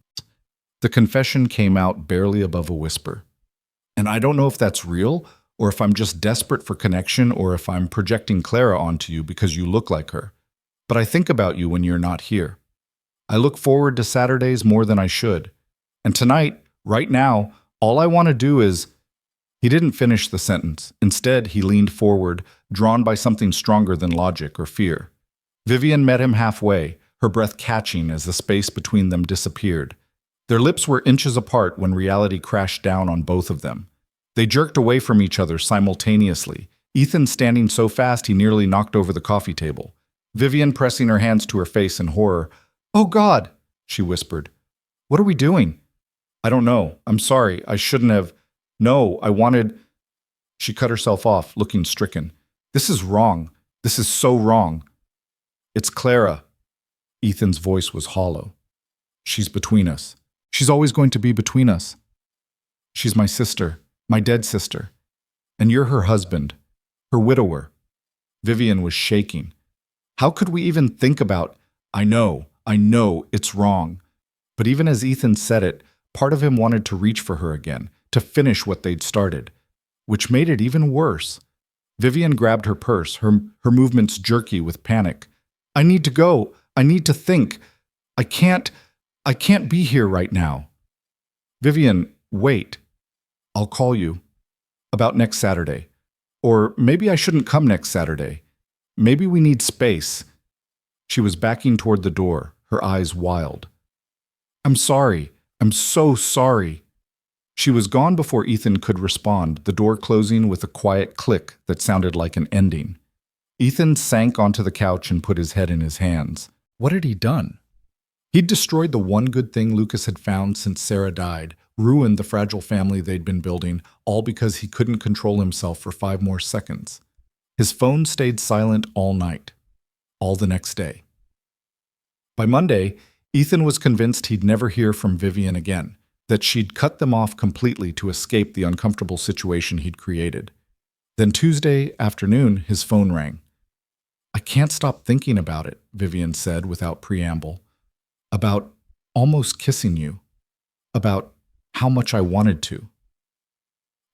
The confession came out barely above a whisper. And I don't know if that's real, or if I'm just desperate for connection, or if I'm projecting Clara onto you because you look like her. But I think about you when you're not here. I look forward to Saturdays more than I should. And tonight, right now, all I want to do is... He didn't finish the sentence. Instead, he leaned forward, drawn by something stronger than logic or fear. Vivian met him halfway, her breath catching as the space between them disappeared. Their lips were inches apart when reality crashed down on both of them. They jerked away from each other simultaneously, Ethan standing so fast he nearly knocked over the coffee table. Vivian pressing her hands to her face in horror. "Oh God," she whispered. "What are we doing?" "I don't know. I'm sorry. I shouldn't have... No, I wanted..." She cut herself off, looking stricken. "This is wrong. This is so wrong." "It's Clara." Ethan's voice was hollow. "She's between us. She's always going to be between us. She's my sister, my dead sister. And you're her husband, her widower." Vivian was shaking. How could we even think about... I know, it's wrong. But even as Ethan said it, part of him wanted to reach for her again, to finish what they'd started, which made it even worse. Vivian grabbed her purse, her movements jerky with panic. "I need to go. I need to think. I can't be here right now." "Vivian, wait. I'll call you. About next Saturday. Or maybe I shouldn't come next Saturday. Maybe we need space. She was backing toward the door, her eyes wild. I'm sorry. I'm so sorry. She was gone before Ethan could respond, the door closing with a quiet click that sounded like an ending. Ethan sank onto the couch and put his head in his hands. What had he done? He'd destroyed the one good thing Lucas had found since Sarah died, ruined the fragile family they'd been building, all because he couldn't control himself for 5 more seconds. His phone stayed silent all night, all the next day. By Monday, Ethan was convinced he'd never hear from Vivian again, that she'd cut them off completely to escape the uncomfortable situation he'd created. Then Tuesday afternoon, his phone rang. I can't stop thinking about it, Vivian said without preamble. About almost kissing you. About how much I wanted to.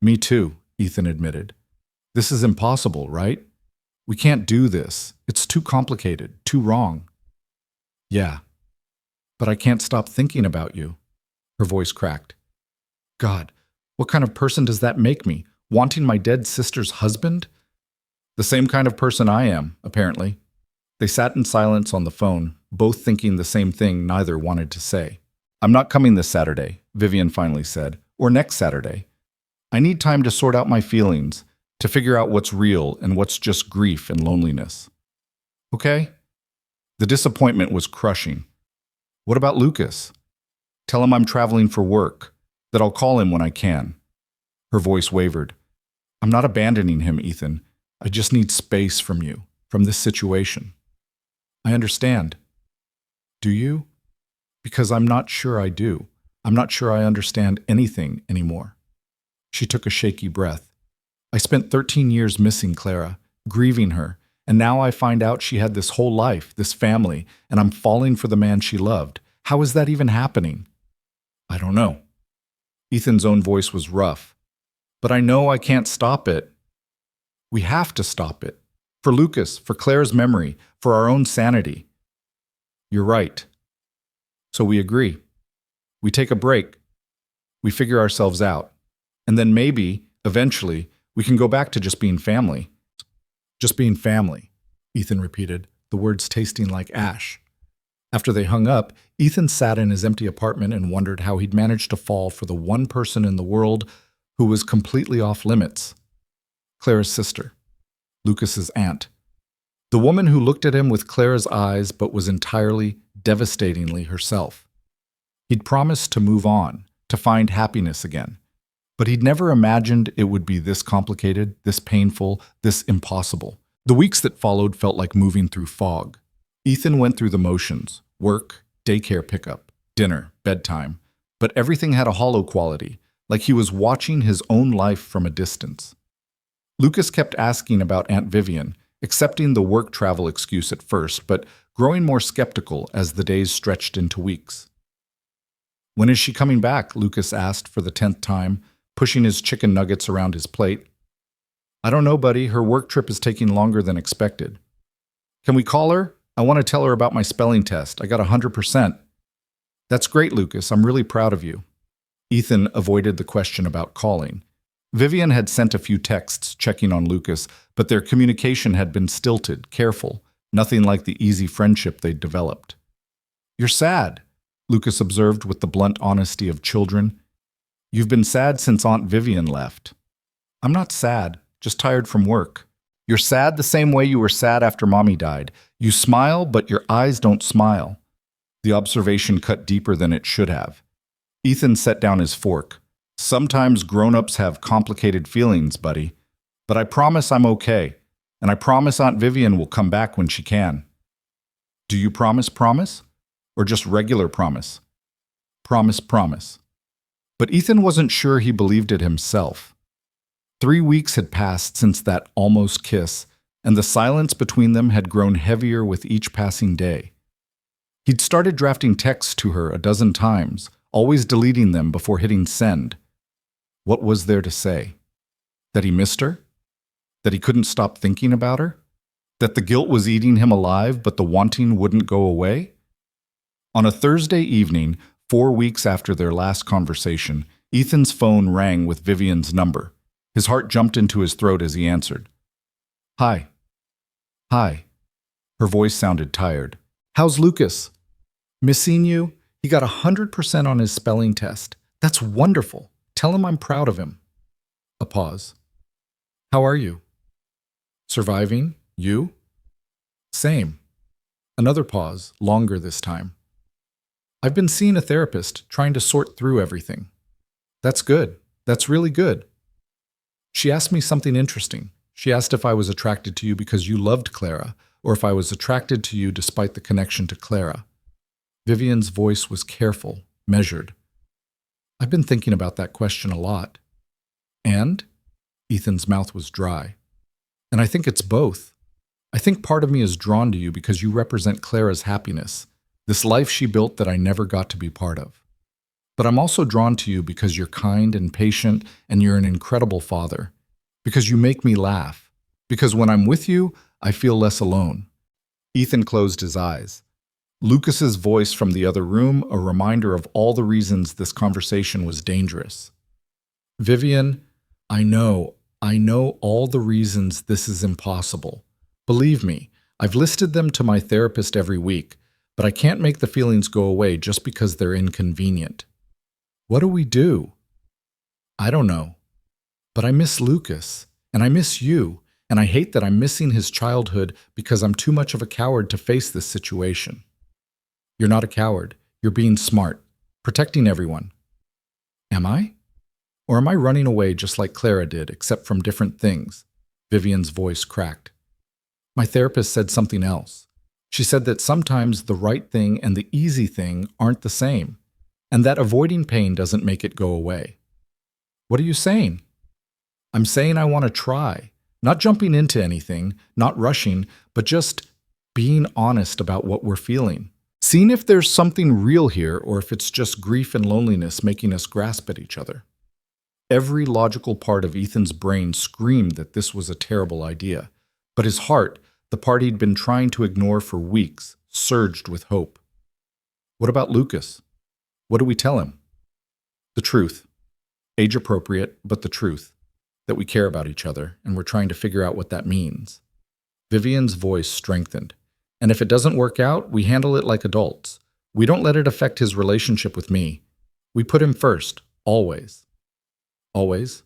Me too, Ethan admitted. This is impossible, right? We can't do this. It's too complicated, too wrong. Yeah, but I can't stop thinking about you. Her voice cracked. God, what kind of person does that make me? Wanting my dead sister's husband? The same kind of person I am, apparently. They sat in silence on the phone, both thinking the same thing neither wanted to say. I'm not coming this Saturday, Vivian finally said, or next Saturday. I need time to sort out my feelings, to figure out what's real and what's just grief and loneliness. Okay? The disappointment was crushing. What about Lucas? Tell him I'm traveling for work, that I'll call him when I can. Her voice wavered. I'm not abandoning him, Ethan. I just need space from you, from this situation. I understand. Do you? Because I'm not sure I do. I'm not sure I understand anything anymore. She took a shaky breath. I spent 13 years missing Clara, grieving her, and now I find out she had this whole life, this family, and I'm falling for the man she loved. How is that even happening? I don't know. Ethan's own voice was rough. But I know I can't stop it. We have to stop it. For Lucas, for Claire's memory, for our own sanity. You're right. So we agree. We take a break. We figure ourselves out. And then maybe, eventually, we can go back to just being family. Just being family, Ethan repeated, the words tasting like ash. After they hung up, Ethan sat in his empty apartment and wondered how he'd managed to fall for the one person in the world who was completely off limits. Clara's sister, Lucas's aunt. The woman who looked at him with Clara's eyes but was entirely, devastatingly herself. He'd promised to move on, to find happiness again. But he'd never imagined it would be this complicated, this painful, this impossible. The weeks that followed felt like moving through fog. Ethan went through the motions, work, daycare pickup, dinner, bedtime, but everything had a hollow quality, like he was watching his own life from a distance. Lucas kept asking about Aunt Vivian, accepting the work travel excuse at first, but growing more skeptical as the days stretched into weeks. When is she coming back? Lucas asked for the 10th time, pushing his chicken nuggets around his plate. I don't know, buddy. Her work trip is taking longer than expected. Can we call her? I want to tell her about my spelling test. I got 100%. That's great, Lucas. I'm really proud of you. Ethan avoided the question about calling. Vivian had sent a few texts checking on Lucas, but their communication had been stilted, careful, nothing like the easy friendship they'd developed. You're sad, Lucas observed with the blunt honesty of children. You've been sad since Aunt Vivian left. I'm not sad, just tired from work. You're sad the same way you were sad after Mommy died. You smile, but your eyes don't smile. The observation cut deeper than it should have. Ethan set down his fork. Sometimes grown-ups have complicated feelings, buddy. But I promise I'm okay, and I promise Aunt Vivian will come back when she can. Do you promise? Or just regular promise? Promise. But Ethan wasn't sure he believed it himself. 3 weeks had passed since that almost kiss, and the silence between them had grown heavier with each passing day. He'd started drafting texts to her a dozen times, always deleting them before hitting send. What was there to say? That he missed her? That he couldn't stop thinking about her? That the guilt was eating him alive, but the wanting wouldn't go away? On a Thursday evening, 4 weeks after their last conversation, Ethan's phone rang with Vivian's number. His heart jumped into his throat as he answered. Hi. Hi. Her voice sounded tired. How's Lucas? Missing you? He got 100% on his spelling test. That's wonderful. Tell him I'm proud of him. A pause. How are you? Surviving? You? Same. Another pause, longer this time. I've been seeing a therapist, trying to sort through everything. That's good. That's really good. She asked me something interesting. She asked if I was attracted to you because you loved Clara, or if I was attracted to you despite the connection to Clara. Vivian's voice was careful, measured. I've been thinking about that question a lot. And? Ethan's mouth was dry. And I think it's both. I think part of me is drawn to you because you represent Clara's happiness, this life she built that I never got to be part of. But I'm also drawn to you because you're kind and patient and you're an incredible father. Because you make me laugh. Because when I'm with you, I feel less alone. Ethan closed his eyes. Lucas's voice from the other room, a reminder of all the reasons this conversation was dangerous. Vivian, I know all the reasons this is impossible. Believe me, I've listed them to my therapist every week, but I can't make the feelings go away just because they're inconvenient. What do we do? I don't know. But I miss Lucas, and I miss you, and I hate that I'm missing his childhood because I'm too much of a coward to face this situation. You're not a coward. You're being smart, protecting everyone. Am I? Or am I running away just like Clara did, except from different things? Vivian's voice cracked. My therapist said something else. She said that sometimes the right thing and the easy thing aren't the same, and that avoiding pain doesn't make it go away. What are you saying? I'm saying I want to try, not jumping into anything, not rushing, but just being honest about what we're feeling. Seeing if there's something real here or if it's just grief and loneliness making us grasp at each other. Every logical part of Ethan's brain screamed that this was a terrible idea, but his heart, the part he'd been trying to ignore for weeks, surged with hope. What about Lucas? What do we tell him? The truth. Age appropriate, but the truth. That we care about each other, and we're trying to figure out what that means. Vivian's voice strengthened. And if it doesn't work out, we handle it like adults. We don't let it affect his relationship with me. We put him first, always. Always,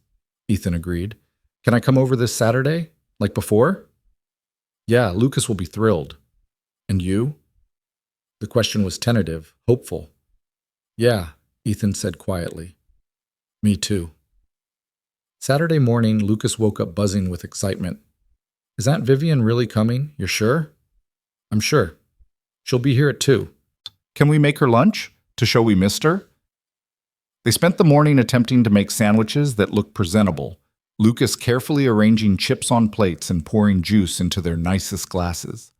Ethan agreed. Can I come over this Saturday? Like before? Yeah, Lucas will be thrilled. And you? The question was tentative, hopeful. Yeah, Ethan said quietly. Me too. Saturday morning, Lucas woke up buzzing with excitement. Is Aunt Vivian really coming? You're sure? I'm sure. She'll be here at 2. Can we make her lunch to show we missed her? They spent the morning attempting to make sandwiches that looked presentable, Lucas carefully arranging chips on plates and pouring juice into their nicest glasses.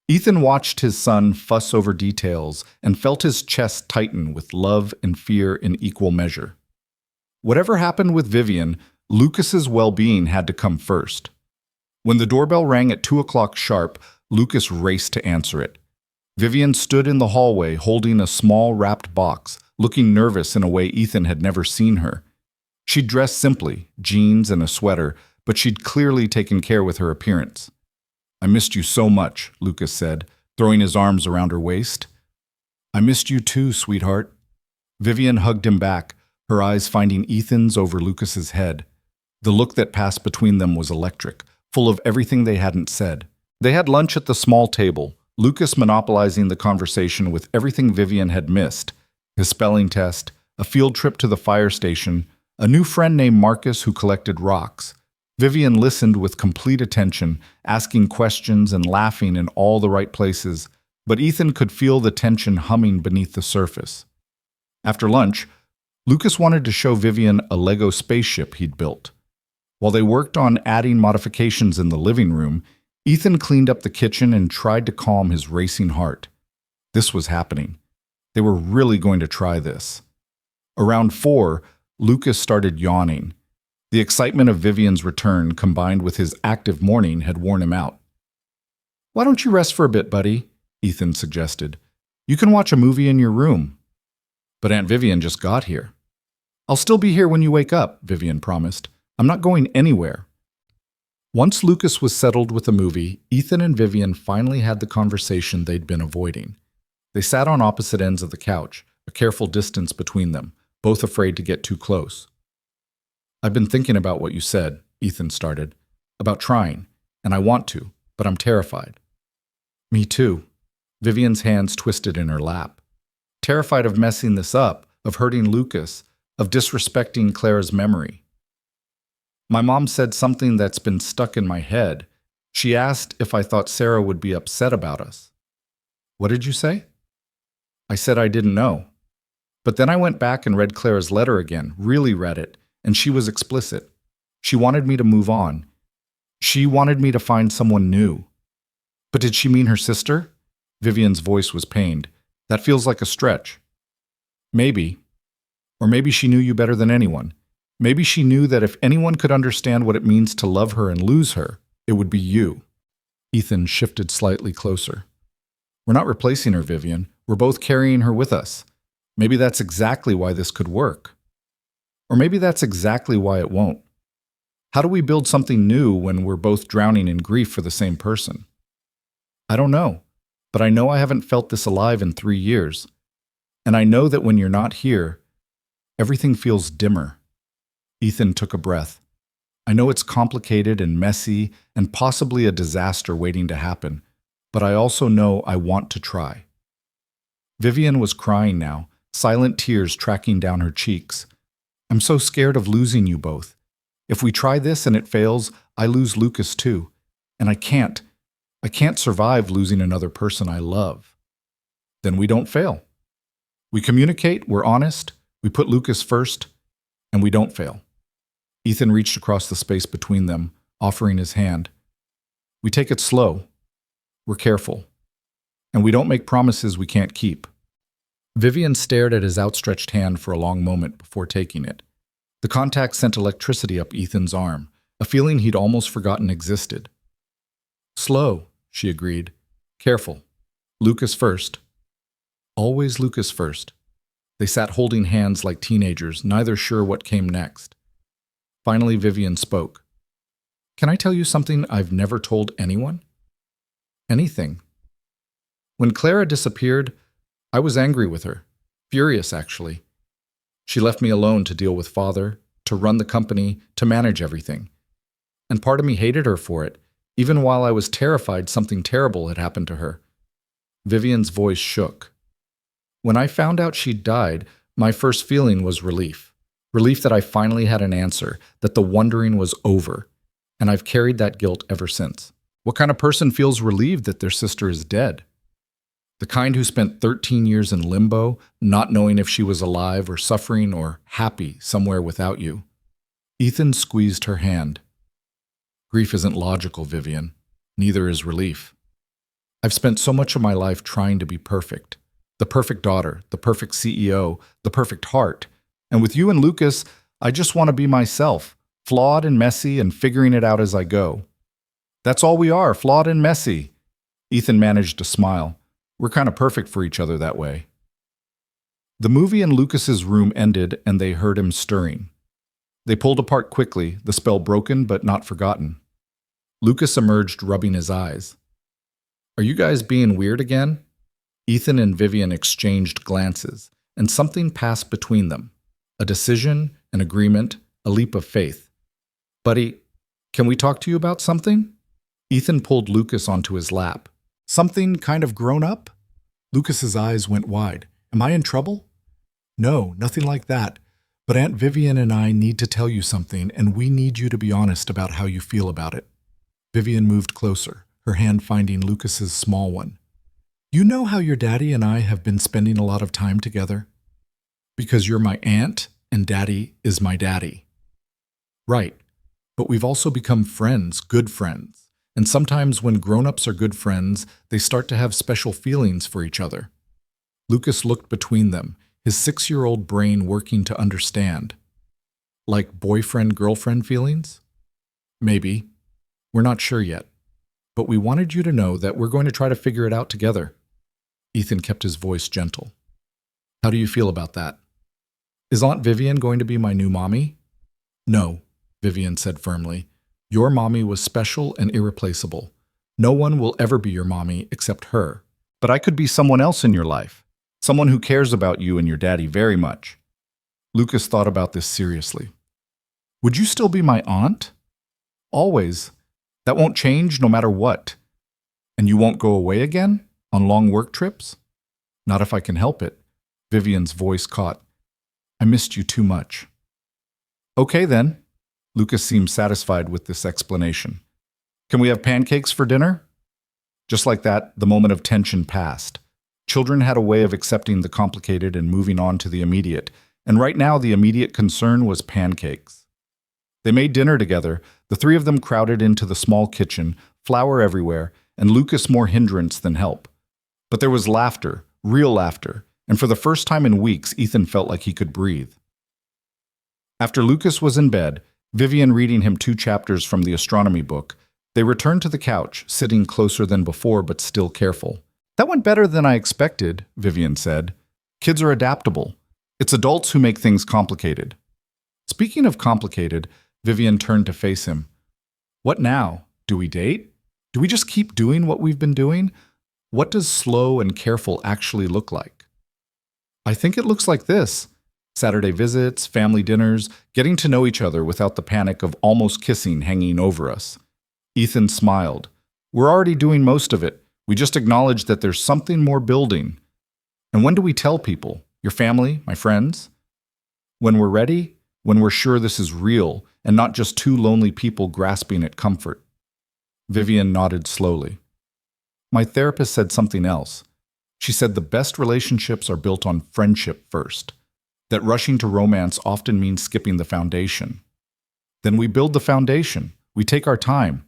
Ethan watched his son fuss over details and felt his chest tighten with love and fear in equal measure. Whatever happened with Vivian, Lucas's well-being had to come first. When the doorbell rang at 2 o'clock sharp, Lucas raced to answer it. Vivian stood in the hallway holding a small wrapped box, looking nervous in a way Ethan had never seen her. She'd dressed simply, jeans and a sweater, but she'd clearly taken care with her appearance. I missed you so much, Lucas said, throwing his arms around her waist. I missed you too, sweetheart. Vivian hugged him back, her eyes finding Ethan's over Lucas's head. The look that passed between them was electric, full of everything they hadn't said. They had lunch at the small table, Lucas monopolizing the conversation with everything Vivian had missed. His spelling test, a field trip to the fire station, a new friend named Marcus who collected rocks. Vivian listened with complete attention, asking questions and laughing in all the right places, but Ethan could feel the tension humming beneath the surface. After lunch, Lucas wanted to show Vivian a Lego spaceship he'd built. While they worked on adding modifications in the living room, Ethan cleaned up the kitchen and tried to calm his racing heart. This was happening. They were really going to try this. Around 4, Lucas started yawning. The excitement of Vivian's return, combined with his active morning, had worn him out. Why don't you rest for a bit, buddy? Ethan suggested. You can watch a movie in your room. But Aunt Vivian just got here. I'll still be here when you wake up, Vivian promised. I'm not going anywhere. Once Lucas was settled with the movie, Ethan and Vivian finally had the conversation they'd been avoiding. They sat on opposite ends of the couch, a careful distance between them, both afraid to get too close. "I've been thinking about what you said," Ethan started, "about trying, and I want to, but I'm terrified." "Me too." Vivian's hands twisted in her lap. "Terrified of messing this up, of hurting Lucas, of disrespecting Clara's memory. My mom said something that's been stuck in my head. She asked if I thought Sarah would be upset about us." "What did you say?" "I said I didn't know. But then I went back and read Clara's letter again, really read it, and she was explicit. She wanted me to move on. She wanted me to find someone new." "But did she mean her sister?" Vivian's voice was pained. "That feels like a stretch." "Maybe. Or maybe she knew you better than anyone. Maybe she knew that if anyone could understand what it means to love her and lose her, it would be you." Ethan shifted slightly closer. "We're not replacing her, Vivian. We're both carrying her with us. Maybe that's exactly why this could work. Or maybe that's exactly why it won't. How do we build something new when we're both drowning in grief for the same person?" "I don't know, but I know I haven't felt this alive in 3 years. And I know that when you're not here, everything feels dimmer." Ethan took a breath. "I know it's complicated and messy and possibly a disaster waiting to happen, but I also know I want to try." Vivian was crying now, silent tears tracking down her cheeks. "I'm so scared of losing you both. If we try this and it fails, I lose Lucas too. And I can't survive losing another person I love." "Then we don't fail. We communicate, we're honest, we put Lucas first, and we don't fail." Ethan reached across the space between them, offering his hand. "We take it slow. We're careful. And we don't make promises we can't keep." Vivian stared at his outstretched hand for a long moment before taking it. The contact sent electricity up Ethan's arm, a feeling he'd almost forgotten existed. "Slow," she agreed. "Careful. Lucas first. Always Lucas first." They sat holding hands like teenagers, neither sure what came next. Finally, Vivian spoke. "Can I tell you something I've never told anyone?" "Anything." "When Clara disappeared, I was angry with her. Furious, actually. She left me alone to deal with Father, to run the company, to manage everything. And part of me hated her for it, even while I was terrified something terrible had happened to her." Vivian's voice shook. "When I found out she'd died, my first feeling was relief. Relief that I finally had an answer, that the wondering was over. And I've carried that guilt ever since." "What kind of person feels relieved that their sister is dead?" "The kind who spent 13 years in limbo, not knowing if she was alive or suffering or happy somewhere without you." Ethan squeezed her hand. "Grief isn't logical, Vivian. Neither is relief. I've spent so much of my life trying to be perfect. The perfect daughter, the perfect CEO, the perfect heart. And with you and Lucas, I just want to be myself, flawed and messy and figuring it out as I go. That's all we are, flawed and messy." Ethan managed to smile. "We're kind of perfect for each other that way." The movie in Lucas's room ended and they heard him stirring. They pulled apart quickly, the spell broken but not forgotten. Lucas emerged, rubbing his eyes. "Are you guys being weird again?" Ethan and Vivian exchanged glances, and something passed between them. A decision, an agreement, a leap of faith. "Buddy, can we talk to you about something?" Ethan pulled Lucas onto his lap. "Something kind of grown up?" Lucas's eyes went wide. "Am I in trouble?" "No, nothing like that. But Aunt Vivian and I need to tell you something, and we need you to be honest about how you feel about it." Vivian moved closer, her hand finding Lucas's small one. "You know how your daddy and I have been spending a lot of time together? Because you're my aunt, and daddy is my daddy." "Right. But we've also become friends, good friends. And sometimes when grown-ups are good friends, they start to have special feelings for each other." Lucas looked between them, his 6-year-old brain working to understand. "Like boyfriend-girlfriend feelings?" "Maybe. We're not sure yet. But we wanted you to know that we're going to try to figure it out together." Ethan kept his voice gentle. "How do you feel about that?" "Is Aunt Vivian going to be my new mommy?" "No," Vivian said firmly. Your mommy was special and irreplaceable. No one will ever be your mommy except her. But I could be someone else in your life, someone who cares about you and your daddy very much. Lucas thought about this seriously. Would you still be my aunt? Always. That won't change no matter what. And you won't go away again? On long work trips? Not if I can help it. Vivian's voice caught. I missed you too much. Okay then. Lucas seemed satisfied with this explanation. Can we have pancakes for dinner? Just like that, the moment of tension passed. Children had a way of accepting the complicated and moving on to the immediate, and right now the immediate concern was pancakes. They made dinner together, the three of them crowded into the small kitchen, flour everywhere, and Lucas more hindrance than help. But there was laughter, real laughter, and for the first time in weeks, Ethan felt like he could breathe. After Lucas was in bed, Vivian reading him 2 chapters from the astronomy book, they returned to the couch, sitting closer than before but still careful. That went better than I expected, Vivian said. Kids are adaptable. It's adults who make things complicated. Speaking of complicated, Vivian turned to face him. What now? Do we date? Do we just keep doing what we've been doing? What does slow and careful actually look like? I think it looks like this. Saturday visits, family dinners, getting to know each other without the panic of almost kissing hanging over us. Ethan smiled. We're already doing most of it. We just acknowledge that there's something more building. And when do we tell people? Your family? My friends? When we're ready? When we're sure this is real and not just 2 lonely people grasping at comfort. Vivian nodded slowly. My therapist said something else. She said the best relationships are built on friendship first. That rushing to romance often means skipping the foundation. Then we build the foundation. We take our time.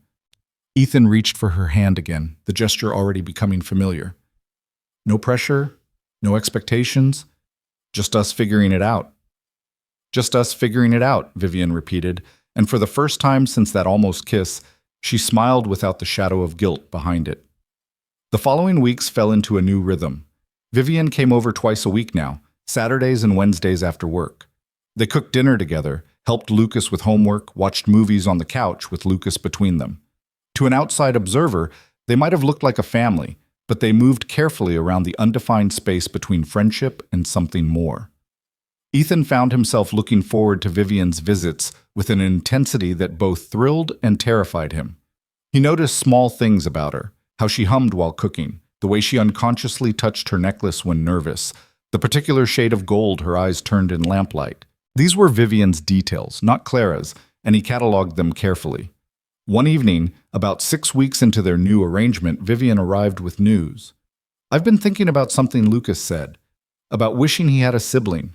Ethan reached for her hand again, the gesture already becoming familiar. No pressure, no expectations, just us figuring it out. Just us figuring it out, Vivian repeated, and for the first time since that almost kiss, she smiled without the shadow of guilt behind it. The following weeks fell into a new rhythm. Vivian came over twice a week now, Saturdays and Wednesdays after work. They cooked dinner together, helped Lucas with homework, watched movies on the couch with Lucas between them. To an outside observer, they might have looked like a family, but they moved carefully around the undefined space between friendship and something more. Ethan found himself looking forward to Vivian's visits with an intensity that both thrilled and terrified him. He noticed small things about her, how she hummed while cooking, the way she unconsciously touched her necklace when nervous, the particular shade of gold her eyes turned in lamplight. These were Vivian's details, not Clara's, and he cataloged them carefully. One evening, about 6 weeks into their new arrangement, Vivian arrived with news. I've been thinking about something Lucas said, about wishing he had a sibling.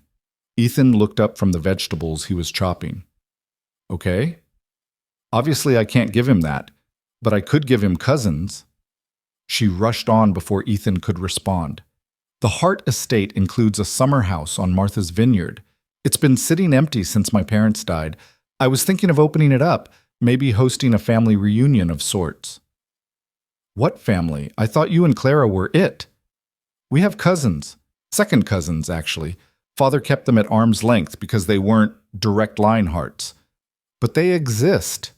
Ethan looked up from the vegetables he was chopping. Okay. Obviously, I can't give him that, but I could give him cousins. She rushed on before Ethan could respond. The Hart estate includes a summer house on Martha's Vineyard. It's been sitting empty since my parents died. I was thinking of opening it up, maybe hosting a family reunion of sorts. What family? I thought you and Clara were it. We have cousins. Second cousins, actually. Father kept them at arm's length because they weren't direct line Harts. But they exist.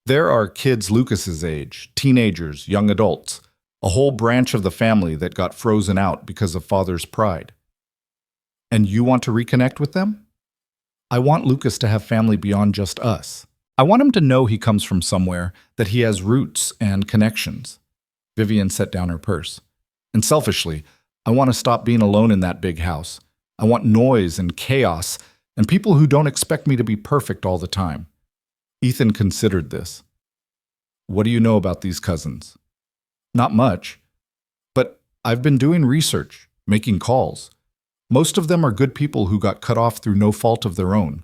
There are kids Lucas's age, teenagers, young adults, a whole branch of the family that got frozen out because of Father's pride. And you want to reconnect with them? I want Lucas to have family beyond just us. I want him to know he comes from somewhere, that he has roots and connections. Vivian set down her purse. And selfishly, I want to stop being alone in that big house. I want noise and chaos and people who don't expect me to be perfect all the time. Ethan considered this. What do you know about these cousins? Not much, but I've been doing research, making calls. Most of them are good people who got cut off through no fault of their own.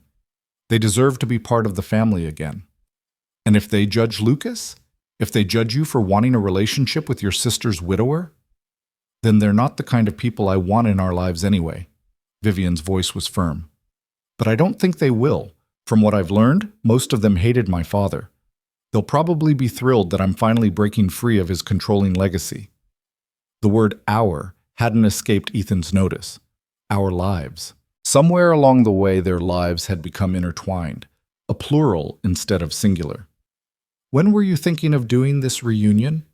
They deserve to be part of the family again. And if they judge Lucas, if they judge you for wanting a relationship with your sister's widower, then they're not the kind of people I want in our lives anyway. Vivian's voice was firm. But I don't think they will. From what I've learned, most of them hated my father. They'll probably be thrilled that I'm finally breaking free of his controlling legacy. The word "our" hadn't escaped Ethan's notice. Our lives. Somewhere along the way, their lives had become intertwined, a plural instead of singular. When were you thinking of doing this reunion?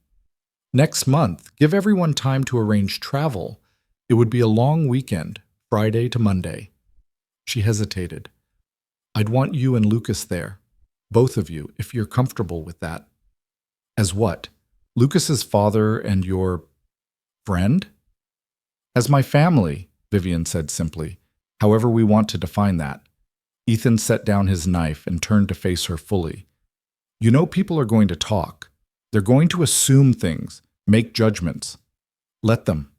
Next month. Give everyone time to arrange travel. It would be a long weekend, Friday to Monday. She hesitated. I'd want you and Lucas there. Both of you, if you're comfortable with that. As what? Lucas's father and your friend? As my family, Vivian said simply. However we want to define that. Ethan set down his knife and turned to face her fully. You know people are going to talk. They're going to assume things, make judgments. Let them.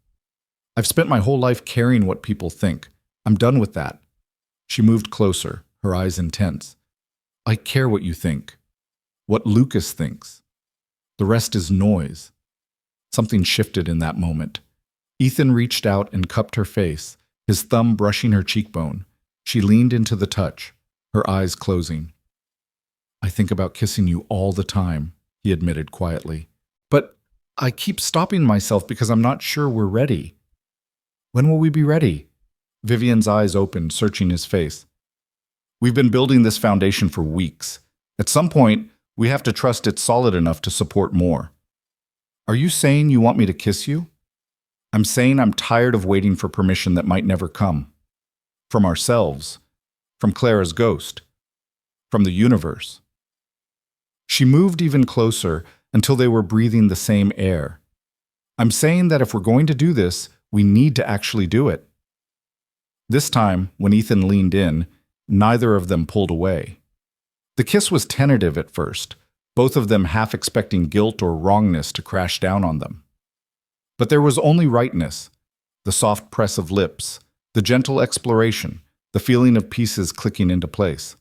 I've spent my whole life caring what people think. I'm done with that. She moved closer, her eyes intense. I care what you think. What Lucas thinks. The rest is noise. Something shifted in that moment. Ethan reached out and cupped her face, his thumb brushing her cheekbone. She leaned into the touch, her eyes closing. I think about kissing you all the time, he admitted quietly. But I keep stopping myself because I'm not sure we're ready. When will we be ready? Vivian's eyes opened, searching his face. We've been building this foundation for weeks. At some point, we have to trust it's solid enough to support more. Are you saying you want me to kiss you? I'm saying I'm tired of waiting for permission that might never come. From ourselves, from Clara's ghost, from the universe. She moved even closer until they were breathing the same air. I'm saying that if we're going to do this, we need to actually do it. This time, when Ethan leaned in, neither of them pulled away. The kiss was tentative at first, both of them half expecting guilt or wrongness to crash down on them. But there was only rightness, the soft press of lips, the gentle exploration, the feeling of pieces clicking into place.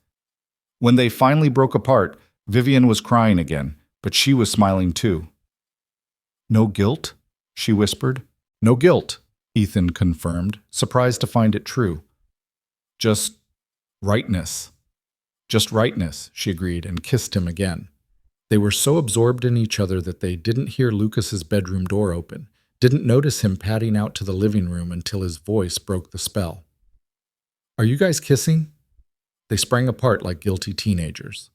When they finally broke apart, Vivian was crying again, but she was smiling too. No guilt? She whispered. No guilt, Ethan confirmed, surprised to find it true. Just rightness. Just rightness, she agreed and kissed him again. They were so absorbed in each other that they didn't hear Lucas's bedroom door open, didn't notice him padding out to the living room until his voice broke the spell. Are you guys kissing? They sprang apart like guilty teenagers.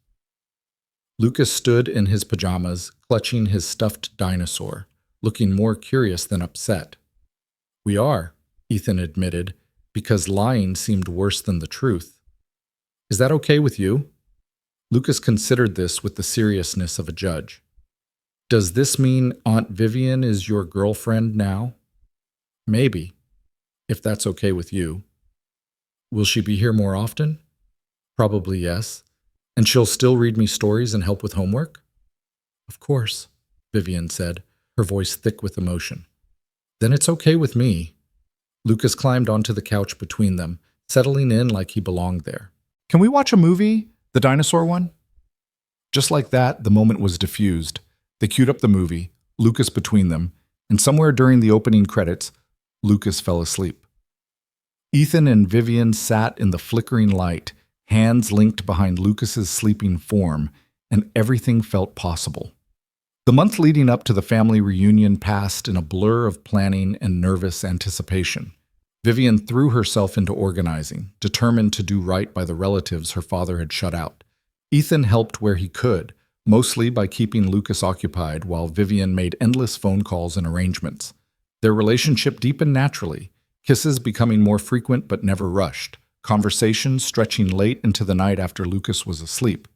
Lucas stood in his pajamas, clutching his stuffed dinosaur, looking more curious than upset. We are, Ethan admitted, because lying seemed worse than the truth. Is that okay with you? Lucas considered this with the seriousness of a judge. Does this mean Aunt Vivian is your girlfriend now? Maybe, if that's okay with you. Will she be here more often? Probably yes. And she'll still read me stories and help with homework? Of course, Vivian said, her voice thick with emotion. Then it's okay with me. Lucas climbed onto the couch between them, settling in like he belonged there. Can we watch a movie? The dinosaur one? Just like that, the moment was diffused. They queued up the movie, Lucas between them, and somewhere during the opening credits, Lucas fell asleep. Ethan and Vivian sat in the flickering light, hands linked behind Lucas's sleeping form, and everything felt possible. The month leading up to the family reunion passed in a blur of planning and nervous anticipation. Vivian threw herself into organizing, determined to do right by the relatives her father had shut out. Ethan helped where he could, mostly by keeping Lucas occupied while Vivian made endless phone calls and arrangements. Their relationship deepened naturally, kisses becoming more frequent but never rushed, conversations stretching late into the night after Lucas was asleep.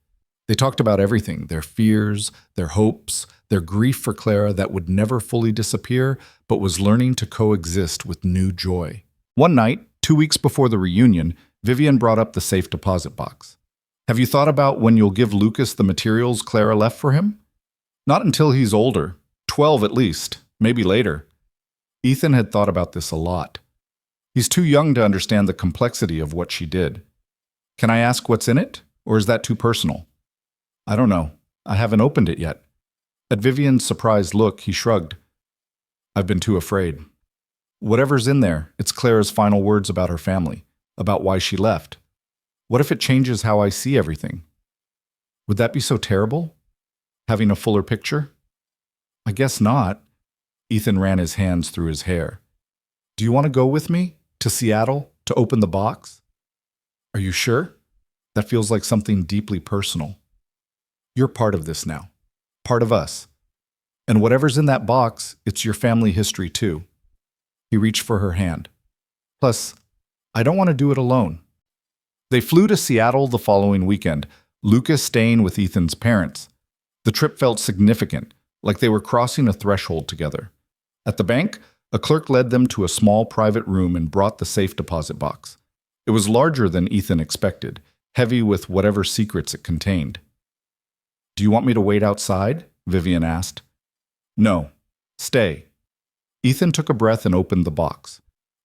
They talked about everything, their fears, their hopes, their grief for Clara that would never fully disappear but was learning to coexist with new joy. One night, 2 weeks before the reunion, Vivian brought up the safe deposit box. Have you thought about when you'll give Lucas the materials Clara left for him? Not until he's older, 12 at least, maybe later. Ethan had thought about this a lot. He's too young to understand the complexity of what she did. Can I ask what's in it, or is that too personal? I don't know. I haven't opened it yet. At Vivian's surprised look, he shrugged. I've been too afraid. Whatever's in there, it's Clara's final words about her family, about why she left. What if it changes how I see everything? Would that be so terrible? Having a fuller picture? I guess not. Ethan ran his hands through his hair. Do you want to go with me? To Seattle? To open the box? Are you sure? That feels like something deeply personal. You're part of this now. part of us. And whatever's in that box, it's your family history too. He reached for her hand. Plus, I don't want to do it alone. They flew to Seattle the following weekend, Lucas staying with Ethan's parents. The trip felt significant, like they were crossing a threshold together. At the bank, a clerk led them to a small private room and brought the safe deposit box. It was larger than Ethan expected, heavy with whatever secrets it contained. "Do you want me to wait outside?" Vivian asked. "No. Stay." Ethan took a breath and opened the box.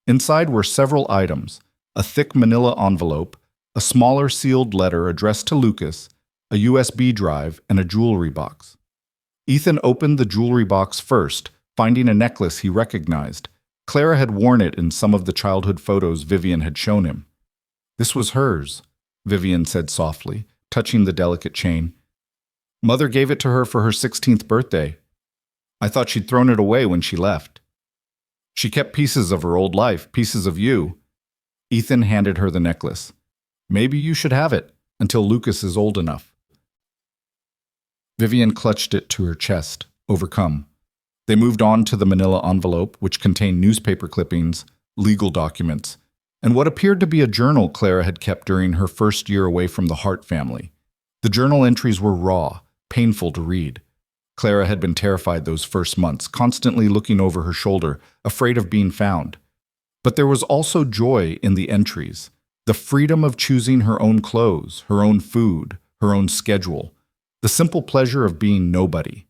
Inside were several items: a thick manila envelope, a smaller sealed letter addressed to Lucas, a USB drive, and a jewelry box. Ethan opened the jewelry box first, finding a necklace he recognized. Clara had worn it in some of the childhood photos Vivian had shown him. "This was hers," Vivian said softly, touching the delicate chain. "Mother gave it to her for her 16th birthday. I thought she'd thrown it away when she left. She kept pieces of her old life, pieces of you." Ethan handed her the necklace. "Maybe you should have it until Lucas is old enough." Vivian clutched it to her chest, overcome. They moved on to the manila envelope, which contained newspaper clippings, legal documents, and what appeared to be a journal Clara had kept during her first year away from the Hart family. The journal entries were raw, painful to read. Clara had been terrified those first months, constantly looking over her shoulder, afraid of being found. But there was also joy in the entries, the freedom of choosing her own clothes, her own food, her own schedule, the simple pleasure of being nobody.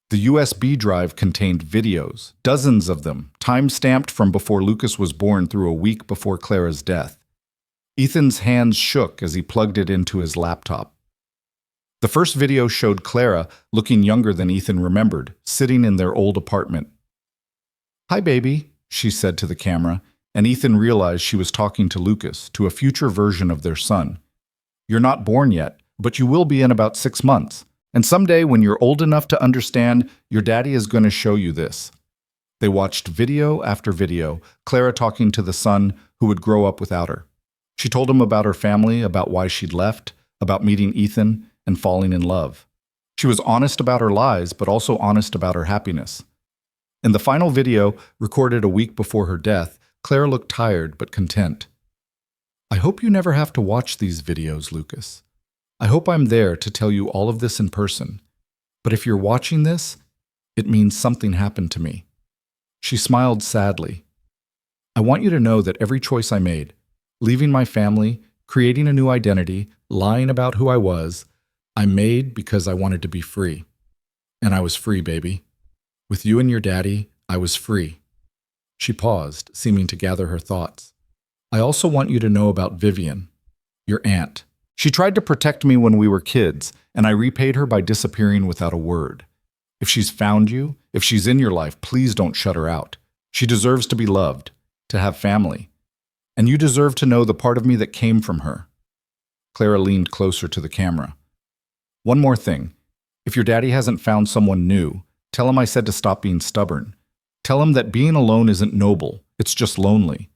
The USB drive contained videos, dozens of them, time-stamped from before Lucas was born through a week before Clara's death. Ethan's hands shook as he plugged it into his laptop. The first video showed Clara, looking younger than Ethan remembered, sitting in their old apartment. "Hi, baby," she said to the camera, and Ethan realized she was talking to Lucas, to a future version of their son. "You're not born yet, but you will be in about 6 months. And someday, when you're old enough to understand, your daddy is going to show you this." They watched video after video, Clara talking to the son who would grow up without her. She told him about her family, about why she'd left, about meeting Ethan, and falling in love. She was honest about her lies, but also honest about her happiness. In the final video, recorded a week before her death, Clara looked tired but content. "I hope you never have to watch these videos, Lucas. I hope I'm there to tell you all of this in person. But if you're watching this, it means something happened to me." She smiled sadly. "I want you to know that every choice I made, leaving my family, creating a new identity, lying about who I was, I made because I wanted to be free. And I was free, baby. With you and your daddy, I was free." She paused, seeming to gather her thoughts. "I also want you to know about Vivian, your aunt. She tried to protect me when we were kids, and I repaid her by disappearing without a word. If she's found you, if she's in your life, please don't shut her out. She deserves to be loved, to have family. And you deserve to know the part of me that came from her." Clara leaned closer to the camera. "One more thing. If your daddy hasn't found someone new, tell him I said to stop being stubborn. Tell him that being alone isn't noble, it's just lonely.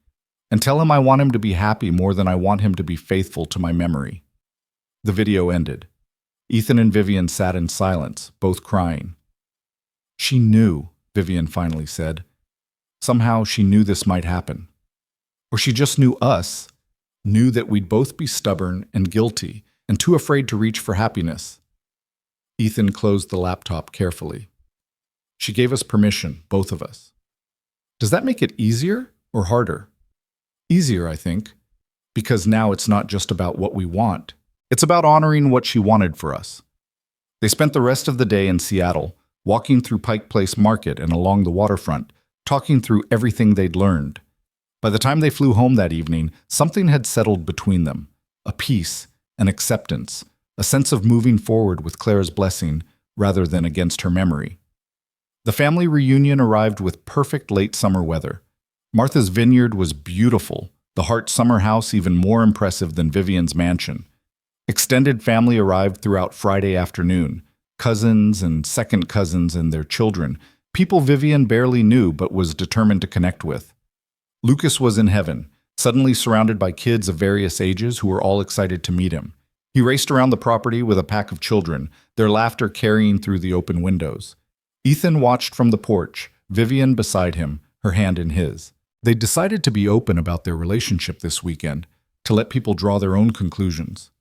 And tell him I want him to be happy more than I want him to be faithful to my memory." The video ended. Ethan and Vivian sat in silence, both crying. "She knew," Vivian finally said. "Somehow she knew this might happen. Or she just knew us, knew that we'd both be stubborn and guilty and too afraid to reach for happiness." Ethan closed the laptop carefully. "She gave us permission, both of us. Does that make it easier or harder?" "Easier, I think, because now it's not just about what we want. It's about honoring what she wanted for us." They spent the rest of the day in Seattle, walking through Pike Place Market and along the waterfront, talking through everything they'd learned. By the time they flew home that evening, something had settled between them, a peace, an acceptance, a sense of moving forward with Clara's blessing rather than against her memory. The family reunion arrived with perfect late summer weather. Martha's vineyard was beautiful, the Hart summer house even more impressive than Vivian's mansion. Extended family arrived throughout Friday afternoon, cousins and second cousins and their children, people Vivian barely knew but was determined to connect with. Lucas was in heaven, suddenly surrounded by kids of various ages who were all excited to meet him. He raced around the property with a pack of children, their laughter carrying through the open windows. Ethan watched from the porch, Vivian beside him, her hand in his. They decided to be open about their relationship this weekend, to let people draw their own conclusions.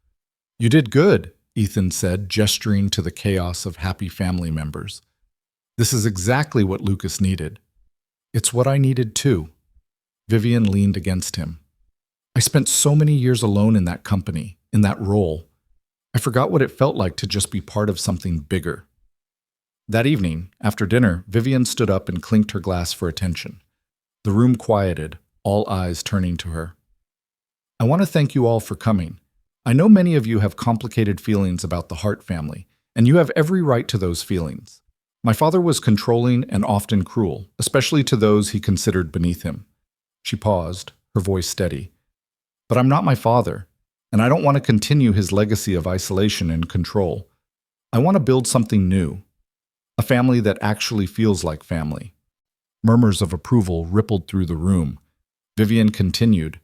"You did good," Ethan said, gesturing to the chaos of happy family members. "This is exactly what Lucas needed." "It's what I needed too." Vivian leaned against him. "I spent so many years alone in that company, in that role. I forgot what it felt like to just be part of something bigger." That evening, after dinner, Vivian stood up and clinked her glass for attention. The room quieted, all eyes turning to her. "I want to thank you all for coming. I know many of you have complicated feelings about the Hart family, and you have every right to those feelings. My father was controlling and often cruel, especially to those he considered beneath him." She paused, her voice steady. "But I'm not my father, and I don't want to continue his legacy of isolation and control. I want to build something new, a family that actually feels like family." Murmurs of approval rippled through the room. Vivian continued,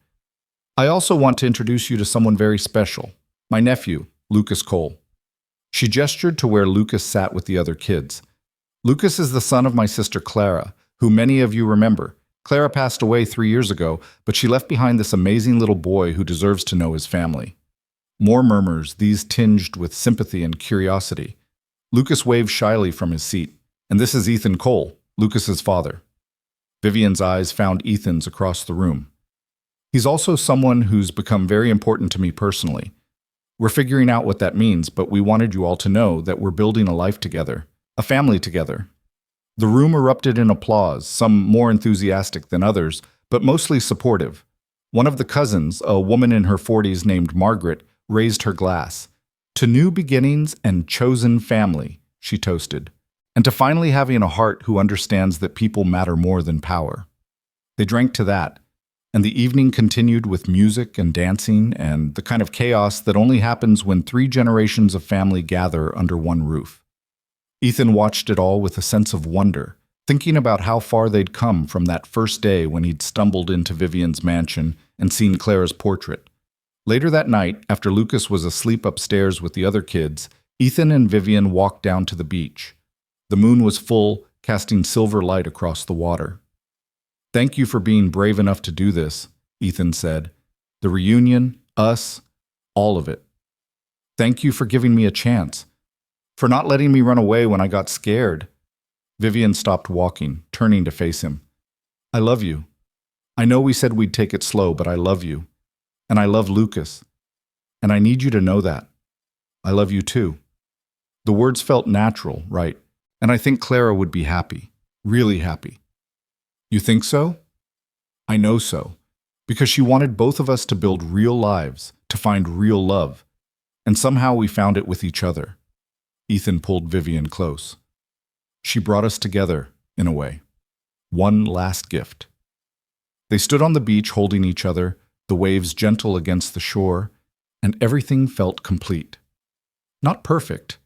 "I also want to introduce you to someone very special, my nephew, Lucas Cole." She gestured to where Lucas sat with the other kids. "Lucas is the son of my sister Clara, who many of you remember. Clara passed away 3 years ago, but she left behind this amazing little boy who deserves to know his family." More murmurs, these tinged with sympathy and curiosity. Lucas waved shyly from his seat. "And this is Ethan Cole, Lucas's father." Vivian's eyes found Ethan's across the room. "He's also someone who's become very important to me personally. We're figuring out what that means, but we wanted you all to know that we're building a life together, a family together." The room erupted in applause, some more enthusiastic than others, but mostly supportive. One of the cousins, a woman in her 40s named Margaret, raised her glass. "To new beginnings and chosen family," she toasted. "And to finally having a heart who understands that people matter more than power." They drank to that, and the evening continued with music and dancing and the kind of chaos that only happens when 3 generations of family gather under one roof. Ethan watched it all with a sense of wonder, thinking about how far they'd come from that first day when he'd stumbled into Vivian's mansion and seen Clara's portrait. Later that night, after Lucas was asleep upstairs with the other kids, Ethan and Vivian walked down to the beach. The moon was full, casting silver light across the water. "Thank you for being brave enough to do this," Ethan said. "The reunion, us, all of it. Thank you for giving me a chance. For not letting me run away when I got scared." Vivian stopped walking, turning to face him. "I love you. I know we said we'd take it slow, but I love you. And I love Lucas. And I need you to know that. I love you too." The words felt natural, right? And I think Clara would be happy, really happy. "You think so?" "I know so. Because she wanted both of us to build real lives, to find real love. And somehow we found it with each other." Ethan pulled Vivian close. "She brought us together, in a way. One last gift." They stood on the beach holding each other, the waves gentle against the shore, and everything felt complete. Not perfect.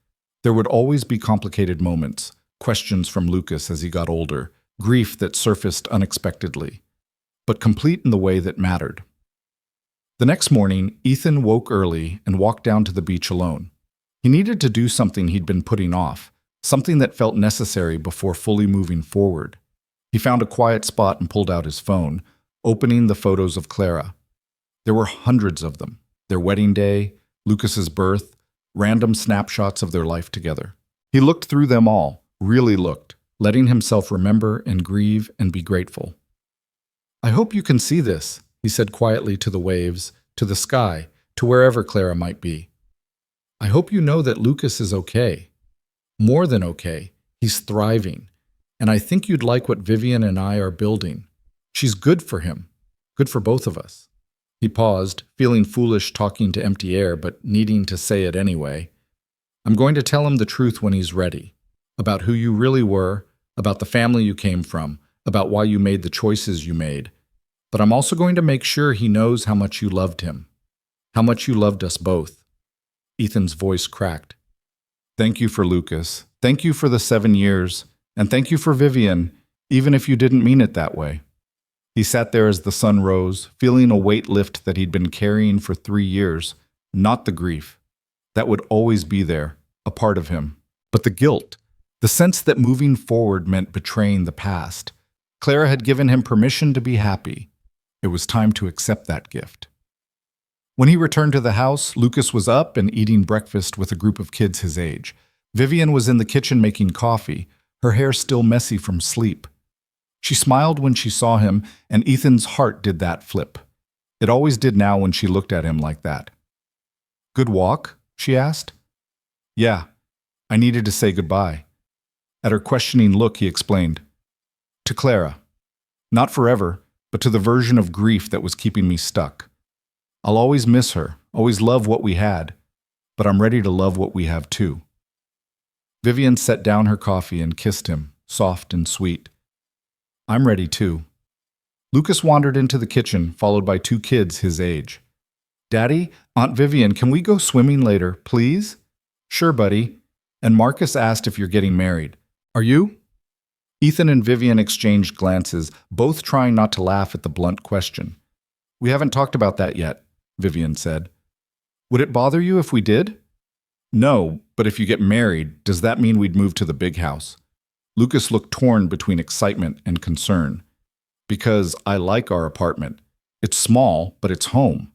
There would always be complicated moments, questions from Lucas as he got older, grief that surfaced unexpectedly, but complete in the way that mattered. The next morning, Ethan woke early and walked down to the beach alone. He needed to do something he'd been putting off, something that felt necessary before fully moving forward. He found a quiet spot and pulled out his phone, opening the photos of Clara. There were hundreds of them, their wedding day, Lucas's birth, random snapshots of their life together. He looked through them all, really looked, letting himself remember and grieve and be grateful. "I hope you can see this," he said quietly to the waves, to the sky, to wherever Clara might be. "I hope you know that Lucas is okay. More than okay. He's thriving. And I think you'd like what Vivian and I are building. She's good for him. Good for both of us." He paused, feeling foolish talking to empty air, but needing to say it anyway. "I'm going to tell him the truth when he's ready. About who you really were, about the family you came from, about why you made the choices you made. But I'm also going to make sure he knows how much you loved him. How much you loved us both." Ethan's voice cracked. "Thank you for Lucas. Thank you for the 7 years. And thank you for Vivian, even if you didn't mean it that way." He sat there as the sun rose, feeling a weight lift that he'd been carrying for 3 years, not the grief, that would always be there, a part of him. But the guilt, the sense that moving forward meant betraying the past. Clara had given him permission to be happy. It was time to accept that gift. When he returned to the house, Lucas was up and eating breakfast with a group of kids his age. Vivian was in the kitchen making coffee, her hair still messy from sleep. She smiled when she saw him, and Ethan's heart did that flip. It always did now when she looked at him like that. "Good walk?" she asked. "Yeah, I needed to say goodbye." At her questioning look, he explained, "To Clara. Not forever, but to the version of grief that was keeping me stuck. I'll always miss her, always love what we had, but I'm ready to love what we have too." Vivian set down her coffee and kissed him, soft and sweet. "I'm ready too." Lucas wandered into the kitchen, followed by two kids his age. "Daddy, Aunt Vivian, can we go swimming later, please?" "Sure, buddy." And Marcus asked if you're getting married. "Are you?" Ethan and Vivian exchanged glances, both trying not to laugh at the blunt question. "We haven't talked about that yet," Vivian said. "Would it bother you if we did?" "No, but if you get married, does that mean we'd move to the big house?" Lucas looked torn between excitement and concern. "Because I like our apartment. It's small, but it's home."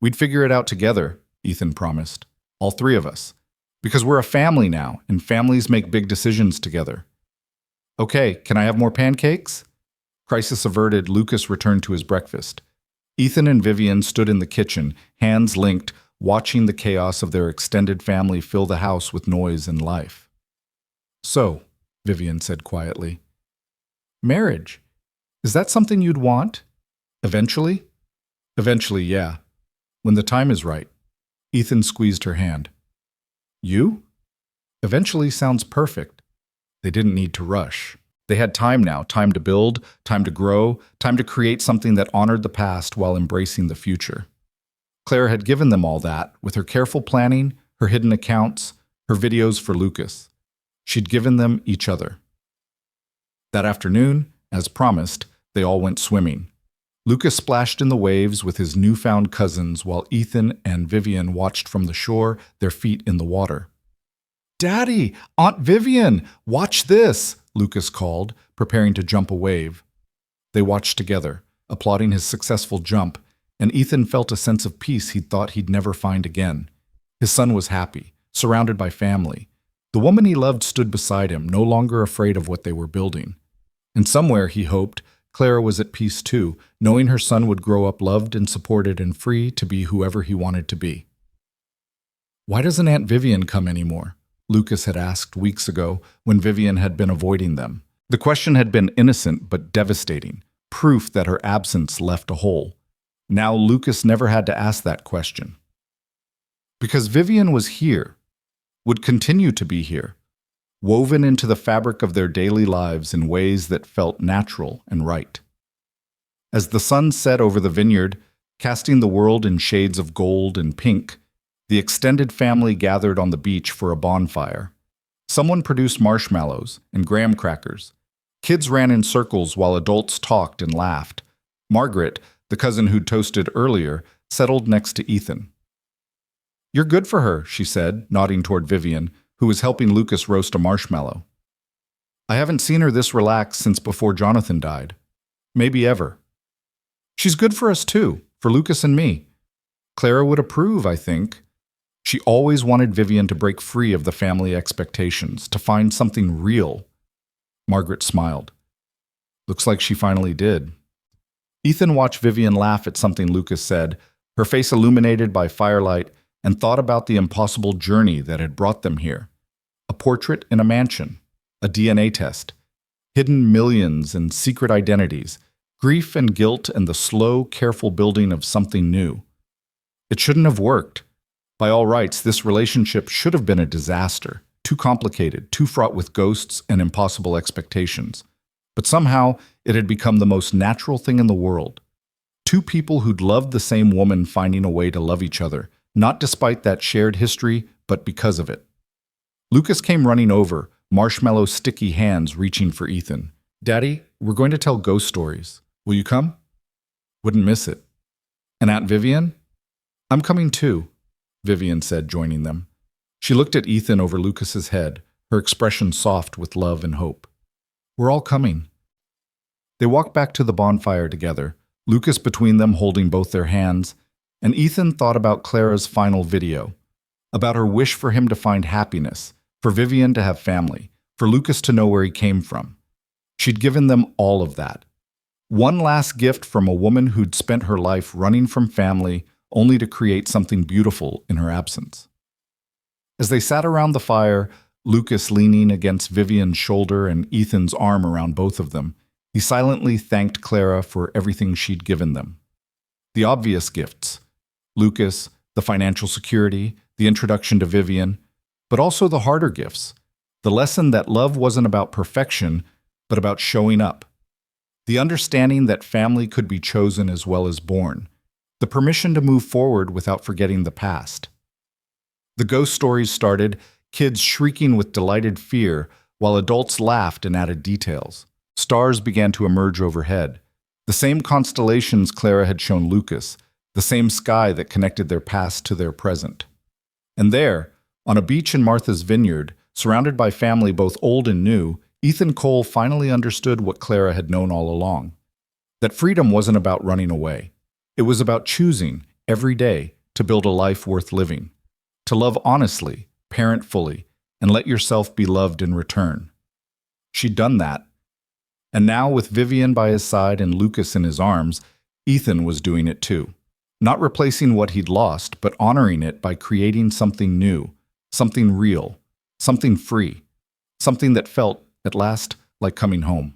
"We'd figure it out together," Ethan promised. "All three of us. Because we're a family now, and families make big decisions together." "Okay, can I have more pancakes?" Crisis averted, Lucas returned to his breakfast. Ethan and Vivian stood in the kitchen, hands linked, watching the chaos of their extended family fill the house with noise and life. "So," Vivian said quietly, "marriage. Is that something you'd want? Eventually?" "Eventually, yeah. When the time is right." Ethan squeezed her hand. "You?" "Eventually sounds perfect." They didn't need to rush. They had time now, time to build, time to grow, time to create something that honored the past while embracing the future. Claire had given them all that, with her careful planning, her hidden accounts, her videos for Lucas. She'd given them each other. That afternoon, as promised, they all went swimming. Lucas splashed in the waves with his newfound cousins while Ethan and Vivian watched from the shore, their feet in the water. "Daddy! Aunt Vivian! Watch this!" Lucas called, preparing to jump a wave. They watched together, applauding his successful jump, and Ethan felt a sense of peace he'd thought he'd never find again. His son was happy, surrounded by family. The woman he loved stood beside him, no longer afraid of what they were building. And somewhere, he hoped, Clara was at peace too, knowing her son would grow up loved and supported and free to be whoever he wanted to be. "Why doesn't Aunt Vivian come anymore?" Lucas had asked weeks ago when Vivian had been avoiding them. The question had been innocent but devastating, proof that her absence left a hole. Now Lucas never had to ask that question. Because Vivian was here, would continue to be here, woven into the fabric of their daily lives in ways that felt natural and right. As the sun set over the vineyard, casting the world in shades of gold and pink, the extended family gathered on the beach for a bonfire. Someone produced marshmallows and graham crackers. Kids ran in circles while adults talked and laughed. Margaret, the cousin who'd toasted earlier, settled next to Ethan. "You're good for her," she said, nodding toward Vivian, who was helping Lucas roast a marshmallow. "I haven't seen her this relaxed since before Jonathan died. Maybe ever." "She's good for us too, for Lucas and me. Clara would approve, I think." She always wanted Vivian to break free of the family expectations, to find something real. Margaret smiled. "Looks like she finally did." Ethan watched Vivian laugh at something Lucas said, her face illuminated by firelight, and thought about the impossible journey that had brought them here. A portrait in a mansion, a DNA test, hidden millions and secret identities, grief and guilt and the slow, careful building of something new. It shouldn't have worked. By all rights, this relationship should have been a disaster, too complicated, too fraught with ghosts and impossible expectations. But somehow, it had become the most natural thing in the world. Two people who'd loved the same woman finding a way to love each other, not despite that shared history, but because of it. Lucas came running over, marshmallow sticky hands reaching for Ethan. "Daddy, we're going to tell ghost stories. Will you come?" "Wouldn't miss it." "And Aunt Vivian?" "I'm coming too." Vivian said, joining them. She looked at Ethan over Lucas's head, her expression soft with love and hope. We're all coming. They walked back to the bonfire together, Lucas between them holding both their hands, and Ethan thought about Clara's final video, about her wish for him to find happiness, for Vivian to have family, for Lucas to know where he came from. She'd given them all of that. One last gift from a woman who'd spent her life running from family only to create something beautiful in her absence. As they sat around the fire, Lucas leaning against Vivian's shoulder and Ethan's arm around both of them, he silently thanked Clara for everything she'd given them. The obvious gifts: Lucas, the financial security, the introduction to Vivian, but also the harder gifts, the lesson that love wasn't about perfection, but about showing up. The understanding that family could be chosen as well as born. The permission to move forward without forgetting the past. The ghost stories started, kids shrieking with delighted fear, while adults laughed and added details. Stars began to emerge overhead. The same constellations Clara had shown Lucas, the same sky that connected their past to their present. And there, on a beach in Martha's Vineyard, surrounded by family both old and new, Ethan Cole finally understood what Clara had known all along. That freedom wasn't about running away. It was about choosing, every day, to build a life worth living. To love honestly, parent fully, and let yourself be loved in return. She'd done that. And now, with Vivian by his side and Lucas in his arms, Ethan was doing it too. Not replacing what he'd lost, but honoring it by creating something new, something real, something free, something that felt, at last, like coming home.